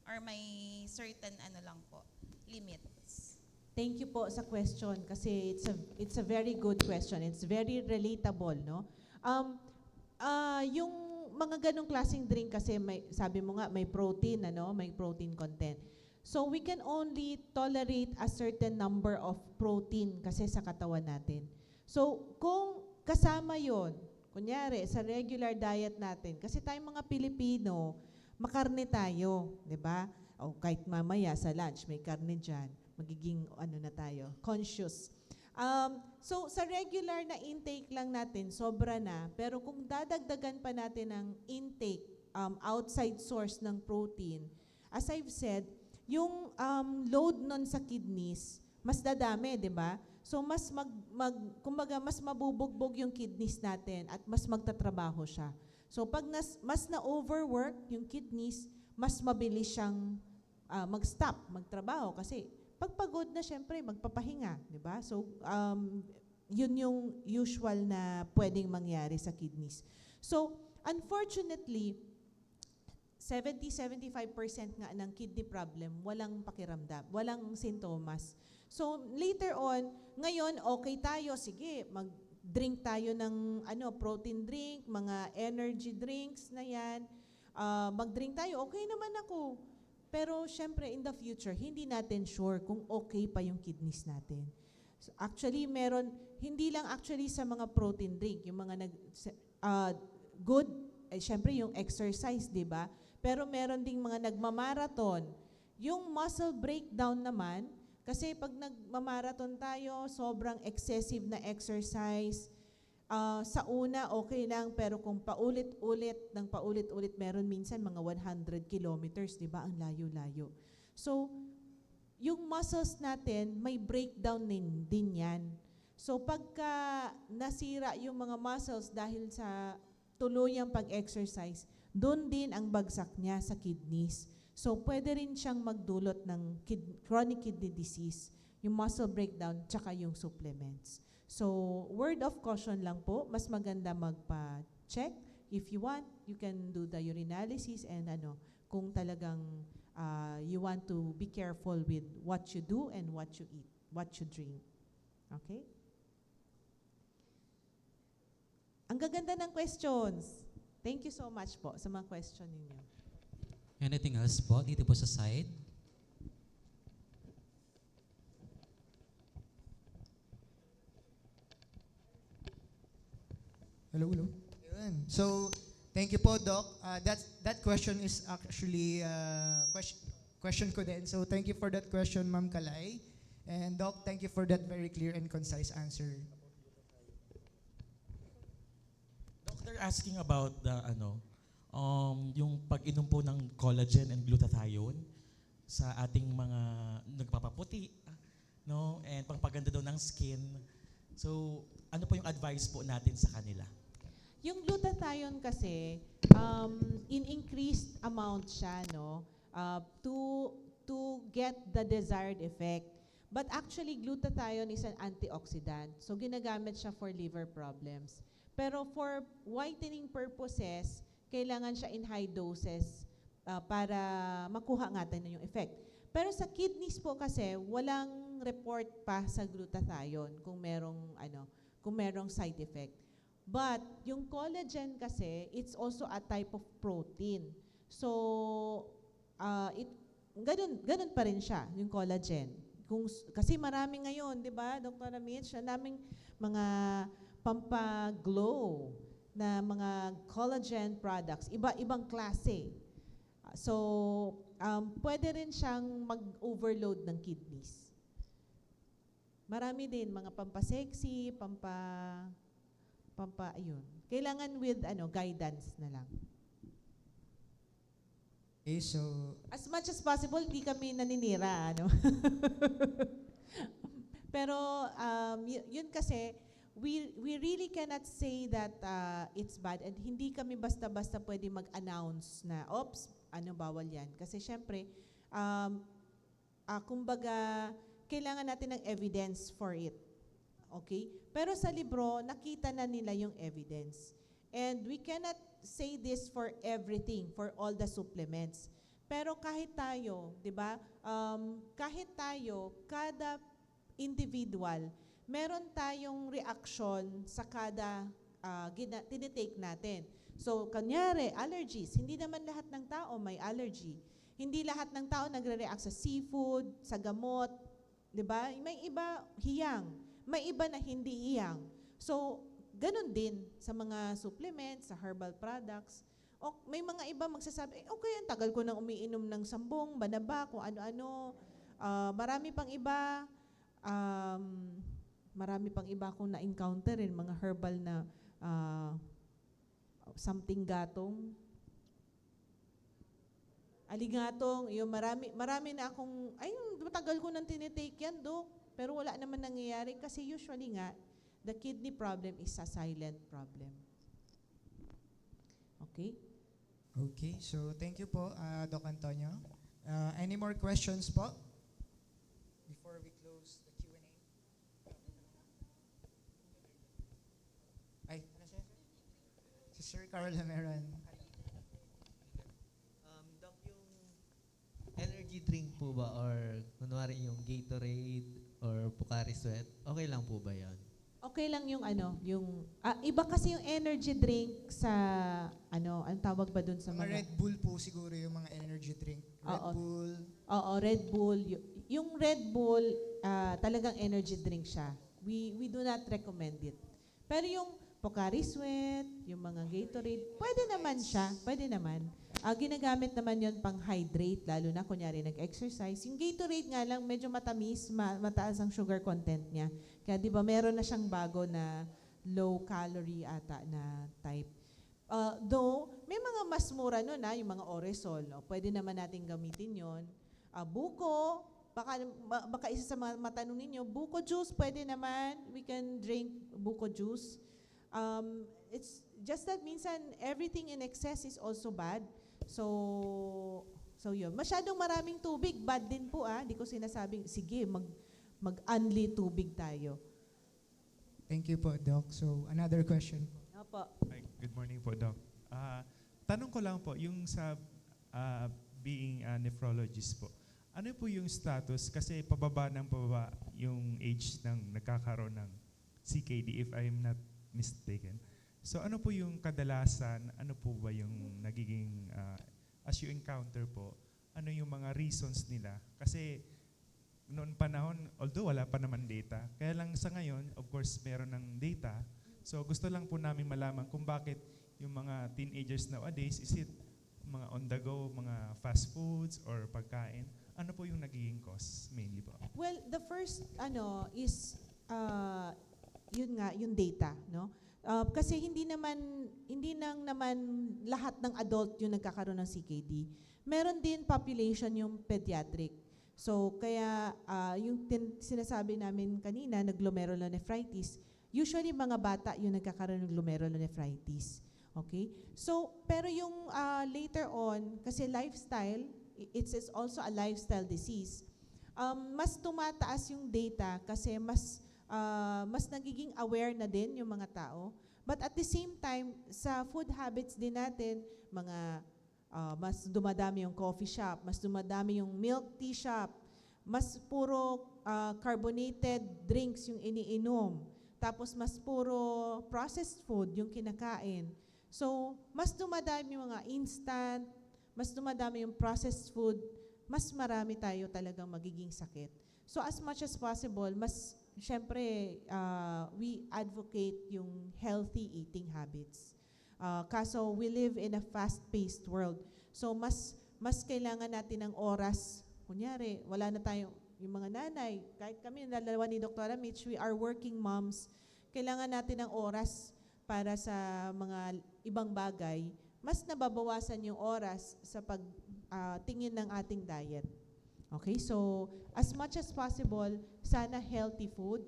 Or may certain lang po, limits? Thank you po sa question kasi it's a very good question. It's very relatable, no? Yung mga ganong klaseng drink kasi sabi mo nga may protein, may protein content. So we can only tolerate a certain number of protein kasi sa katawan natin. So kung kasama yon, kunyari sa regular diet natin, kasi tayong mga Pilipino, makarne tayo, di ba? O kahit mamaya sa lunch may karne dyan, magiging na tayo, conscious. So sa regular na intake lang natin, sobra na. Pero kung dadagdagan pa natin ng intake, outside source ng protein, as I've said, yung load nun sa kidneys, mas dadami, di ba? So mas kumbaga mas mabubugbog yung kidneys natin at mas magtatrabaho siya. So pag mas na-overwork yung kidneys, mas mabilis siyang mag-stop, magtrabaho kasi pagpagod na syempre magpapahinga, di ba? So yun yung usual na pwedeng mangyari sa kidneys. So unfortunately, 70-75% nga ng kidney problem, walang pakiramdam, walang sintomas. So later on, ngayon okay tayo, sige, mag-drink tayo ng protein drink, mga energy drinks na yan. Mag-drink tayo, okay naman ako. Pero syempre in the future, hindi natin sure kung okay pa yung kidneys natin. So, actually, hindi lang actually sa mga protein drink, yung mga good, syempre yung exercise, di ba? Pero meron ding mga nagmamarathon. Yung muscle breakdown naman, kasi pag nagmamarathon tayo, sobrang excessive na exercise. Sa una, okay lang, pero kung paulit-ulit, meron minsan mga 100 kilometers, di ba? Ang layo-layo. So, yung muscles natin, may breakdown din yan. So, pagka nasira yung mga muscles dahil sa tuluyang pag-exercise, doon din ang bagsak niya sa kidneys. So, pwede rin siyang magdulot ng chronic kidney disease, yung muscle breakdown, tsaka yung supplements. So, word of caution lang po, mas maganda magpa-check. If you want, you can do the urinalysis and kung talagang you want to be careful with what you do and what you eat, what you drink. Okay? Ang gaganda ng questions. Thank you so much po sa mga question ninyo. Anything else po? Dito po sa side. Hello. Yun. So, thank you po, Doc. That question is actually question ko din. So, thank you for that question, Ma'am Kalay. And Doc, thank you for that very clear and concise answer. Doc, they're asking about the yung pag-inom po ng collagen and glutathione sa ating mga nagpapaputi, no? And pangpaganda daw ng skin. So, ano po yung advice po natin sa kanila? Yung glutathione kasi, in increased amount siya, no? To get the desired effect. But actually, glutathione is an antioxidant. So, ginagamit siya for liver problems. Pero for whitening purposes, kailangan siya in high doses para makuha natin yung effect. Pero sa kidneys po kasi, walang report pa sa glutathione kung merong side effect. But yung collagen kasi, it's also a type of protein. So, ganun pa rin siya, yung collagen. Kasi marami ngayon, di ba, Dr. Mitch, naming mga pampaglow na mga collagen products, iba-ibang klase. So, pwede rin siyang mag-overload ng kidneys. Marami din, mga pampasexy, ayun. Kailangan with guidance na lang. Okay, so as much as possible, hindi kami naninira, Pero yun kasi, we really cannot say that it's bad, and hindi kami basta-basta pwede mag-announce na, oops, bawal yan. Kasi syempre, kumbaga, kailangan natin ng evidence for it. Okay? Pero sa libro, nakita na nila yung evidence. And we cannot say this for everything, for all the supplements. Pero kahit tayo, di ba? Kahit tayo, kada individual, meron tayong reaction sa kada tinitake natin. So, kanyari, allergies. Hindi naman lahat ng tao may allergy. Hindi lahat ng tao nagre-react sa seafood, sa gamot. Di ba? May iba hiyang. May iba na hindi hiyang. So, ganun din sa mga supplements, sa herbal products. O may mga iba magsasabi, okay, ang tagal ko nang umiinom ng sambong, banaba, kung ano-ano. Marami pang iba. Marami pang iba akong na-encounter mga herbal na something gatong. Aligatong, yung marami na akong, matagal ko nang tinitake yan, Dok. Pero wala naman nangyayari kasi usually nga, the kidney problem is a silent problem. Okay? Okay, so thank you po, Doc Antonio. Any more questions po? Before we close the Q&A. Si Sir Carl meron. Doc, yung energy drink po ba or kunwari yung Gatorade or Pocari Sweat, okay lang po ba yan? Okay lang yung iba kasi yung energy drink sa ang tawag ba dun sa Mga mga Red Bull po siguro yung mga energy drink. Red Bull. Oo, Red Bull. Yung Red Bull, talagang energy drink siya. We do not recommend it. Pero yung Pocari Sweat, yung mga Gatorade, pwede naman siya. Pwede naman. Ginagamit naman yon pang hydrate, lalo na kunyari nag-exercise. Yung Gatorade nga lang, medyo matamis, mataas ang sugar content niya. Kaya di ba meron na siyang bago na low calorie ata na type. Though, may mga mas mura nun yung mga Oresol. No? Pwede naman natin gamitin yon. Buko, baka isa sa mga matanong ninyo, buko juice, pwede naman. We can drink buko juice. It's just that minsan everything in excess is also bad. So yun. Masyadong maraming tubig, bad din po Di ko sinasabing, sige, mag-unli tubig tayo. Thank you po, Doc. So, another question po. Opo. Hi, good morning po, Doc. Tanong ko lang po, yung sa being a nephrologist po, ano po yung status? Kasi pababa yung age ng nagkakaroon ng CKD, if I'm not mistaken. So ano po yung kadalasan, ano po ba yung nagiging, as you encounter po, ano yung mga reasons nila? Kasi noon panahon, although wala pa naman data, kaya lang sa ngayon, of course, meron ng data. So gusto lang po namin malaman kung bakit yung mga teenagers nowadays, is it mga on the go, mga fast foods or pagkain? Ano po yung nagiging cause mainly po? Well, the first is yun nga, yung data, no? Kasi hindi nang naman lahat ng adult yung nagkakaroon ng CKD. Meron din population yung pediatric. So kaya yung sinasabi namin kanina na glomerulonephritis, usually mga bata yung nagkakaroon ng glomerulonephritis. Okay? So pero yung later on, kasi lifestyle, it's also a lifestyle disease. Mas tumataas yung data kasi mas nagiging aware na din yung mga tao. But at the same time, sa food habits din natin, mas dumadami yung coffee shop, mas dumadami yung milk tea shop, mas puro carbonated drinks yung iniinom, tapos mas puro processed food yung kinakain. So, mas dumadami yung mga instant, mas dumadami yung processed food, mas marami tayo talagang magiging sakit. So, as much as possible, syempre, we advocate yung healthy eating habits. Kaso we live in a fast-paced world. So mas kailangan natin ng oras. Kunyari, wala na tayong, yung mga nanay, kahit kami, dalawa ni Dr. Mitch, we are working moms. Kailangan natin ng oras para sa mga ibang bagay. Mas nababawasan yung oras sa pagtingin ng ating diet. Okay, so as much as possible, sana healthy food,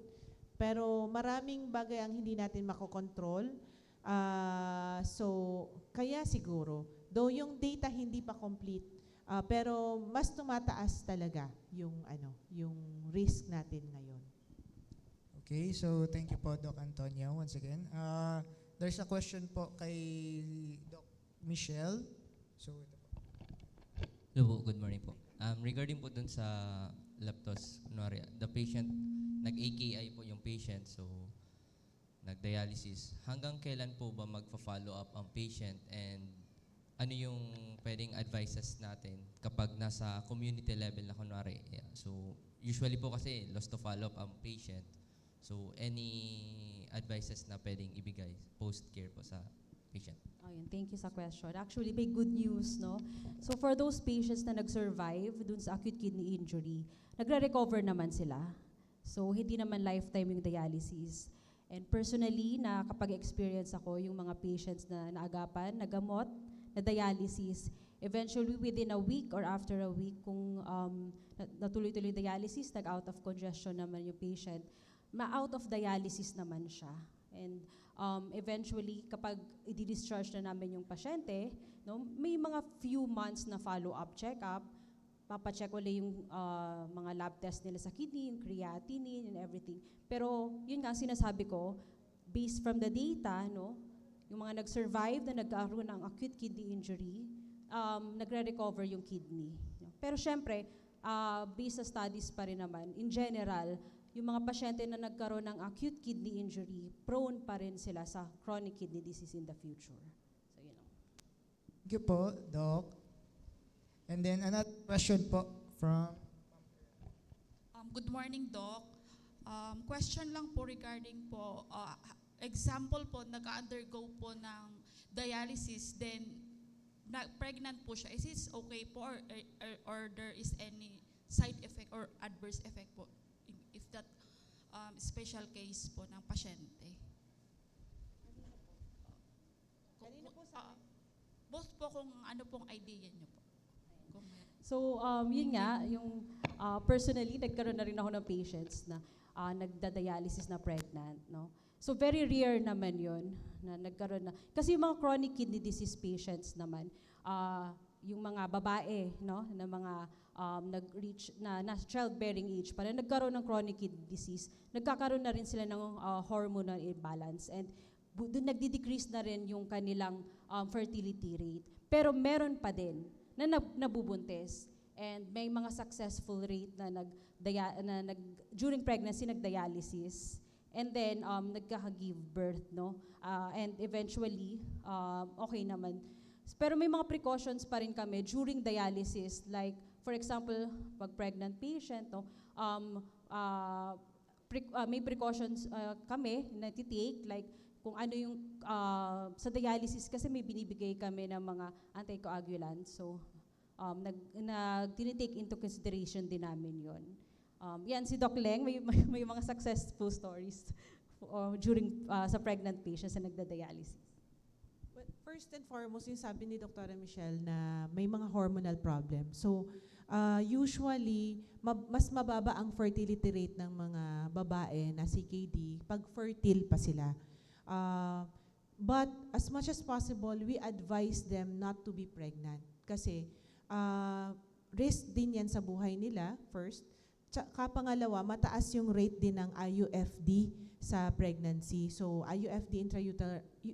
pero maraming bagay ang hindi natin makokontrol. So, kaya siguro, though yung data hindi pa complete, pero mas tumataas talaga yung risk natin ngayon. Okay, so thank you po, Doc Antonio, once again. There's a question po kay Doc Michelle. So, ito po. Hello, good morning po. Regarding po dun sa leptos, kunwari, the patient, nag-AKI po yung patient, so nag-dialysis. Hanggang kailan po ba magpa-follow up ang patient and ano yung pwedeng advices natin kapag nasa community level na kunwari? Yeah. So, usually po kasi lost to follow up ang patient. So, any advices na pwedeng ibigay post-care po sa patient? Ayun, thank you sa question. Actually, may good news, no? So for those patients na nag-survive dun sa acute kidney injury, nagre-recover naman sila. So hindi naman lifetime yung dialysis. And personally, nakapag-experience ako yung mga patients na naagapan, nagamot, na dialysis. Eventually, within a week or after a week, kung natuloy-tuloy dialysis, nag-out of congestion naman yung patient, ma-out of dialysis naman siya. And eventually, kapag i-discharge na namin yung pasyente, no, may mga few months na follow-up check-up, papacheck ulit yung mga lab test nila sa kidney, yung creatinine and everything. Pero yun nga sinasabi ko, based from the data, no, yung mga nag-survive na nagkaroon ng acute kidney injury, nagre-recover yung kidney. No? Pero syempre, based sa studies pa rin naman, in general, yung mga pasyente na nagkaroon ng acute kidney injury, prone pa rin sila sa chronic kidney disease in the future. So, yun lang. Thank you po, Doc. And then another question po from... Good morning, Doc. Question lang po regarding po, example po, nag-undergo po ng dialysis, then pregnant po siya. Is it okay po or there is any side effect or adverse effect po if that special case po ng pasyente? Both po kung ano pong idea niyo po. So, yun nga, yung personally, nagkaroon na rin ako ng patients na nagda-dialysis na pregnant, no? So, very rare naman yun na nagkaroon na. Kasi yung mga chronic kidney disease patients naman, yung mga babae, no, na mga nag-reach na childbearing age, para nagkaroon ng chronic kidney disease, nagkakaroon na rin sila ng hormonal imbalance. And doon nagdi-decrease na rin yung kanilang fertility rate. Pero meron pa din na nabubuntis. And may mga successful rate na during pregnancy nagdialysis. And then nagkaka-give birth, no? And eventually okay naman. Pero may mga precautions pa rin kami during dialysis, like for example, pag pregnant patient, no, may precautions kami na titake, like kung ano yung sa dialysis kasi may binibigay kami ng mga anticoagulants. So tinitake into consideration din namin yon. Yan si Doc Leng, may mga successful stories during sa pregnant patients na nagda-dialysis. Well, first and foremost, yung sabi ni Dr. Michelle na may mga hormonal problem. So, usually, mas mababa ang fertility rate ng mga babae na CKD pag fertile pa sila. But as much as possible, we advise them not to be pregnant. Kasi risk din yan sa buhay nila, first. Pangalawa, mataas yung rate din ng IUFD sa pregnancy. So, IUFD,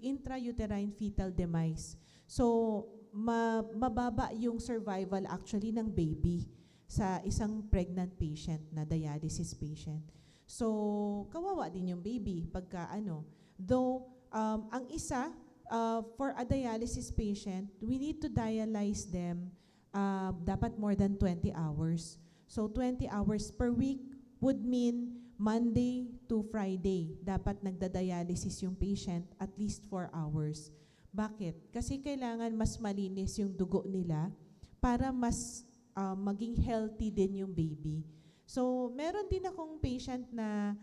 intrauterine fetal demise. So, mababa yung survival actually ng baby sa isang pregnant patient na dialysis patient. So, kawawa din yung baby pagka ano. Though, ang isa, for a dialysis patient, we need to dialyze them dapat more than 20 hours. So 20 hours per week would mean Monday to Friday. Dapat nagda-dialysis yung patient at least 4 hours. Bakit? Kasi kailangan mas malinis yung dugo nila para mas maging healthy din yung baby. So meron din akong patient na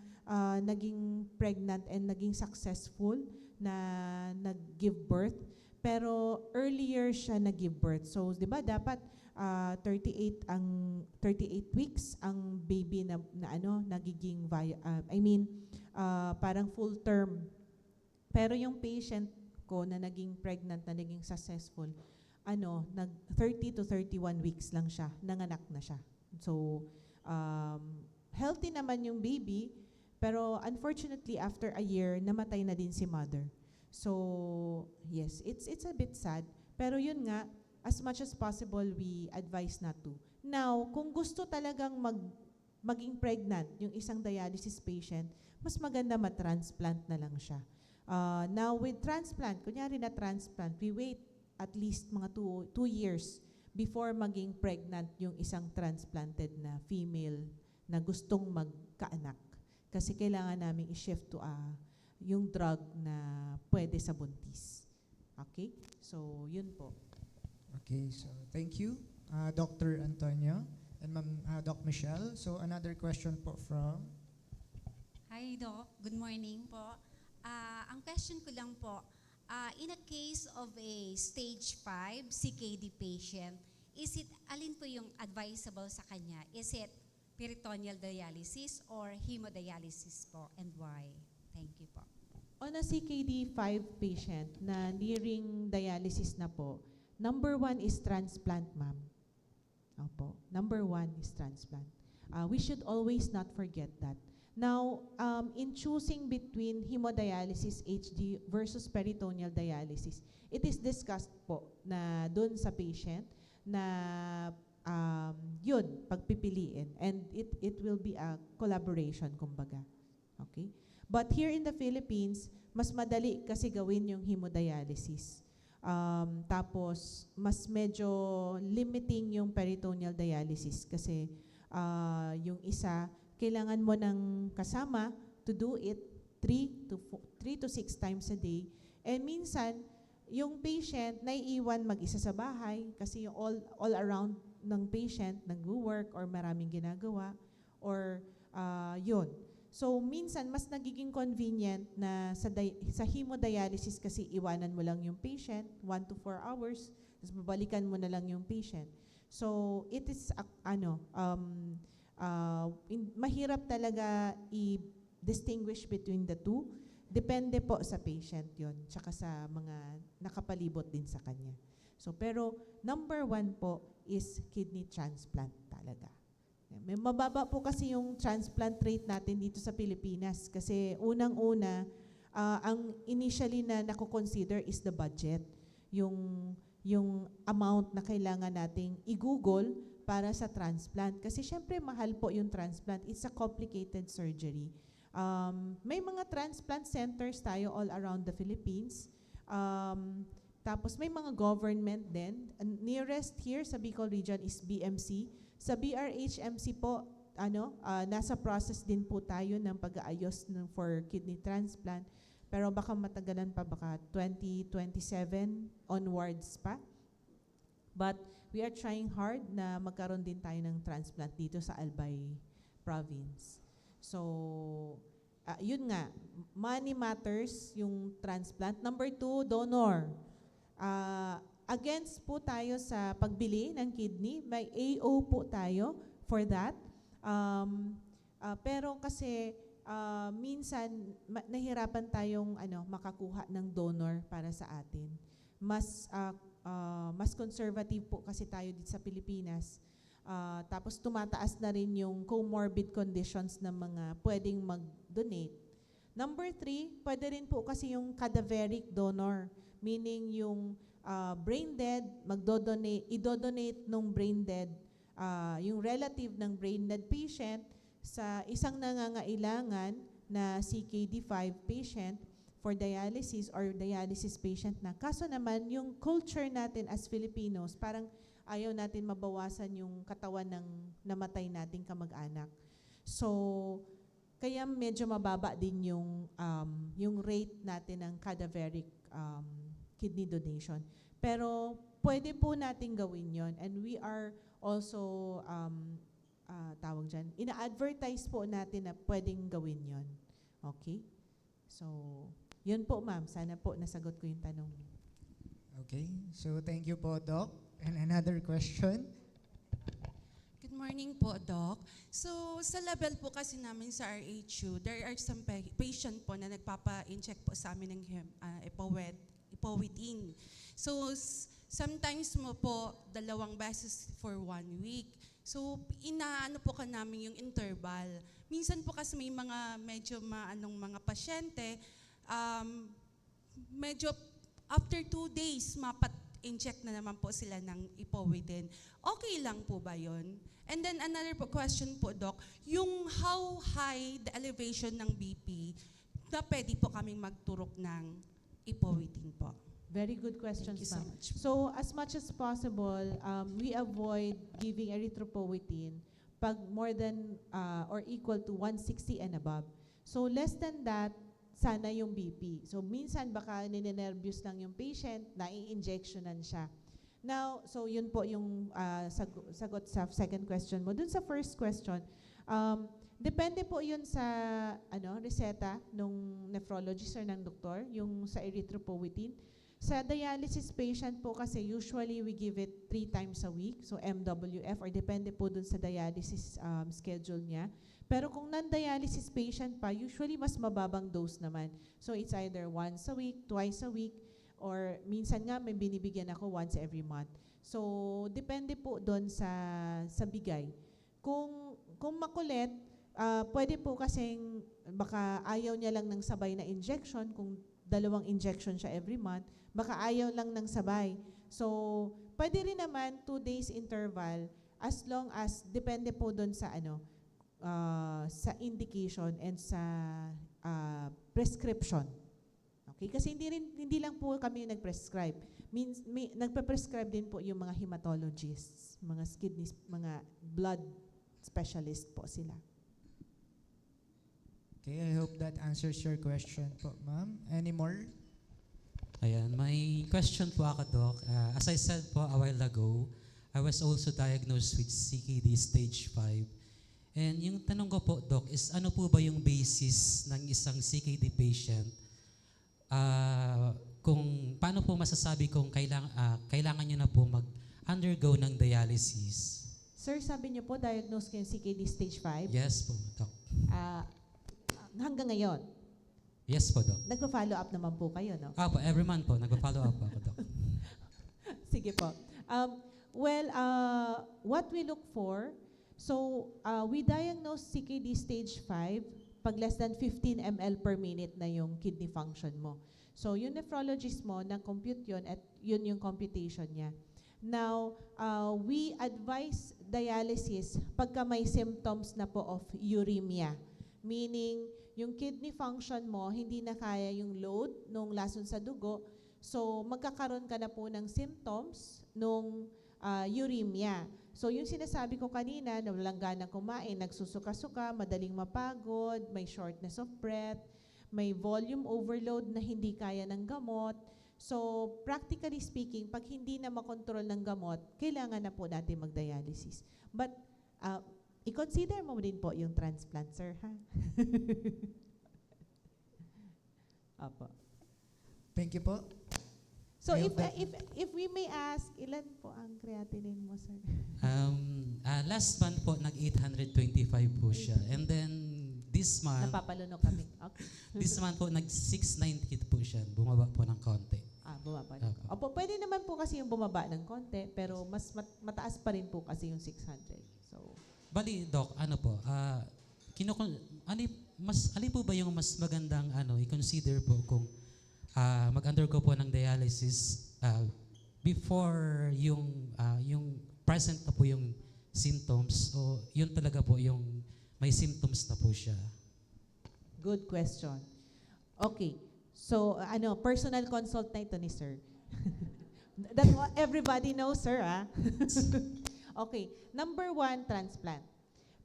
naging pregnant and naging successful na nag-give birth. Pero earlier siya nag-give birth. So, di ba, dapat 38 weeks ang baby na nagiging parang full term. Pero yung patient ko na naging pregnant, na naging successful, 30 to 31 weeks lang siya, nanganak na siya. So, healthy naman yung baby, pero unfortunately, after a year, namatay na din si mother. So, yes, it's a bit sad. Pero yun nga, as much as possible, we advise not to. Now, kung gusto talagang maging pregnant yung isang dialysis patient, mas maganda ma-transplant na lang siya. Now, with transplant, kunyari na transplant, we wait at least mga 2 years before maging pregnant yung isang transplanted na female na gustong magkaanak. Kasi kailangan namin i-shift to yung drug na pwede sa buntis. Okay? So, yun po. Okay, so thank you, Dr. Antonio and Doc Michelle. So, another question po from... Hi, Doc. Good morning po. Ang question ko lang po, in a case of a stage 5 CKD patient, alin po yung advisable sa kanya? Is it peritoneal dialysis or hemodialysis po, and why? Thank you po. On a CKD5 patient na nearing dialysis na po, number 1 is transplant, ma'am. Opo, number 1 is transplant. We should always not forget that. Now, in choosing between hemodialysis HD versus peritoneal dialysis, it is discussed po na doon sa patient na yun, pagpipiliin. And it will be a collaboration, kumbaga. Okay? But here in the Philippines, mas madali kasi gawin yung hemodialysis. Tapos, mas medyo limiting yung peritoneal dialysis kasi yung isa, kailangan mo ng kasama to do it 3 to 6 times a day. And minsan, yung patient naiiwan mag-isa sa bahay kasi yung all around ng patient nag-work or maraming ginagawa or yun. So, minsan, mas nagiging convenient na sa hemodialysis kasi iwanan mo lang yung patient, 1 to 4 hours, tapos babalikan mo na lang yung patient. So, it is, mahirap talaga i-distinguish between the two. Depende po sa patient yon, tsaka sa mga nakapalibot din sa kanya. So, pero number 1 po is kidney transplant talaga. May mababa po kasi yung transplant rate natin dito sa Pilipinas kasi unang-una, ang initially na nako-consider is the budget. Yung amount na kailangan nating i-google para sa transplant. Kasi syempre mahal po yung transplant. It's a complicated surgery. May mga transplant centers tayo all around the Philippines. Tapos may mga government din. Nearest here sa Bicol region is BMC. Sa BRHMC po, nasa process din po tayo ng pag-aayos for kidney transplant. Pero baka matagalan pa, baka 2027 onwards pa. But we are trying hard na magkaroon din tayo ng transplant dito sa Albay province. So, yun nga, money matters yung transplant. Number 2, donor. Against po tayo sa pagbili ng kidney. May AO po tayo for that. Pero kasi minsan nahirapan tayong makakuha ng donor para sa atin. Mas conservative po kasi tayo dito sa Pilipinas. Tapos tumataas na rin yung comorbid conditions ng mga pwedeng mag-donate. Number 3, pwede rin po kasi yung cadaveric donor, meaning yung brain dead, idodonate nung brain dead, yung relative ng brain dead patient sa isang nangangailangan na CKD5 patient for dialysis or dialysis patient na. Kaso naman, yung culture natin as Filipinos, parang ayaw natin mabawasan yung katawan ng namatay nating kamag-anak. So, kaya medyo mababa din yung rate natin ng cadaveric kidney donation. Pero pwede po natin gawin yon, and we are also, ina-advertise po natin na pwedeng gawin yon. Okay? So, yun po ma'am. Sana po nasagot ko yung tanong. Okay, so thank you po, Doc. And another question? Good morning po, Doc. So, sa level po kasi namin sa RHU, there are some patient po na nagpapa-inject po sa amin ng ipowithin. So, sometimes mo po 2 beses for 1 week. So, inaano po ka namin yung interval. Minsan po kasi may mga medyo mga pasyente, medyo after 2 days, inject na naman po sila ng ipowithin. Okay lang po ba yun? And then another question po, Doc, yung how high the elevation ng BP na pwede po kaming magturok ng ipowithin po? Very good questions, Thank you so ma'am. much. So, as much as possible, we avoid giving erythropoietin pag more than or equal to 160 and above. So, less than that, sana yung BP. So, minsan baka ninenervyos lang yung patient, nai-injectionan siya. Now, so yun po yung sagot sa second question mo. Dun sa first question, depende po yun sa reseta nung nephrologist or ng doktor, yung sa erythropoietin. Sa dialysis patient po kasi usually we give it 3 times a week, so MWF, or depende po dun sa dialysis schedule niya. Pero kung non-dialysis patient pa, usually mas mababang dose naman. So it's either once a week, twice a week, or minsan nga may binibigyan ako once every month. So depende po doon sa bigay. Kung makulit, pwede po kasing baka ayaw niya lang ng sabay na injection, kung 2 injection siya every month, baka ayaw lang ng sabay. So pwede rin naman 2 days interval, as long as depende po doon sa sa indication and sa prescription. Okay? Kasi hindi lang po kami yung nag-prescribe. Nagpe-prescribe din po yung mga hematologists, mga kidney, mga blood specialist po sila. Okay, I hope that answers your question po, ma'am. Any more? Ayan, may question po ako, Doc. As I said po a while ago, I was also diagnosed with CKD stage 5. And yung tanong ko po, Doc, is ano po ba yung basis ng isang CKD patient? Kung paano po masasabi kung kailangan nyo na po mag-undergo ng dialysis? Sir, sabi niyo po, diagnosed kayo CKD stage 5? Yes po, Doc. Hanggang ngayon? Yes po, Doc. Nagpa-follow up naman po kayo, no? Po, every month po, nagpa-follow up po ako, Doc. Sige po. What we look for, so we diagnose CKD stage 5 pag less than 15 ml per minute na yung kidney function mo. So yung nephrologist mo, na-compute yun at yun yung computation niya. Now, we advise dialysis pagka may symptoms na po of uremia. Meaning, yung kidney function mo, hindi na kaya yung load nung lason sa dugo. So, magkakaroon ka na po ng symptoms nung uremia. So, yung sinasabi ko kanina, na walang gana kumain, nagsusuka-suka, madaling mapagod, may shortness of breath, may volume overload na hindi kaya ng gamot. So, practically speaking, pag hindi na makontrol ng gamot, kailangan na po natin mag-dialysis. But, i-consider mo din po yung transplant, sir, ha? Apo. Thank you po. So, if we may ask, ilan po ang creatinine mo, sir? Last month po, nag-825 po siya. And then, this month, Napapalunok kami. Okay. this month po, nag-690 po siya. Bumaba po ng konti. Bumaba na. Opo, pwede naman po kasi yung bumaba ng konti, pero mas mataas pa rin po kasi yung 600. So, Bali, Doc, ano po, alin po ba yung mas magandang i-consider po kung mag-undergo po ng dialysis before yung present na po yung symptoms o yun talaga po yung may symptoms na po siya? good question. Okay. So, personal consult na ito ni sir. That's what everybody knows, sir, ah. Okay. Number 1, transplant.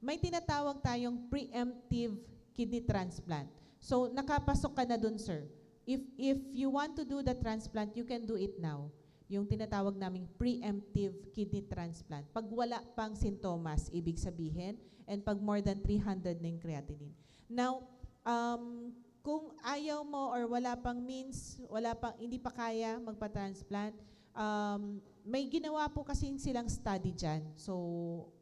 May tinatawag tayong preemptive kidney transplant. So, nakapasok ka na dun, sir. If you want to do the transplant, you can do it now. Yung tinatawag naming preemptive kidney transplant. Pag wala pang sintomas, ibig sabihin, and pag more than 300 na yung creatinine. Now, kung ayaw mo or wala pang means, hindi pa kaya magpa-transplant, may ginawa po kasi silang study dyan. So,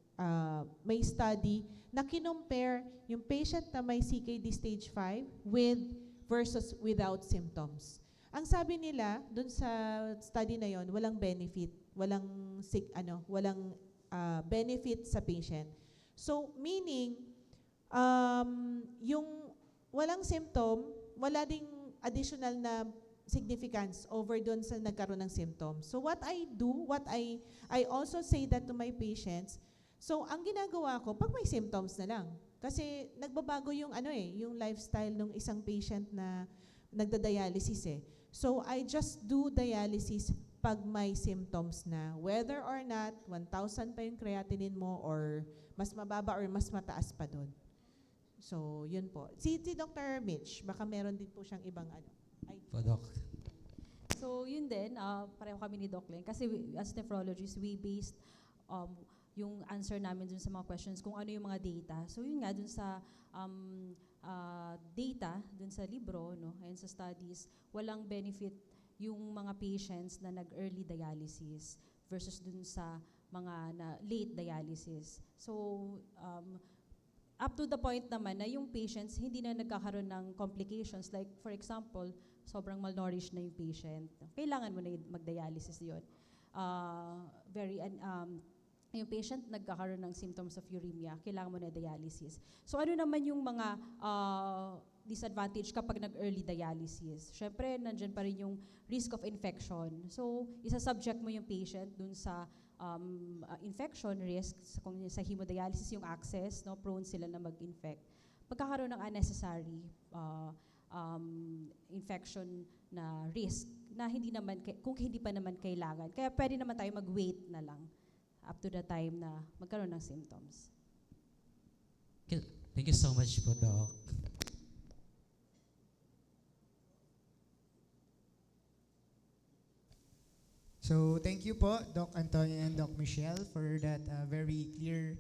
may study na kinompare yung patient na may CKD stage 5 versus without symptoms. Ang sabi nila, dun sa study na yon, walang benefit, walang benefit sa patient. So, meaning, yung walang symptom, wala ding additional na significance over dun sa nagkaroon ng symptoms. So what I do, I also say that to my patients. So ang ginagawa ko, pag may symptoms na lang. Kasi nagbabago yung yung lifestyle ng isang patient na nagda-dialysis eh. So I just do dialysis pag may symptoms na. Whether or not 1,000 pa yung creatinine mo or mas mababa or mas mataas pa doon. So, yun po. Si Dr. Mitch, baka meron din po siyang ibang Doc. So, yun din, pareho kami ni Doc Len. Kasi as nephrologists, we based yung answer namin dun sa mga questions kung ano yung mga data. So, yun nga, dun sa data, dun sa libro, no, and sa studies, walang benefit yung mga patients na nag-early dialysis versus dun sa mga late dialysis. So, up to the point naman na yung patients hindi na nagkakaroon ng complications. Like, for example, sobrang malnourished na yung patient. Kailangan mo na mag-dialysis yun. Yung patient nagkakaroon ng symptoms of uremia, kailangan mo na dialysis. So, ano naman yung mga disadvantage kapag nag-early dialysis? Siyempre, nandyan pa rin yung risk of infection. So, isa-subject mo yung patient dun sa infection risk, kung sa hemodialysis yung access, no, prone sila na mag-infect. Pagkakaroon ng unnecessary infection na risk na hindi naman, kung hindi pa naman kailangan. Kaya pwede naman tayo mag-wait na lang up to the time na magkaroon ng symptoms. Thank you so much po, Doc. So thank you po, Doc Antonio and Doc Michelle, for that very clear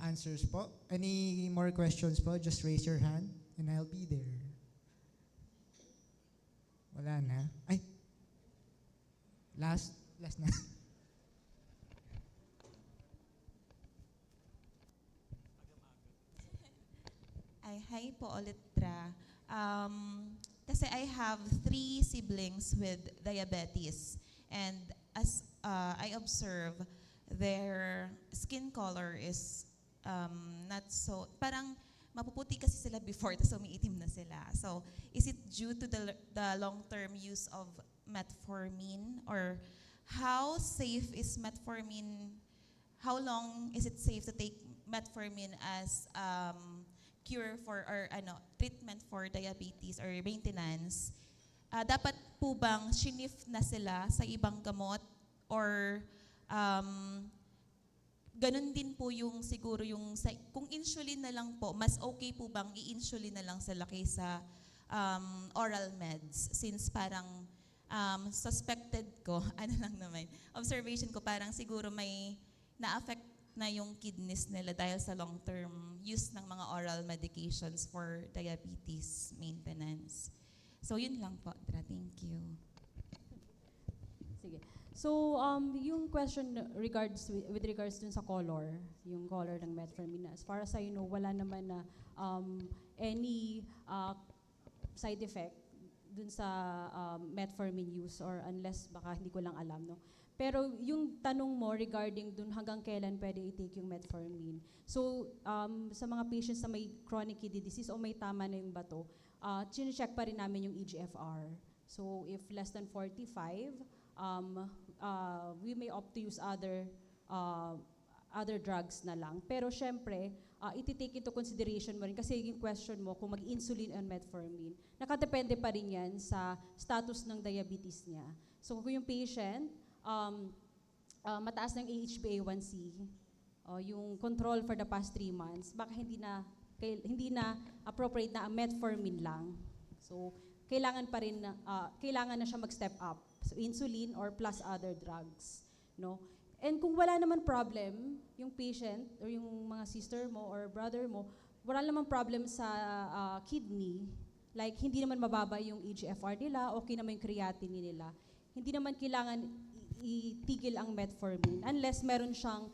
answers po. Any more questions po, just raise your hand and I'll be there. Wala na. Ay, last na. Hi po ulit, Tra. Kasi I have 3 siblings with diabetes. And as I observe, their skin color is not so, parang mapuputi kasi sila before, tapos umiitim na sila. So, is it due to the long-term use of metformin? Or how safe is metformin? How long is it safe to take metformin as cure for, or treatment for diabetes or maintenance? Dapat po bang shinif na sila sa ibang gamot, or ganun din po yung siguro yung kung insulin na lang po, mas okay po bang i-insulin na lang sila kaysa oral meds, since parang suspected ko, observation ko, parang siguro may na-affect na yung kidneys nila dahil sa long-term use ng mga oral medications for diabetes maintenance. So, yun lang po, Tra. Thank you. Sige. So, yung question with regards dun sa color, yung color ng metformin, as far as I know, wala naman na any side effect dun sa metformin use, or unless baka hindi ko lang alam, no? Pero yung tanong mo regarding dun hanggang kailan pwede i-take yung metformin. So, sa mga patients na may chronic kidney disease o may tama na yung bato, chine-check pa rin namin yung EGFR. So, if less than 45, we may opt to use other drugs na lang. Pero syempre, iti-take into consideration mo rin, kasi yung question mo kung mag-insulin and metformin, nakadepende pa rin yan sa status ng diabetes niya. So, kung yung patient, mataas ng HbA1c, yung control for the past 3 months, baka hindi na appropriate na metformin lang. So, kailangan na siya mag-step up. So, insulin or plus other drugs, no? And kung wala naman problem, yung patient or yung mga sister mo or brother mo, wala naman problem sa kidney, like hindi naman mababa yung EGFR nila, okay naman yung creatinine nila, hindi naman kailangan itigil ang metformin unless meron siyang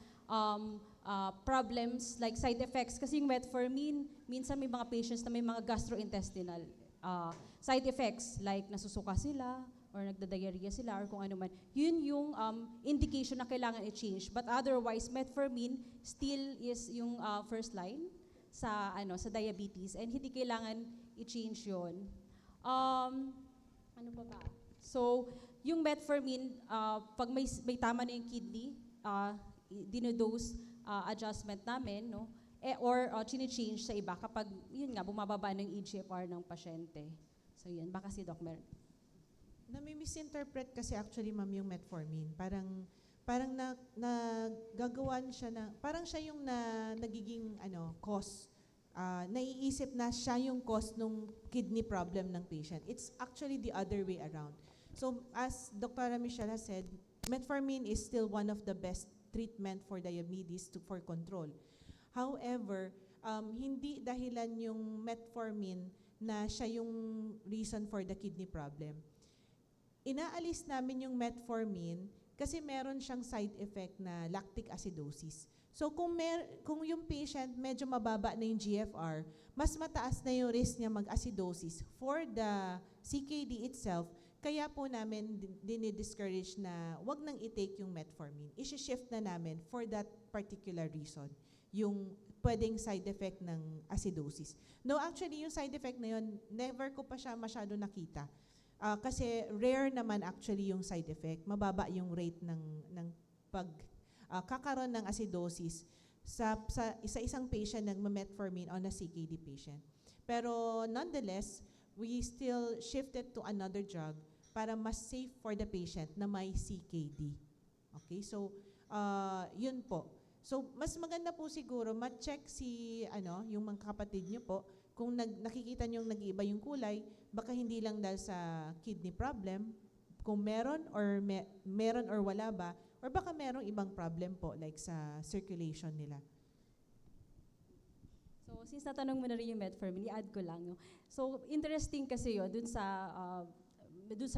problems like side effects. Kasi yung metformin, minsan may mga patients na may mga gastrointestinal side effects like nasusuka sila or nagda-diarrhea sila or kung ano man. Yun yung indication na kailangan i-change. But otherwise, metformin still is yung first line sa diabetes, and hindi kailangan i-change yun. Ano pa ba? So, yung metformin, pag may tama na yung kidney, dinodose adjustment namin, no? Or chine-change sa iba kapag, yun nga, bumababa ng EGFR ng pasyente. So yun, baka si Doc Mer. Nami-misinterpret kasi actually, ma'am, yung metformin. Parang nagagawan siya na, parang siya yung nagiging cause. Naiisip na siya yung cause ng kidney problem ng patient. It's actually the other way around. So as Dr. Michelle has said, metformin is still one of the best treatment for diabetes for control. However, hindi dahilan yung metformin na siya yung reason for the kidney problem. Inaalis namin yung metformin kasi meron siyang side effect na lactic acidosis. So kung yung patient medyo mababa na yung GFR, mas mataas na yung risk niya mag-acidosis for the CKD itself. Kaya po namin dinidiscourage na wag nang i-take yung metformin. I-shift na namin for that particular reason, yung pwedeng side effect ng acidosis. No, actually, yung side effect na yun, never ko pa siya masyado nakita. Kasi rare naman actually yung side effect. Mababa yung rate ng kakaroon ng acidosis sa isang patient ng metformin on a CKD patient. Pero nonetheless, we still shifted to another drug para mas safe for the patient na may CKD. Okay, so yun po. So mas maganda po siguro ma-check yung mga kapatid niyo po kung nakikita niyo nag-iiba yung kulay, baka hindi lang dahil sa kidney problem, kung meron or wala ba, or baka merong ibang problem po like sa circulation nila. So, since natanong mo na rin yung metformin, i-add ko lang. No? So, interesting kasi yun dun sa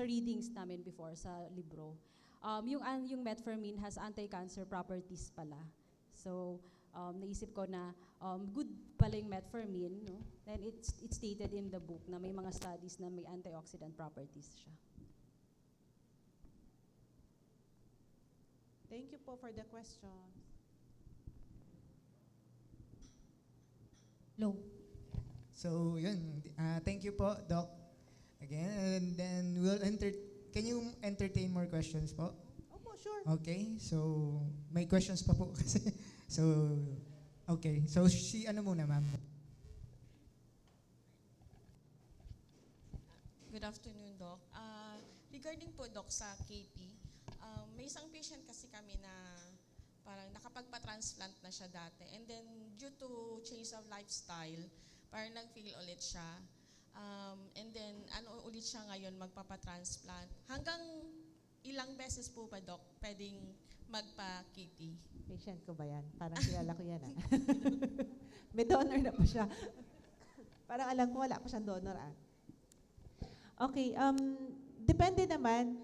readings namin before sa libro. Yung metformin has anti-cancer properties pala. So, naisip ko na good pala yung metformin. No? Then, it's stated in the book na may mga studies na may antioxidant properties siya. Thank you po for the question. Hello. So, yun. Thank you po, Doc. Again, and then can you entertain more questions po? Opo, sure. Okay, so may questions pa po kasi. So, okay. So, ano muna, ma'am? Good afternoon, Doc. Regarding po, Doc, sa KP, may isang patient kasi kami na parang nakapagpa-transplant na siya dati. And then, due to change of lifestyle, parang nag-fail ulit siya. And then, ulit siya ngayon magpapa-transplant. Hanggang ilang beses po ba, Doc, pwedeng magpa-KP? Patient ko ba yan? Parang kilala ko yan. May donor na pa siya. Parang alam ko wala pa siyang donor. Okay, depende naman.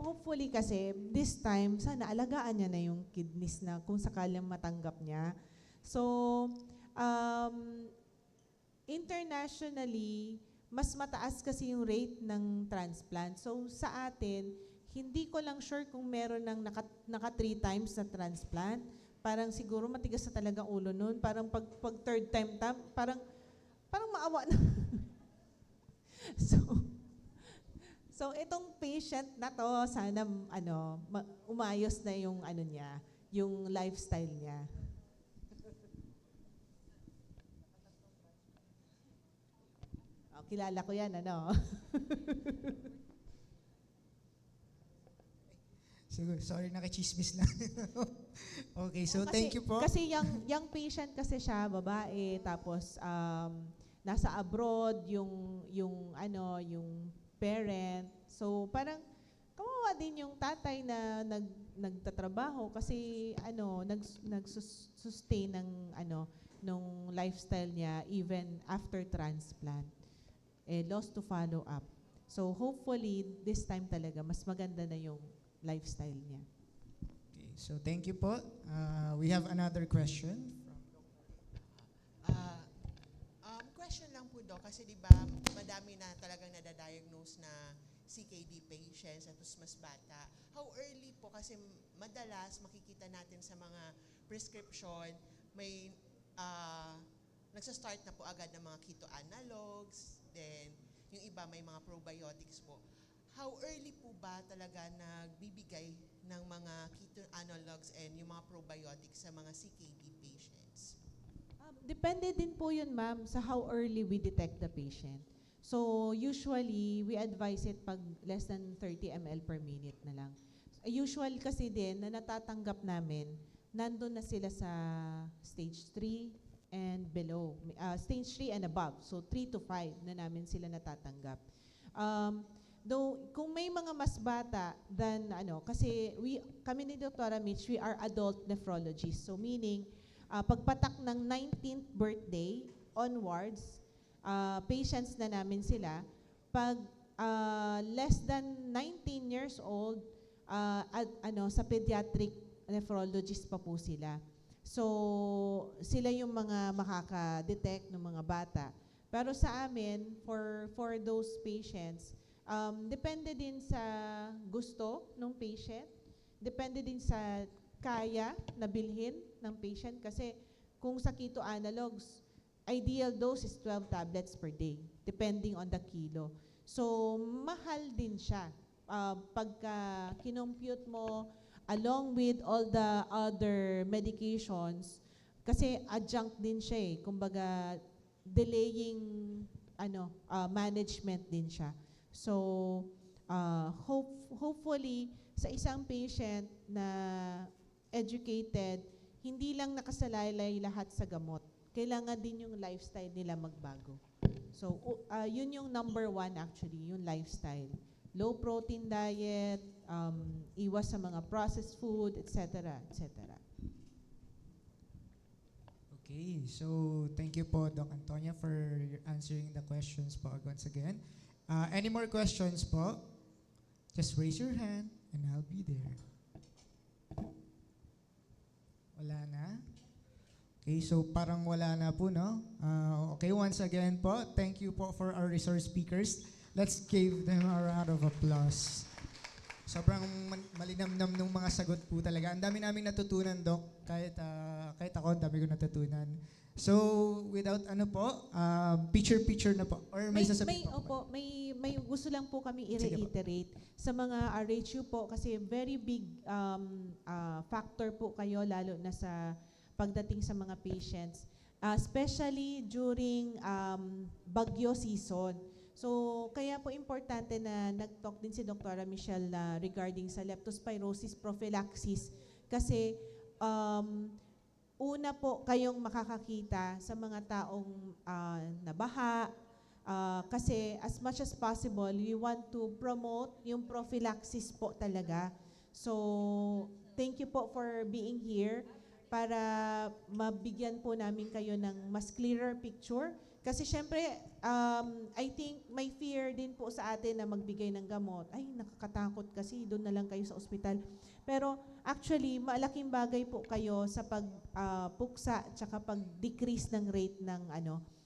Hopefully kasi, this time, sana alagaan niya na yung kidneys na kung sakalang matanggap niya. So, internationally, mas mataas kasi yung rate ng transplant. So, sa atin, hindi ko lang sure kung meron ng naka 3 times na transplant. Parang siguro matigas na talagang ulo nun. Parang pag third time, parang maawa na. So itong patient na to, sana umayos na yung niya, yung lifestyle niya. Kilala ko yan, Siguro, sorry, nakichismis lang. Okay, so thank you po. Kasi young patient kasi siya, babae, tapos nasa abroad yung parent. So parang kawawa din yung tatay na nagtatrabaho kasi nagsustain nung lifestyle niya even after transplant. Lost to follow up. So hopefully this time talaga mas maganda na yung lifestyle niya. Okay, so thank you po. We have another question. Question lang po, Doc, kasi di ba madami na talagang nadadiagnose na CKD patients at mas bata. How early po? Kasi madalas makikita natin sa mga prescription, may nagsastart na po agad ng mga keto analogs, then yung iba may mga probiotics po. How early po ba talaga nagbibigay ng mga keto analogs and yung mga probiotics sa mga CKD patients? Depende din po yun, ma'am, sa how early we detect the patient. So usually, we advise it pag less than 30 ml per minute na lang. Usual kasi din na natatanggap namin, nandun na sila sa stage 3 and below. Stage 3 and above. So 3 to 5 na namin sila natatanggap. Though, kung may mga mas bata than kasi kami ni Dr. Mitch, we are adult nephrologists. So meaning, pagpatak ng 19th birthday onwards, patients na namin sila. Pag less than 19 years old, sa pediatric nephrologist pa po sila. So, sila yung mga makaka-detect ng mga bata. Pero sa amin, for those patients, depende din sa gusto ng patient, depende din sa kaya na bilhin ng patient kasi kung sa keto analogs, ideal dose is 12 tablets per day, depending on the kilo. So, mahal din siya. Pagka kinompute mo, along with all the other medications, kasi adjunct din siya eh. Kumbaga, delaying management din siya. So, hopefully, sa isang patient na educated, hindi lang nakasalaylay lahat sa gamot. Kailangan din yung lifestyle nila magbago. So, yun yung number 1 actually, yung lifestyle. Low protein diet, iwas sa mga processed food, etc. etc. Okay, so thank you po, Doc Antonia, for answering the questions po once again. Any more questions po? Just raise your hand and I'll be there. Wala na? Okay, so parang wala na po, no? Okay, once again po, thank you po for our resource speakers. Let's give them a round of applause. Sobrang malinamnam ng mga sagot po talaga. Ang dami naming natutunan, Doc. Kahit ako, ang dami ko natutunan. So, without picture na po. Or may sasabihin po. Opo, may gusto lang po kami i-reiterate sa mga RHU po kasi very big factor po kayo lalo na sa pagdating sa mga patients. Especially during bagyo season. So, kaya po importante na nag-talk din si Dr. Michelle regarding sa leptospirosis prophylaxis kasi una po kayong makakakita sa mga taong nabaha kasi as much as possible, we want to promote yung prophylaxis po talaga. So, thank you po for being here para mabigyan po namin kayo ng mas clearer picture. Kasi syempre, I think may fear din po sa atin na magbigay ng gamot. Ay, nakakatakot kasi doon na lang kayo sa ospital. Pero actually, malaking bagay po kayo sa pagpuksa at saka pag-decrease ng rate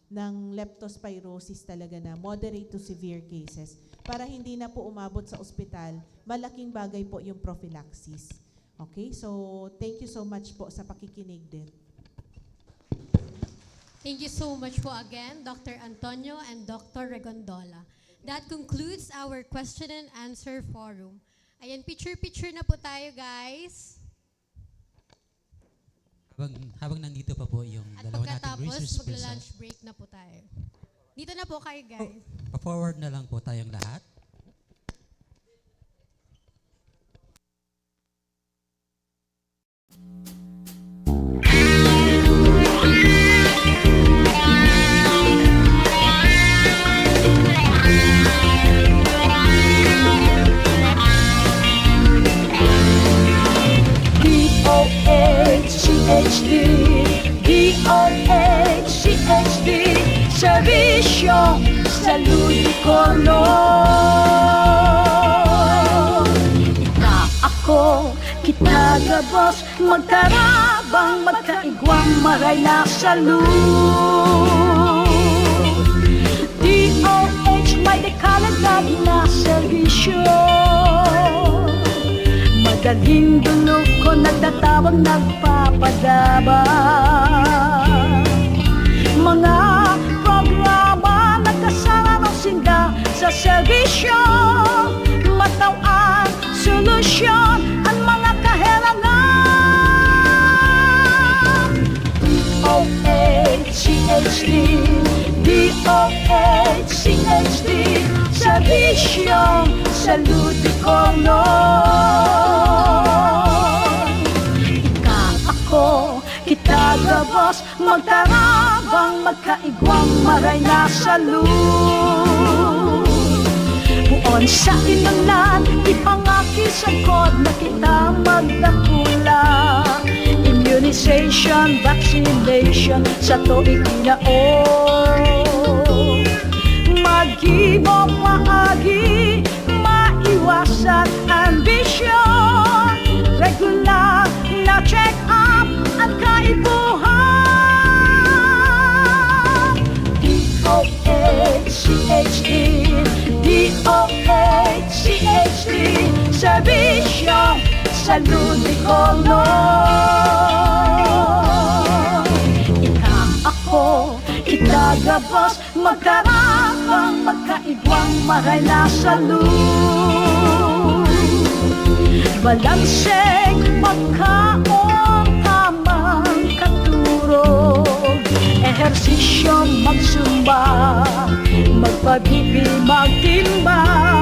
ng leptospirosis talaga na moderate to severe cases. Para hindi na po umabot sa ospital, malaking bagay po yung prophylaxis. Okay? So, thank you so much po sa pakikinig din. Thank you so much po again, Dr. Antonio and Dr. Regondola. That concludes our question and answer forum. Ayan, picture-picture na po tayo, guys. Habang nandito pa po yung At dalawa nating pagkatapos, research persons. magla-lunch break na po tayo. Dito na po kayo, guys. Pa-forward na lang po tayong lahat. DOHCHD Servisyo Salud Kono. Ika ako, kita gabos, magkarabang, magkaigwang, maray na salud. DOH may dekalidad na servisyo. Madaling dulog ko nagtatawag nagpapadabang. Mga programa nagkasama ng sinda sa serbisyo. Matawang solusyon ang mga kahilangan. DOHCHD DOHCHD Servisyo Salud Kono. Kita gabos, magtarabang, magkaigwang, maray na salud. Buon sa inulan, ipangakisagod na kita magdakula. Immunization, vaccination, sa tuig inaon. Mag-ibong maagi, maiwasan ambisyon. Regular na check-up at kaibuhan. DOHCHD DOHCHD Servisyo Salud Kono. Ika ako, kita gabos, magkarabang, magkaigwang, maray na salud. Balanseng magkaon tamang katurog, ehersisyo magsumba, magpadibi magtimba.